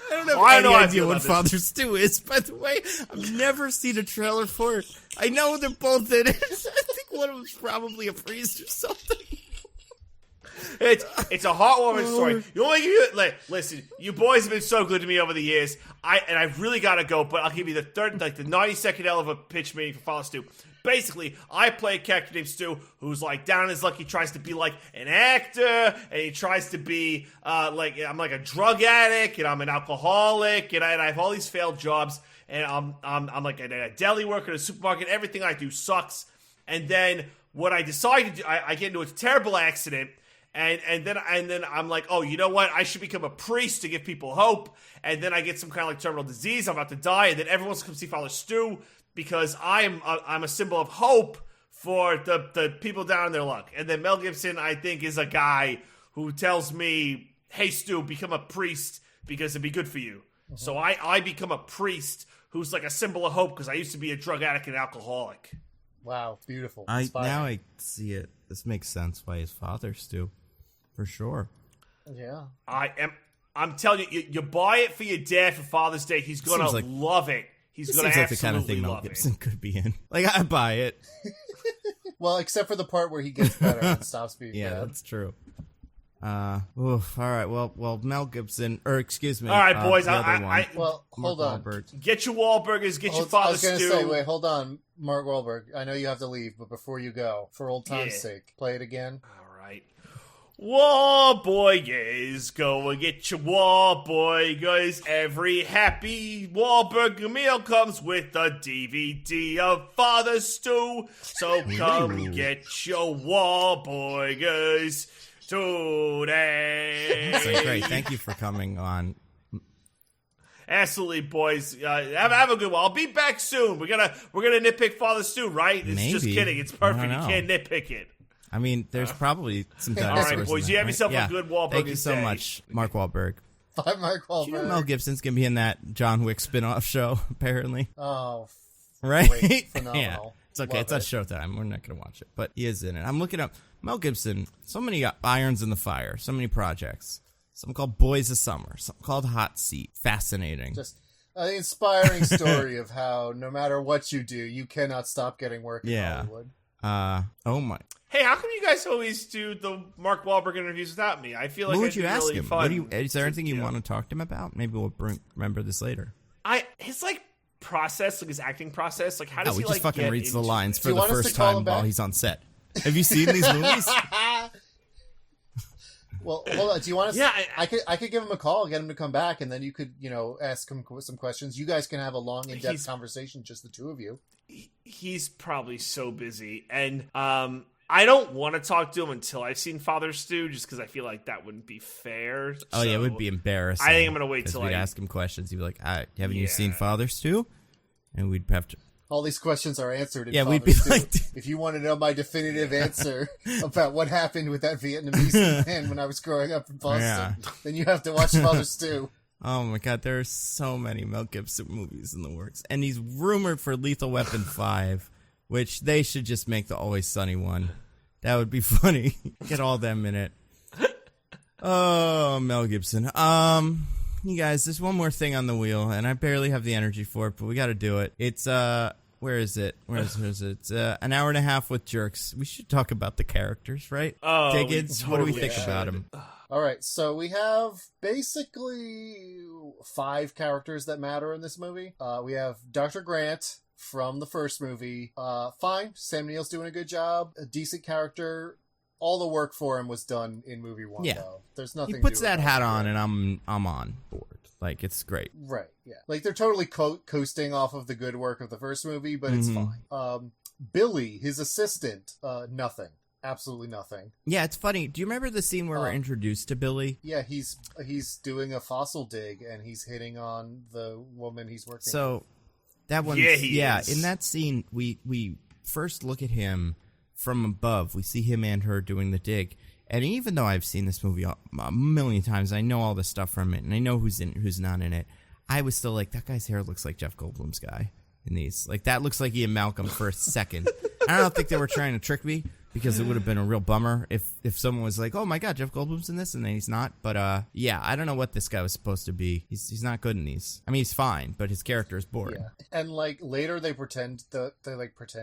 I don't have any idea what Father Stu is, by the way. I've never seen a trailer for it. I know they're both in it. I think one of them's probably a priest or something. It's a heartwarming story. Listen, you boys have been so good to me over the years. I've really got to go, but I'll give you the 90-second elevator pitch meeting for Father Stu. Basically, I play a character named Stu who's like down on his luck. He tries to be like an actor, and he tries to be I'm like a drug addict, and I'm an alcoholic, and I have all these failed jobs, and I'm like a deli worker in a supermarket. Everything I do sucks. And then what I decide to do, I get into a terrible accident. And then I'm like, oh, you know what? I should become a priest to give people hope. And then I get some kind of like terminal disease. I'm about to die. And then everyone's come see Father Stu because I'm a symbol of hope for the people down in their luck. And then Mel Gibson, I think, is a guy who tells me, hey, Stu, become a priest because it'd be good for you. Mm-hmm. So I become a priest who's like a symbol of hope because I used to be a drug addict and alcoholic. Wow, beautiful. Now I see it. This makes sense why his Father Stu. For sure. Yeah. I'm telling you, you buy it for your dad for Father's Day. He's going to love it. He's going to absolutely love it. Seems like the kind of thing Mel Gibson could be in. Like, I buy it. Well, except for the part where he gets better and stops being bad. Yeah, that's true. Oof. All right. Well, Mel Gibson, or excuse me. All right, boys. The other one, Well, hold Mark on. Wahlberg. Get your Wahlburgers, get your I father was gonna stew. say, wait, hold on, Mark Wahlberg. I know you have to leave, but before you go, for old time's sake, play it again. All right. Warburgers, go and get your Warburgers. Every happy Wahlburger meal comes with a DVD of Father Stew. So come get your Warburgers today. So great. Thank you for coming on. Absolutely, boys. Have a good one. I'll be back soon. We're gonna nitpick Father Stew, right? It's Maybe. just kidding. It's I perfect. don't You know. can't nitpick it. I mean, there's probably some All dinosaurs. right, boys. in You that, have yourself right? a good Wahlburgers Thank you so day. much, Mark Wahlberg. Bye, Mark Wahlberg. Do you know Mel Gibson's gonna be in that John Wick spin-off show? Apparently, Oh, right? great. Phenomenal. Yeah, it's okay. Love It's on it. Showtime. We're not gonna watch it, but he is in it. I'm looking up Mel Gibson. So many irons in the fire. So many projects. Something called Boys of Summer. Something called Hot Seat. Fascinating. Just an inspiring story of how no matter what you do, you cannot stop getting work in Yeah. Hollywood. Oh my. Hey, how come you guys always do the Mark Wahlberg interviews without me? I feel like What would it'd you be ask really him? fun. What do you? Is there anything you know. want to talk to him about? Maybe we'll remember this later. His like process, like his acting process, like how does No, he he just like fucking get reads the into lines it? for you the want us first to call time him while back? he's on set. Have you seen these movies? Well, hold on. Do you want us? Yeah, I could give him a call, get him to come back, and then you could, ask him some questions. You guys can have a long, in-depth He's- conversation, just the two of you. He's probably so busy, and I don't want to talk to him until I've seen Father Stew, just because I feel like that wouldn't be fair. Oh yeah, it So would be embarrassing. I think I'm gonna wait 'cause till we'd I ask him questions. He'd be like, haven't you Yeah. seen Father Stew? And we'd have to. All these questions are answered. In Yeah, we'd Father be Stew. like- if you want to know my definitive answer about what happened with that Vietnamese man when I was growing up in Boston, Yeah. then you have to watch Father Stew. Oh my god, there are so many Mel Gibson movies in the works, and he's rumored for Lethal Weapon 5, which they should just make the Always Sunny one. That would be funny. Get all them in it. Oh, Mel Gibson. You guys, there's one more thing on the wheel, and I barely have the energy for it, but we got to do it. It's where is it? Where is it? It's an hour and a half with jerks. We should talk about the characters, right? Oh, we Diggins, what do we totally think about should. him? All right, so we have basically 5 characters that matter in this movie. We have Dr. Grant from the first movie. Fine, Sam Neill's doing a good job. A decent character. All the work for him was done in movie 1, Yeah. though. There's nothing. He puts new that about hat it. on, and I'm on board. Like, it's great. Right, yeah. Like, they're totally coasting off of the good work of the first movie, but it's Mhm. fine. Billy, his assistant, nothing. Absolutely nothing. Yeah, it's funny. Do you remember the scene where we're introduced to Billy? Yeah, he's doing a fossil dig, and he's hitting on the woman he's working with. So that one, Yeah, he is. in that scene, we first look at him from above. We see him and her doing the dig, and even though I've seen this movie a million times, I know all the stuff from it, and I know who's in, who's not in it. I was still like, that guy's hair looks like Jeff Goldblum's guy in these. Like, that looks like Ian Malcolm for a second. I don't think they were trying to trick me, because it would have been a real bummer if someone was like, oh my god, Jeff Goldblum's in this, and then he's not. But yeah, I don't know what this guy was supposed to be. He's not good in these. I mean, he's fine, but his character is boring. Yeah, and like later they pretend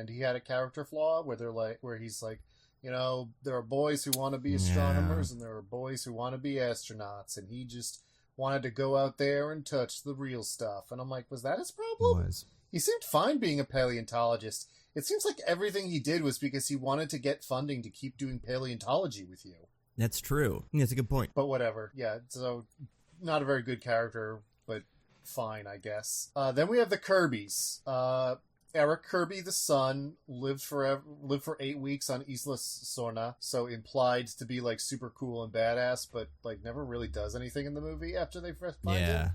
he had a character flaw where he's like, there are boys who want to be astronomers and there are boys who want to be astronauts, and he just wanted to go out there and touch the real stuff. And I'm like, was that his problem? He seemed fine being a paleontologist. It seems like everything he did was because he wanted to get funding to keep doing paleontology with you. That's true. That's a good point. But whatever. Yeah, so not a very good character, but fine, I guess. Then we have the Kirbys. Eric Kirby, the son, lived for 8 weeks on Isla Sorna, so implied to be like super cool and badass, but like never really does anything in the movie after they first find him.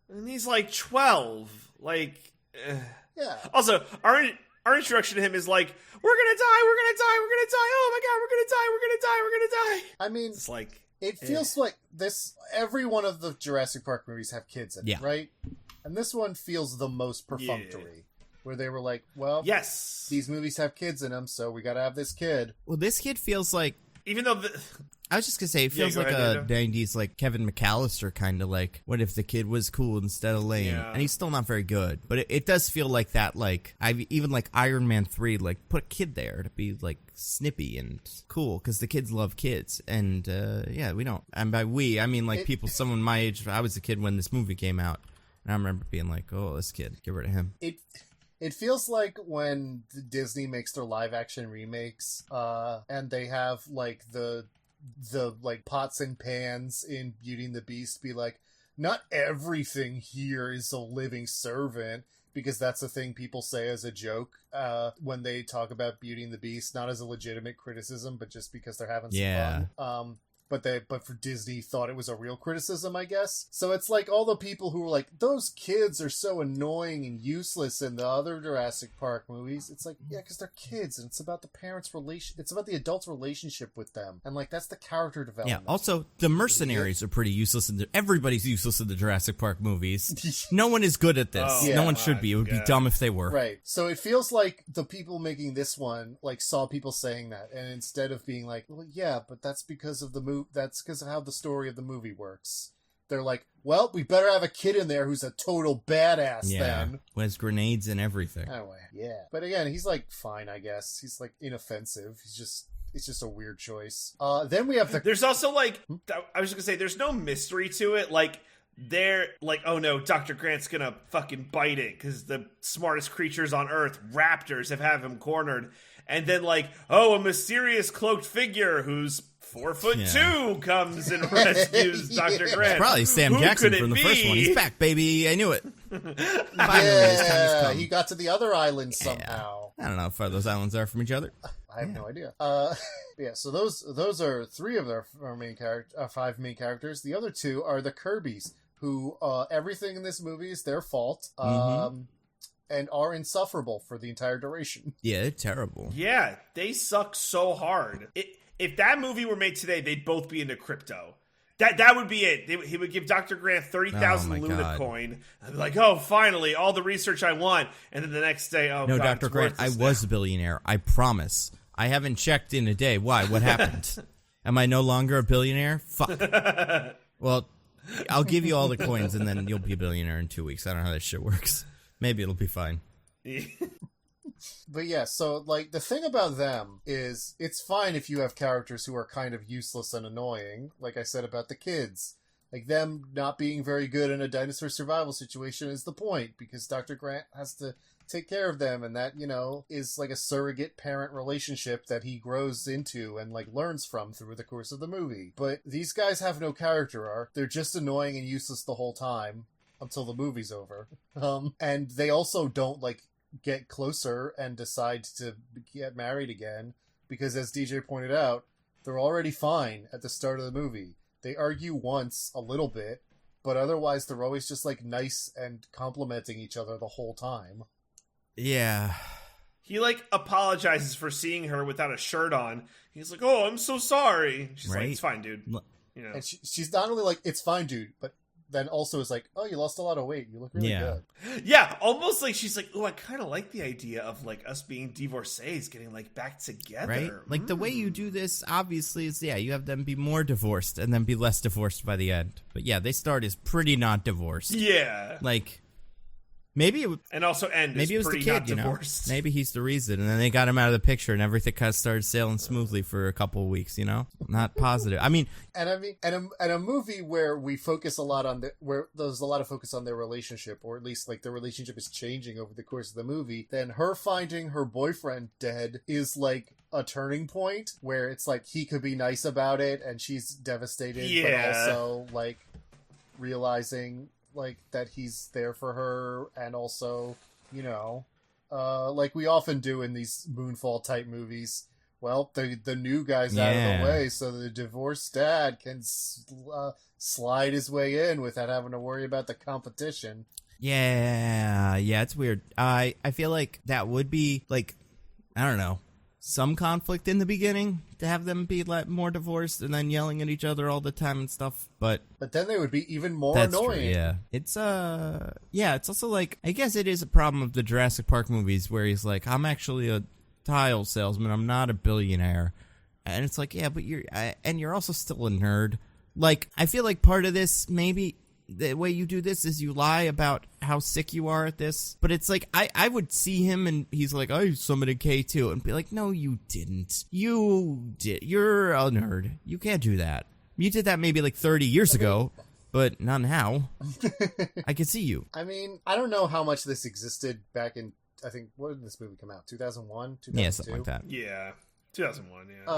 And he's like 12. Like, Yeah. Also, our introduction to him is like, we're gonna die, we're gonna die, we're gonna die. Oh my god, we're gonna die, we're gonna die, we're gonna die. I mean, It's like, it feels like this. Every one of the Jurassic Park movies have kids in it, right? And this one feels the most perfunctory, where they were like, "Well, yes, these movies have kids in them, so we got to have this kid." Well, this kid feels like even though I was just gonna say, it feels go like ahead, a Nando. 90s, like, Kevin McAllister kind of, like, what if the kid was cool instead of lame? Yeah. And he's still not very good. But it does feel like that, like, even like Iron Man 3, like, put a kid there to be, like, snippy and cool, because the kids love kids. And, yeah, we don't. And by we, I mean, like, someone my age. I was a kid when this movie came out. And I remember being like, oh, this kid, get rid of him. It feels like when Disney makes their live action remakes, and they have like the like pots and pans in Beauty and the Beast be like, not everything here is a living servant, because that's the thing people say as a joke when they talk about Beauty and the Beast, not as a legitimate criticism, but just because they're having some fun. But for Disney thought it was a real criticism, I guess. So it's like all the people who were like, those kids are so annoying and useless in the other Jurassic Park movies. It's like, yeah, because they're kids, and it's about the parents' it's about the adult's relationship with them, and like that's the character development. Yeah. Also, the mercenaries are pretty useless. Everybody's useless in the Jurassic Park movies. No one is good at this. Oh, no one should be. It would be dumb if they were. Right. So it feels like the people making this one like saw people saying that, and instead of being like, well, yeah, but that's because of the movie. That's because of how the story of the movie works. They're like, well, we better have a kid in there who's a total badass then. Who has grenades and everything. Anyway, yeah. But again, he's like fine, I guess. He's like inoffensive. It's just a weird choice. Then we have there's also like, I was just gonna say, there's no mystery to it. Like, they're like, oh no, Dr. Grant's gonna fucking bite it because the smartest creatures on Earth, raptors, have him cornered. And then like, oh, a mysterious cloaked figure who's 4'2" comes and rescues Dr. Grant. It's probably Sam Who Jackson could it from the be? first one. He's back, baby. I knew it. Finally, his time has come. he got to the other island somehow. I don't know how far those islands are from each other. I have no idea. Yeah, so those are three of our five main characters. The other two are the Kirbys, who everything in this movie is their fault. And are insufferable for the entire duration. Yeah, they're terrible. Yeah, they suck so hard. If that movie were made today, they'd both be into crypto. That would be it. He would give Dr. Grant 30,000 Luna coin. I'd be like, oh, finally, all the research I want. And then the next day, oh, no, God, Dr. Grant, I was a billionaire. I promise. I haven't checked in a day. Why? What happened? Am I no longer a billionaire? Fuck. Well, I'll give you all the coins, and then you'll be a billionaire in 2 weeks. I don't know how that shit works. Maybe it'll be fine. But yeah, so like the thing about them is it's fine if you have characters who are kind of useless and annoying, like I said about the kids. Like them not being very good in a dinosaur survival situation is the point, because Dr. Grant has to take care of them, and that, you know, is like a surrogate parent relationship that he grows into and like learns from through the course of the movie. But these guys have no character arc. They're just annoying and useless the whole time until the movie's over. And they also don't like get closer and decide to get married again, because as DJ pointed out, they're already fine at the start of the movie. They argue once a little bit, but otherwise they're always just like nice and complimenting each other the whole time. Yeah. He like apologizes for seeing her without a shirt on. He's like, oh, I'm so sorry. She's like, it's fine, dude. You know. And she's not only like, it's fine, dude, but then also is like, oh, you lost a lot of weight. You look really good. Yeah, almost like she's like, oh, I kind of like the idea of like us being divorcees, getting like back together. Right? Like the way you do this, obviously, is, you have them be more divorced and then be less divorced by the end. But yeah, they start as pretty not divorced. Yeah. Like, maybe it would, and also end maybe it was the kid, you know. Maybe he's the reason, and then they got him out of the picture, and everything kind of started sailing smoothly for a couple of weeks. You know, not positive. I mean, and a movie where we focus a lot on where there's a lot of focus on their relationship, or at least like their relationship is changing over the course of the movie. Then her finding her boyfriend dead is like a turning point where it's like he could be nice about it, and she's devastated, but also like realizing like that he's there for her, and also, you know, like we often do in these Moonfall type movies, well, the new guy's out of the way so the divorced dad can slide his way in without having to worry about the competition. Yeah, it's weird. I feel like that would be like, I don't know, some conflict in the beginning to have them be like more divorced and then yelling at each other all the time and stuff, but then they would be even more that's annoying. True, it's it's also like, I guess it is a problem of the Jurassic Park movies where he's like, I'm actually a tile salesman, I'm not a billionaire, And it's like, yeah, but you're also still a nerd. Like, I feel like part of this, maybe the way you do this is you lie about how sick you are at this. But it's like, I would see him and he's like, I summoned K2, and be like, no, you didn't. You did. You're a nerd. You can't do that. You did that maybe like 30 years ago, but not now. I can see you. I mean, I don't know how much this existed back in, I think, what did this movie come out? 2001? 2002? Yeah, something like that. Yeah. 2001, yeah.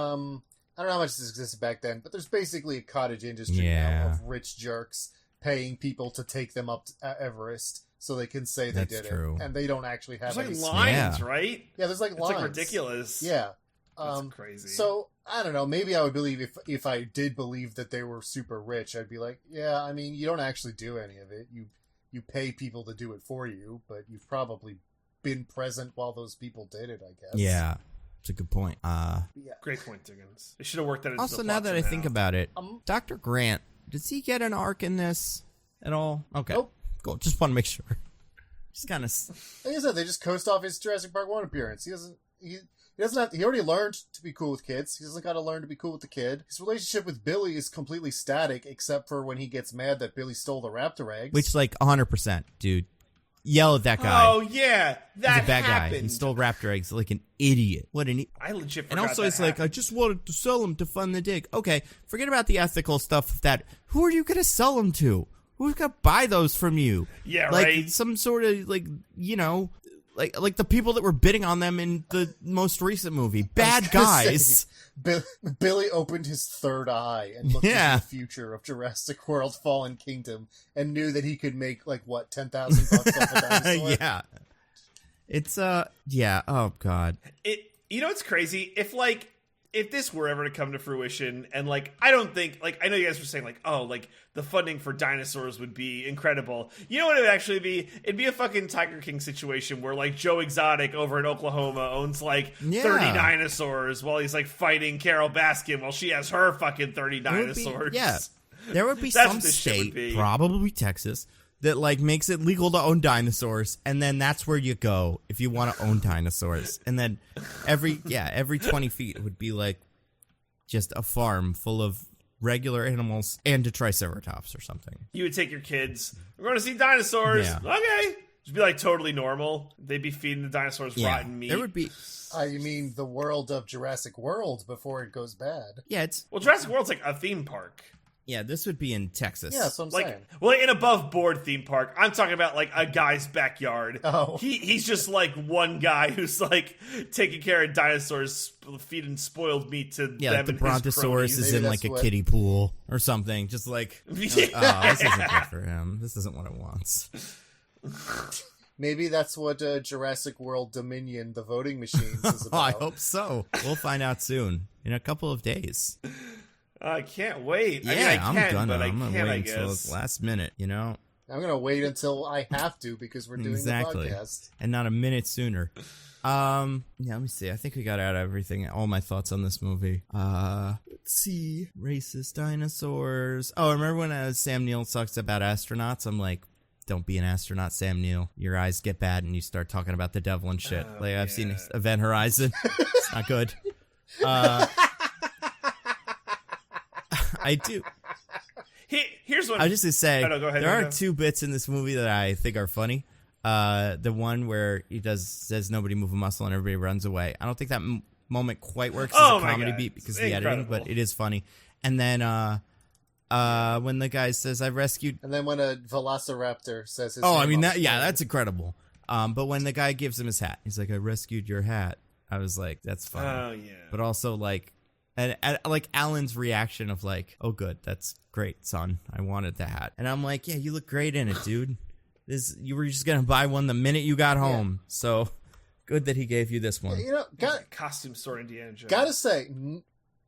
I don't know how much this existed back then, but there's basically a cottage industry now of rich jerks paying people to take them up to Everest so they can say they did it. And they don't actually have there's any lines, right? Yeah, there's like it's lines. It's like ridiculous. Yeah. That's crazy. So, I don't know, maybe I would believe if I did believe that they were super rich, I'd be like, yeah, I mean, you don't actually do any of it. You pay people to do it for you, but you've probably been present while those people did it, I guess. Yeah. It's a good point. Great point, Diggins. They should have worked that into also, the now plot that I think about it, Dr. Grant, does he get an arc in this at all? Okay. Nope. Cool. Just want to make sure. Just kind of... Like I said, they just coast off his Jurassic Park 1 appearance. He doesn't have... He already learned to be cool with kids. He doesn't got to learn to be cool with the kid. His relationship with Billy is completely static, except for when he gets mad that Billy stole the raptor eggs. Which, like, 100%, dude. Yell at that guy. Oh, yeah. That He's a bad happened. guy. He stole raptor eggs like an idiot. What an I legit forgot And also, that it's like, I just wanted to sell them to fund the dig. Okay, forget about the ethical stuff of that. Who are you going to sell them to? Who's going to buy those from you? Yeah, like, right. Some sort of, like, you know... Like the people that were bidding on them in the most recent movie. Bad guys. Billy opened his third eye and looked into the future of Jurassic World Fallen Kingdom and knew that he could make, like, what, $10,000 off a dinosaur? Yeah. It's, yeah, oh, God. You know what's crazy? If this were ever to come to fruition, and, like, I don't think, like, I know you guys were saying, like, oh, like, the funding for dinosaurs would be incredible. You know what it would actually be? It'd be a fucking Tiger King situation where, like, Joe Exotic over in Oklahoma owns, like, 30 dinosaurs while he's, like, fighting Carol Baskin while she has her fucking 30 dinosaurs. There would be some state, probably Texas, that, like, makes it legal to own dinosaurs, and then that's where you go if you want to own dinosaurs. And then every 20 feet would be, like, just a farm full of regular animals and a triceratops or something. You would take your kids, we're going to see dinosaurs. Yeah. Okay. Just be, like, totally normal. They'd be feeding the dinosaurs rotten meat. There would be... you mean the world of Jurassic World before it goes bad. Yeah, it's... Well, Jurassic World's, like, a theme park. Yeah, this would be in Texas. Yeah, that's what I'm saying. Well, an above-board theme park. I'm talking about, like, a guy's backyard. Oh. He's just, like, one guy who's, like, taking care of dinosaurs, feeding spoiled meat to them like the and Brontosaurus is in, like, a kiddie pool or something. Just like, this isn't good for him. This isn't what it wants. Maybe that's what Jurassic World Dominion, the voting machines, is about. I hope so. We'll find out soon. In a couple of days. I can't wait. Yeah, I I'm gonna I wait guess. until the last minute, you know? I'm going to wait until I have to because we're doing the podcast. And not a minute sooner. Yeah, let me see. I think we got out everything, all my thoughts on this movie. Let's see. Racist dinosaurs. Oh, remember when Sam Neill talks about astronauts? I'm like, don't be an astronaut, Sam Neill. Your eyes get bad and you start talking about the devil and shit. I've seen Event Horizon. It's not good. I do. Here's what I was just going to say. Go ahead, there are two bits in this movie that I think are funny. The one where he says nobody move a muscle and everybody runs away. I don't think that moment quite works as a comedy beat because of the editing, but it is funny. And then when the guy says, "I've rescued," and then when a velociraptor says, his that's incredible. But when the guy gives him his hat, he's like, "I rescued your hat." I was like, "That's funny." Oh yeah. But also like. And like Alan's reaction of like, oh good, that's great, son. I wanted the hat. And I'm like, yeah, you look great in it, dude. You were just gonna buy one the minute you got home. So good that he gave you this one. You know, costume store Indiana Jones. Gotta say,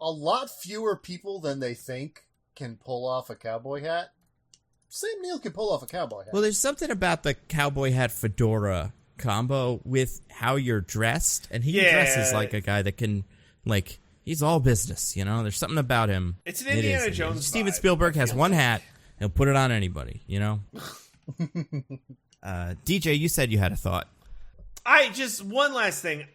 a lot fewer people than they think can pull off a cowboy hat. Sam Neill can pull off a cowboy hat. Well, there's something about the cowboy hat fedora combo with how you're dressed, and he dresses like a guy that can like. He's all business, you know? There's something about him. It's an Indiana Jones Steven Spielberg has one hat. He'll put it on anybody, you know? DJ, you said you had a thought. One last thing.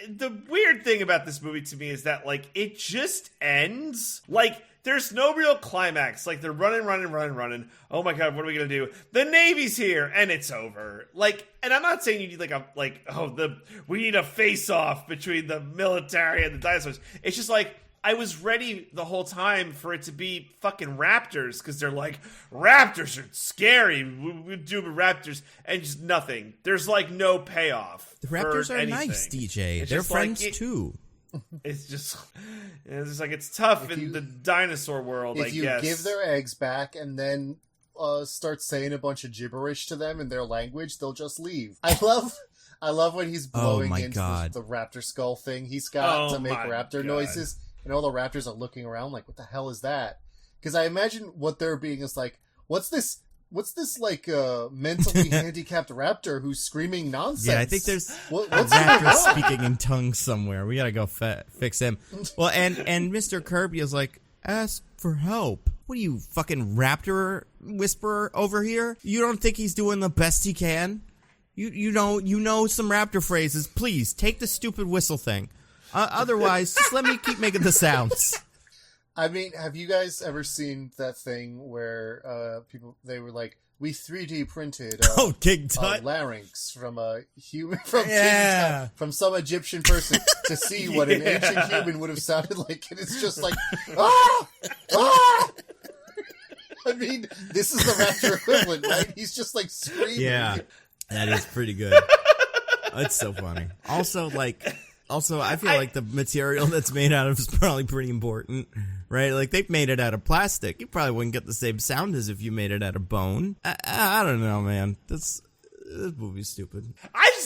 the weird thing about this movie to me is that, like, it just ends. Like, there's no real climax. Like, they're running. Oh my god, what are we gonna do? The Navy's here, and it's over. Like, and I'm not saying you need we need a face-off between the military and the dinosaurs. It's just like, I was ready the whole time for it to be fucking raptors, because they're like, raptors are scary. We do raptors, and just nothing. There's like no payoff. The raptors are anything. nice, DJ. It's They're just friends like, too. It's just like, it's tough in the dinosaur world, I guess. If you give their eggs back and then start saying a bunch of gibberish to them in their language, they'll just leave. I love when he's blowing into the raptor skull thing he's got to make raptor noises, and all the raptors are looking around like, what the hell is that? Because I imagine what they're being is like, what's this like mentally handicapped raptor who's screaming nonsense? Yeah, I think there's what's raptor speaking in tongues somewhere. We gotta go fix him. Well, and Mr. Kirby is like, ask for help. What are you, fucking raptor whisperer over here? You don't think he's doing the best he can? You know some raptor phrases. Please take the stupid whistle thing. Otherwise, just let me keep making the sounds. I mean, have you guys ever seen that thing where they were like, we 3D printed King Tut larynx from a human from some Egyptian person to see what an ancient human would have sounded like, and it's just like, ah! I mean, this is the raptor equivalent, right? He's just like screaming. Yeah, that is pretty good. That's so funny. Also, I feel like the material that's made out of is probably pretty important, right? Like, they've made it out of plastic. You probably wouldn't get the same sound as if you made it out of bone. I don't know, man. This movie's stupid.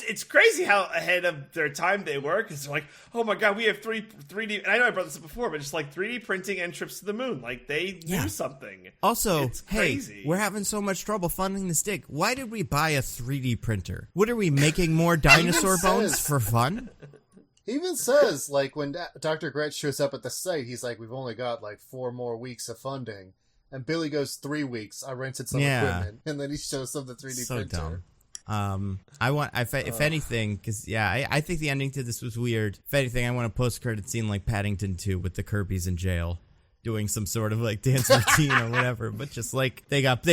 It's crazy how ahead of their time they were, because they're like, oh my god, we have 3D, and I know I brought this up before, but just like 3D printing and trips to the moon. Like, they knew something. Also, it's crazy. Hey, we're having so much trouble funding this dig. Why did we buy a 3D printer? What are we, making more dinosaur bones for fun? He even says, like, when Dr. Gretsch shows up at the site, he's like, we've only got, like, 4 more weeks of funding. And Billy goes, 3 weeks. I rented some equipment. And then he shows them the 3D printer. Dumb. If anything, because, I think the ending to this was weird. If anything, I want a post-credit scene like Paddington 2 with the Kirbys in jail, doing some sort of, like, dance routine or whatever. But just, like, they got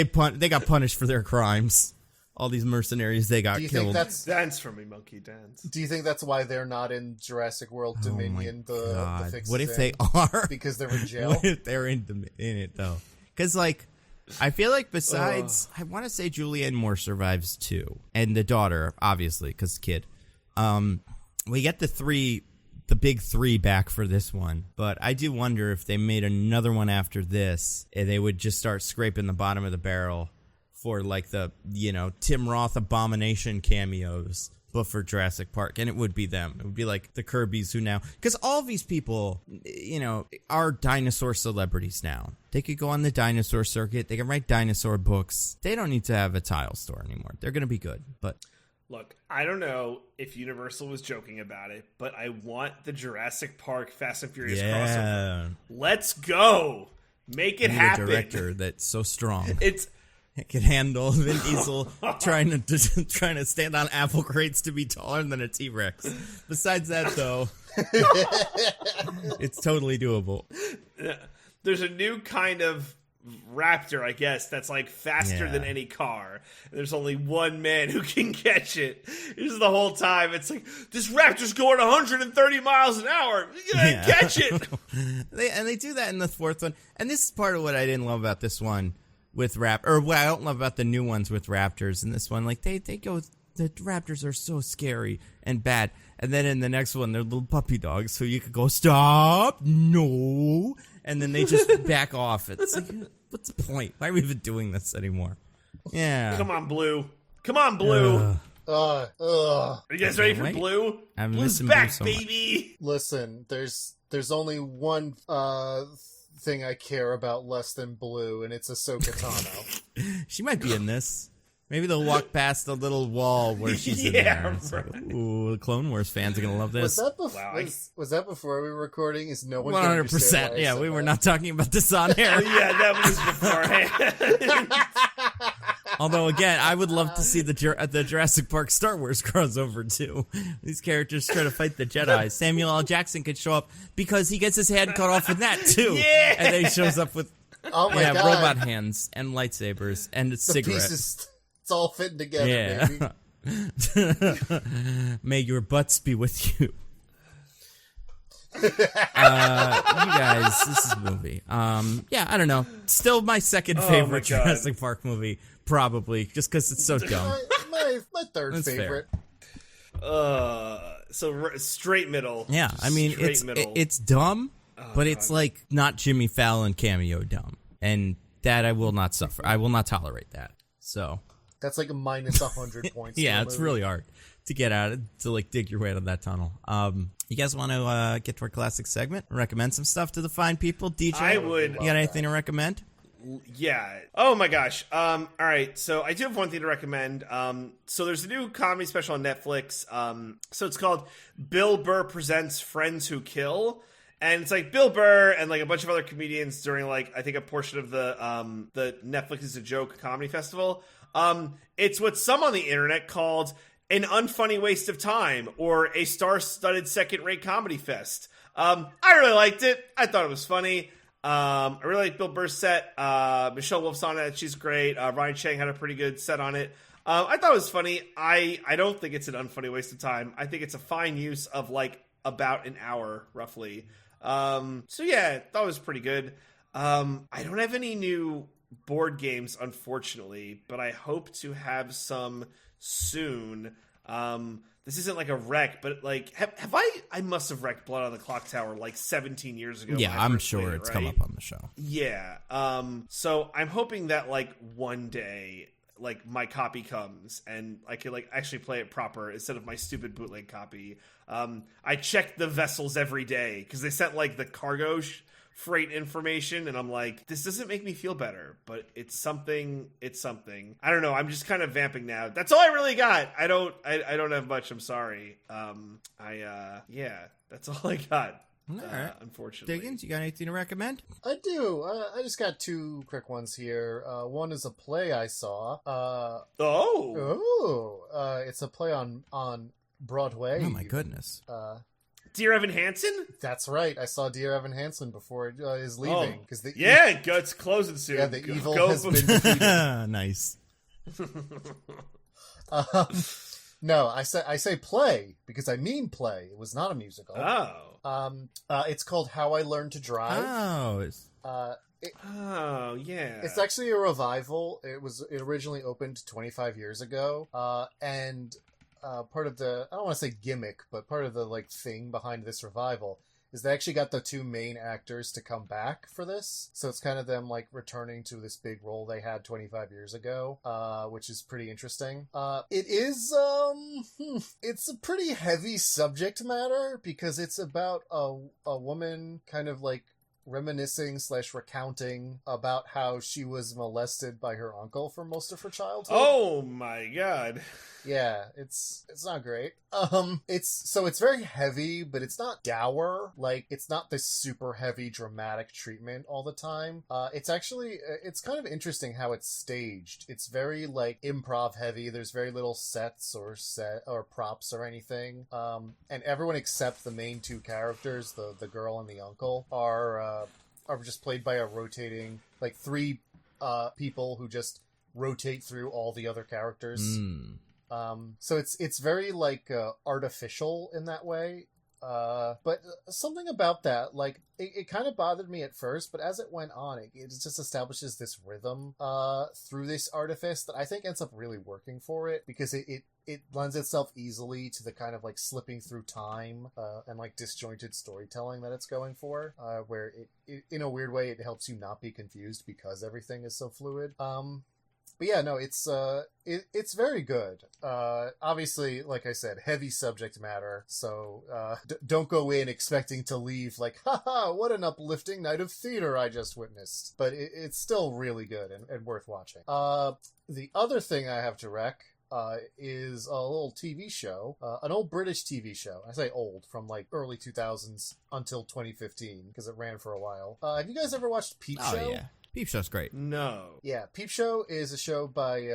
punished for their crimes. All these mercenaries, they got killed. Dance for me, monkey, dance. Do you think that's why they're not in Jurassic World Dominion? The fixes what if they are? Because they're in jail? What if they're in it, though? Because, like, I feel like besides, I want to say Julianne Moore survives, too. And the daughter, obviously, because kid. We get the big 3 back for this one. But I do wonder if they made another one after this, and they would just start scraping the bottom of the barrel for, like, the, Tim Roth Abomination cameos, but for Jurassic Park. And it would be them. It would be, like, the Kirbys who now... Because all of these people, are dinosaur celebrities now. They could go on the dinosaur circuit. They can write dinosaur books. They don't need to have a tile store anymore. They're going to be good, but... Look, I don't know if Universal was joking about it, but I want the Jurassic Park Fast and Furious crossover. Let's go! Make it happen. A director that's so strong. It can handle Vin Diesel trying to stand on apple crates to be taller than a T-Rex. Besides that, though, it's totally doable. There's a new kind of raptor, I guess, that's like faster than any car. There's only one man who can catch it. It's the whole time. It's like, this raptor's going 130 miles an hour. You gotta catch it. They do that in the 4th one. And this is part of what I didn't love about this one. With or what I don't love about the new ones with raptors in this one, like they go, the raptors are so scary and bad, and then in the next one they're little puppy dogs, so you could go stop, no, and then they just back off. It's like, what's the point? Why are we even doing this anymore? Yeah, come on, Blue. Are you guys ready for Wait. Blue? I'm Blue's missing back, Blue so baby. Listen, there's only one thing I care about less than Blue, and it's Ahsoka Tano. She might be in this. Maybe they'll walk past the little wall where she's in there. It's like, ooh, the Clone Wars fans are gonna love this. Was that before we were recording? Is no one 100%? Yeah, we were not talking about this on air. Yeah, that was beforehand. Although, again, I would love to see the Jurassic Park Star Wars crossover, too. These characters try to fight the Jedi. Samuel L. Jackson could show up because he gets his hand cut off with that, too. Yeah! And then he shows up with Oh my God. robot hands and lightsabers and a cigarette. Pieces, it's all fitting together, baby. May your butts be with you. You guys, this is a movie. I don't know. Still my second favorite Jurassic Park movie, probably, just because it's so dumb. My third That's favorite. So straight middle. Yeah, I mean, it's dumb, but it's like not Jimmy Fallon cameo dumb, and that I will not suffer. I will not tolerate that. So That's like a minus 100 points. yeah, it's really hard to get out of, to like dig your way out of that tunnel. You guys want to get to our classic segment? Recommend some stuff to the fine people, DJ? I would. You got anything to recommend? Yeah. Oh my gosh. All right. So I do have one thing to recommend. So there's a new comedy special on Netflix. So it's called Bill Burr Presents Friends Who Kill. And it's like Bill Burr and like a bunch of other comedians during like, I think a portion of the Netflix is a Joke comedy festival. It's what some on the internet called an unfunny waste of time or a star-studded second-rate comedy fest. I really liked it. I thought it was funny. I really like Bill Burr's set. Michelle Wolf's on it. She's great. Ryan Chang had a pretty good set on it. I thought it was funny. I don't think it's an unfunny waste of time. I think it's a fine use of like about an hour roughly. So yeah, thought it was pretty good. I don't have any new board games, unfortunately, but I hope to have some soon. This isn't like a rec, but like, have I must have wrecked Blood on the Clock Tower like 17 years ago. Yeah, I'm sure it's come up on the show. Yeah. So I'm hoping that like one day, like my copy comes and I can like actually play it proper instead of my stupid bootleg copy. I check the vessels every day because they sent like the cargo freight information, and I'm like, this doesn't make me feel better, but it's something. I don't know. I'm just kind of vamping now. That's all I really got. I don't have much. I'm sorry. Yeah, that's all I got. All right. Unfortunately. Diggins, you got anything to recommend? I do. I just got two quick ones here. One is a play I saw. It's a play on Broadway. Oh my goodness. Dear Evan Hansen? That's right. I saw Dear Evan Hansen before he's leaving. It's closing soon. Yeah, the evil has been defeated. Nice. No, I say play because I mean play. It was not a musical. Oh. It's called How I Learned to Drive. Yeah. It's actually a revival. It originally opened 25 years ago, and part of the, I don't want to say gimmick, but part of the like thing behind this revival is they actually got the two main actors to come back for this. So it's kind of them like returning to this big role they had 25 years ago, which is pretty interesting. It's a pretty heavy subject matter because it's about a woman kind of like reminiscing / recounting about how she was molested by her uncle for most of her childhood. Oh my god. Yeah, it's not great. It's very heavy, but it's not dour. Like, it's not this super heavy dramatic treatment all the time. It's actually, it's kind of interesting how it's staged. It's very like improv heavy. There's very little sets or props or anything. And everyone except the main two characters, the girl and the uncle, are just played by a rotating, like three people who just rotate through all the other characters. So it's very like artificial in that way. But something about that, like it kind of bothered me at first, but as it went on, it just establishes this rhythm through this artifice that I think ends up really working for it, because it lends itself easily to the kind of like slipping through time and like disjointed storytelling that it's going for, where it in a weird way it helps you not be confused because everything is so fluid. But yeah, no, it's very good. Obviously, like I said, heavy subject matter, so don't go in expecting to leave like, haha, what an uplifting night of theater I just witnessed. But it's still really good and worth watching. The other thing I have to rec is a little TV show, an old British TV show. I say old, from like early 2000s until 2015, because it ran for a while. Have you guys ever watched Peep Show? Yeah. Peep Show's great. No. Yeah, Peep Show is a show by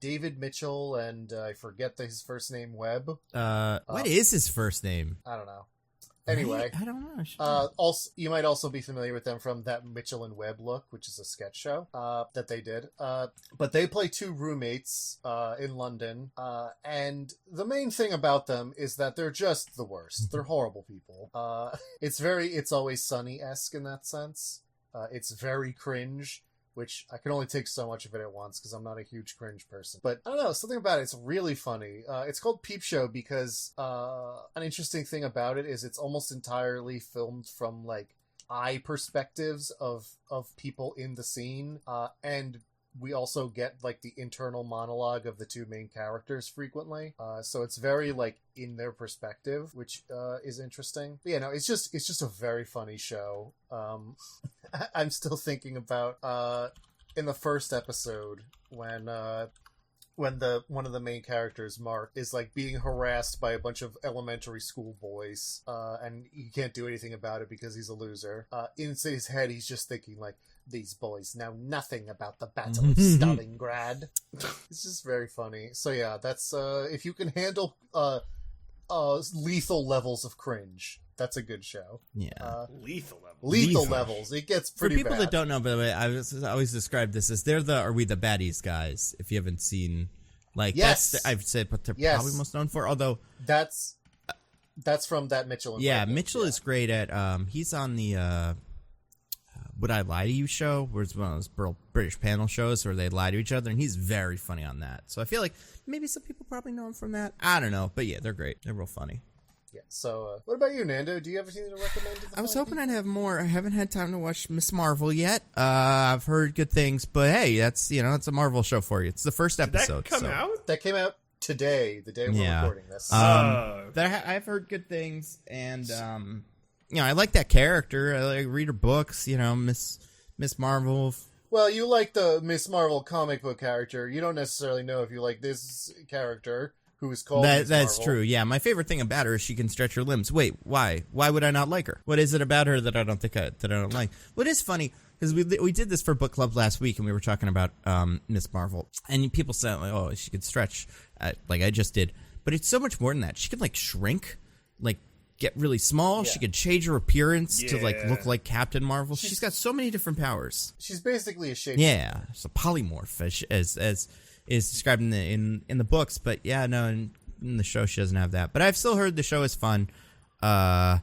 David Mitchell and I forget his first name, Webb. What is his first name? I don't know. Anyway, I don't know. Also, you might also be familiar with them from That Mitchell and Webb Look, which is a sketch show that they did. But they play two roommates in London, and the main thing about them is that they're just the worst. They're horrible people. It's Always Sunny-esque in that sense. It's very cringe, which I can only take so much of it at once because I'm not a huge cringe person. But I don't know, something about it's really funny. It's called Peep Show because an interesting thing about it is it's almost entirely filmed from like eye perspectives of people in the scene, and we also get like the internal monologue of the two main characters frequently. So it's very like in their perspective, which is interesting. But yeah, no, it's just a very funny show. I'm still thinking about in the first episode when one of the main characters, Mark, is like being harassed by a bunch of elementary school boys, and he can't do anything about it because he's a loser. In his head, he's just thinking like, these boys know nothing about the Battle of Stalingrad. It's just very funny. So yeah, that's if you can handle lethal levels of cringe, that's a good show. Yeah. Lethal levels. It gets pretty bad. For people bad. that don't know, by the way, I always describe this as Are We the Baddies guys, if you haven't seen, like, yes. That's, I've said what they're yes. probably most known for, although... That's from That Mitchell and yeah, Webb. Mitchell is great at, he's on the, Would I Lie to You show, where it's one of those British panel shows where they lie to each other, and he's very funny on that. So I feel like maybe some people probably know him from that. I don't know, but yeah, they're great. They're real funny. Yeah. So, what about you, Nando? Do you have anything to recommend? I was hoping I'd have more. I haven't had time to watch Miss Marvel yet. I've heard good things, but hey, that's it's a Marvel show for you. It's the first episode. Did that come out? That came out today, the day we're recording this. I've heard good things, and I like that character. I like read her books. Miss Marvel. Well, you like the Miss Marvel comic book character. You don't necessarily know if you like this character. Who is called Miss That's Marvel. true. Yeah, my favorite thing about her is she can stretch her limbs. Wait, why? Why would I not like her? What is it about her that I don't like? What is funny because we did this for book club last week and we were talking about Miss Marvel and people said like, oh, she could stretch like I just did, but it's so much more than that. She could like shrink, like get really small. Yeah. She could change her appearance to like look like Captain Marvel. She's got so many different powers. She's basically a shape. Yeah, it's a polymorph as is described in the books, but yeah, no, in the show she doesn't have that. But I've still heard the show is fun, but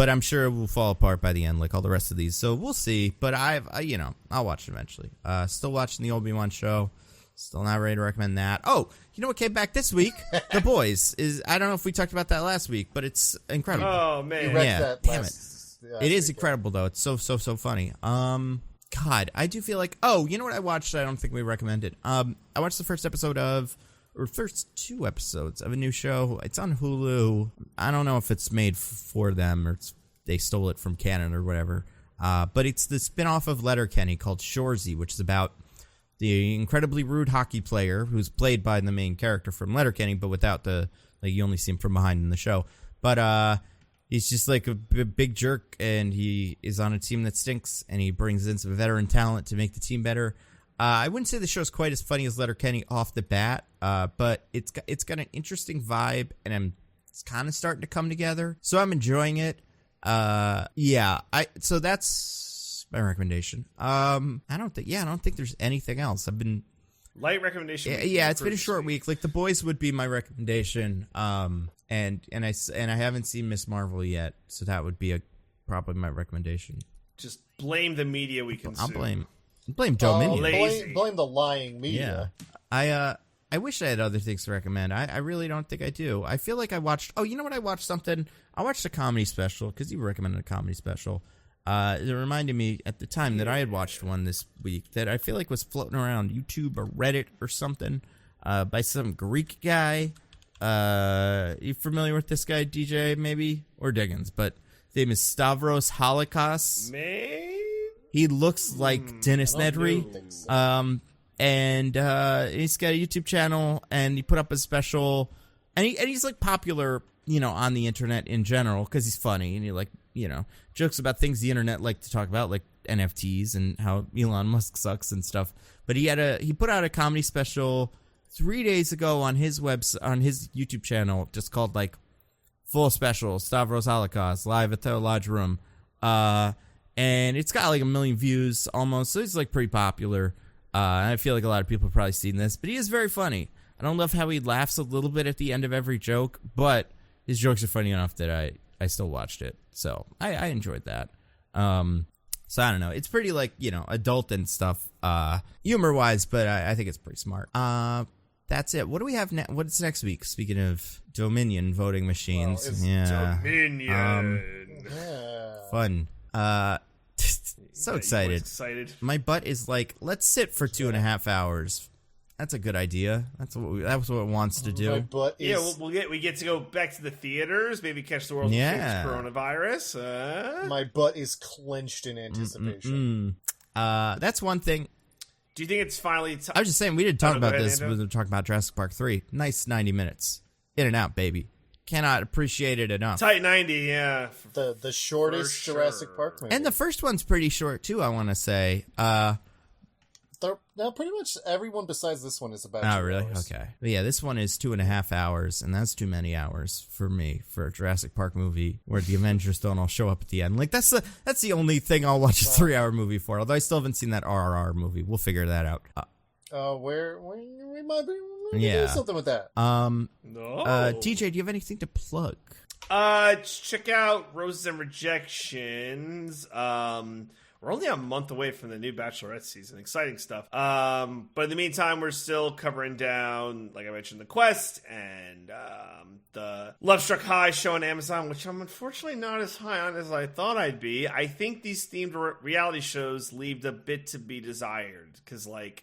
I'm sure it will fall apart by the end, like all the rest of these. So we'll see. But I'll watch it eventually. Still watching the Obi-Wan show. Still not ready to recommend that. Oh, you know what came back this week? The Boys is. I don't know if we talked about that last week, but it's incredible. Oh man, that damn it! It is incredible though. It's so funny. God, I do feel like, you know what I watched? I don't think we recommended. I watched the first two episodes of a new show. It's on Hulu. I don't know if it's made for them or they stole it from Canon or whatever. But it's the spinoff of Letterkenny called Shoresy, which is about the incredibly rude hockey player who's played by the main character from Letterkenny, but without you only see him from behind in the show. But, he's just like a big jerk, and he is on a team that stinks, and he brings in some veteran talent to make the team better. I wouldn't say the show's quite as funny as Letterkenny off the bat, but it's got an interesting vibe, and it's kind of starting to come together. So I'm enjoying it. So that's my recommendation. I don't think there's anything else. I've been light recommendation. Yeah, it's been a short week. Like The Boys would be my recommendation. And I haven't seen Miss Marvel yet, so that would be probably my recommendation. Just blame the media we consume. I'll blame Dominion. Blame the lying media. Yeah. I wish I had other things to recommend. I really don't think I do. I feel like I watched... Oh, you know what? I watched something. I watched a comedy special, because you recommended a comedy special. It reminded me at the time that I had watched one this week that I feel like was floating around YouTube or Reddit or something by some Greek guy. You familiar with this guy, DJ, maybe? Or Diggins, but his name is Stavros Holocaust. Maybe? He looks like Dennis Nedry. And he's got a YouTube channel, and he put up a special, and he's like popular, on the internet in general, because he's funny, and he jokes about things the internet like to talk about, like NFTs and how Elon Musk sucks and stuff. But he put out a comedy special 3 days ago on his on his YouTube channel, just called like Full Special Stavros Holocaust live at the Lodge Room, and it's got like 1 million views almost, so it's like pretty popular. I feel like a lot of people have probably seen this, but he is very funny. I don't love how he laughs a little bit at the end of every joke, but his jokes are funny enough that I still watched it, so I enjoyed that. So I don't know, it's pretty like, you know, adult and stuff, humor wise, but I think it's pretty smart. That's it. What do we have what's next week? Speaking of Dominion voting machines. Dominion. Fun. So excited. My butt is like, let's sit for 2.5 hours. That's a good idea. That's what it wants to do. My butt is... Yeah, we get to go back to the theaters, maybe catch the world's famous coronavirus. My butt is clenched in anticipation. That's one thing. Do you think it's finally... I was just saying, we didn't talk about this when we were talking about Jurassic Park 3. Nice 90 minutes. In and out, baby. Cannot appreciate it enough. Tight 90, yeah. The shortest Jurassic Park movie. And the first one's pretty short, too, I want to say. Now, pretty much everyone besides this one is about 2 hours. Oh, really? Hours. Okay. But yeah, this one is 2.5 hours, and that's too many hours for me for a Jurassic Park movie where the Avengers don't all show up at the end. Like, that's the only thing I'll watch a 3-hour movie for, although I still haven't seen that RRR movie. We'll figure that out. We might be doing something with that. TJ, do you have anything to plug? Check out Roses and Rejections. We're only a month away from the new Bachelorette season. Exciting stuff. But in the meantime, we're still covering down, like I mentioned, The Quest and the Love Struck High show on Amazon, which I'm unfortunately not as high on as I thought I'd be. I think these themed reality shows leave a bit to be desired. Because, like,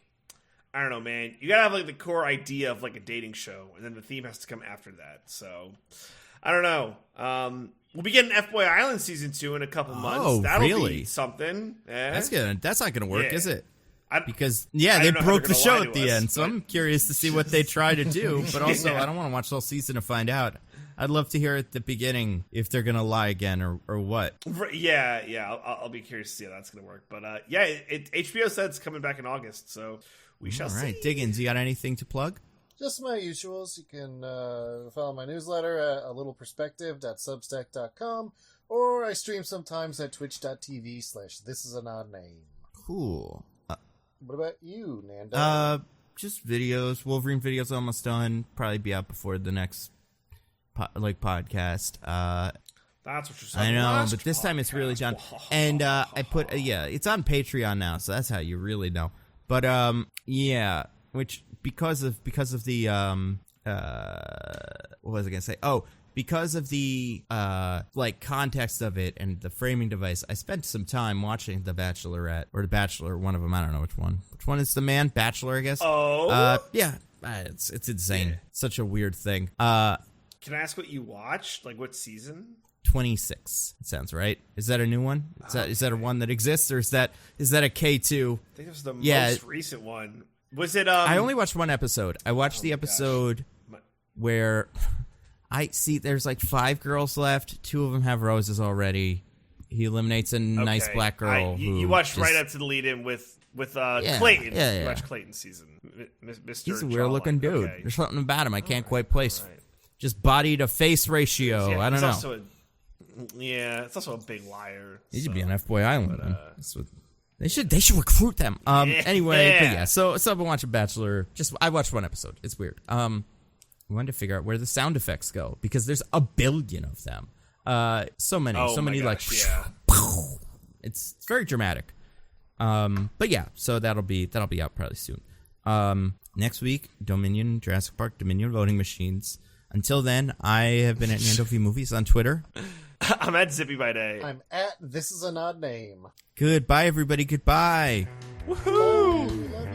I don't know, man. You gotta have, like, the core idea of, like, a dating show. And then the theme has to come after that. So, I don't know. We'll be getting F-Boy Island Season 2 in a couple months. Oh, That'll really? be something. That's not going to work, is it? Because, I they don't know broke the how show they're at gonna the lie to end, us, so but- I'm curious to see what they try to do. But also, I don't want to watch the whole season to find out. I'd love to hear at the beginning if they're going to lie again or what. Yeah. I'll be curious to see how that's going to work. But, HBO said it's coming back in August, so we shall see. All right, Diggins, you got anything to plug? Just my usuals. You can follow my newsletter at alittleperspective.substack.com, or I stream sometimes at twitch.tv/thisisanoddname. Cool. What about you, Nando? Just videos. Wolverine videos almost done. Probably be out before the next podcast. That's what you're saying. I know, but this time it's really done. And I put it's on Patreon now, so that's how you really know. But which because of the what was I gonna say? Oh, because of the context of it and the framing device, I spent some time watching The Bachelorette or The Bachelor, one of them. I don't know which one. Which one is the man? Bachelor, I guess. Oh, it's insane. Yeah. Such a weird thing. Can I ask what you watched? Like, what season? 26. It sounds right. Is that a new one? Is that a one that exists, or is that a K2? I think it was the most recent one. Was it? I only watched one episode. I watched the episode where I see there's like 5 girls left. 2 of them have roses already. He eliminates a nice black girl. You watched right up to the lead-in with Clayton. Yeah. You watched Clayton's season. Mr. He's a weird-looking dude. Okay. There's something about him I can't quite place. Right. Just body to face ratio. Yeah, I don't know. It's also a big liar. He should be on F-Boy Island. That's what they should recruit them. Anyway, but so I've been watching Bachelor. I watched one episode. It's weird. I wanted to figure out where the sound effects go because there's a billion of them. So many, gosh, it's very dramatic. But yeah, so that'll be out probably soon. Next week, Jurassic Park Dominion voting machines. Until then, I have been at Nando V Movies on Twitter. I'm at Zippy by Day. I'm at This Is an Odd Name. Goodbye, everybody. Goodbye. Woohoo! Love you.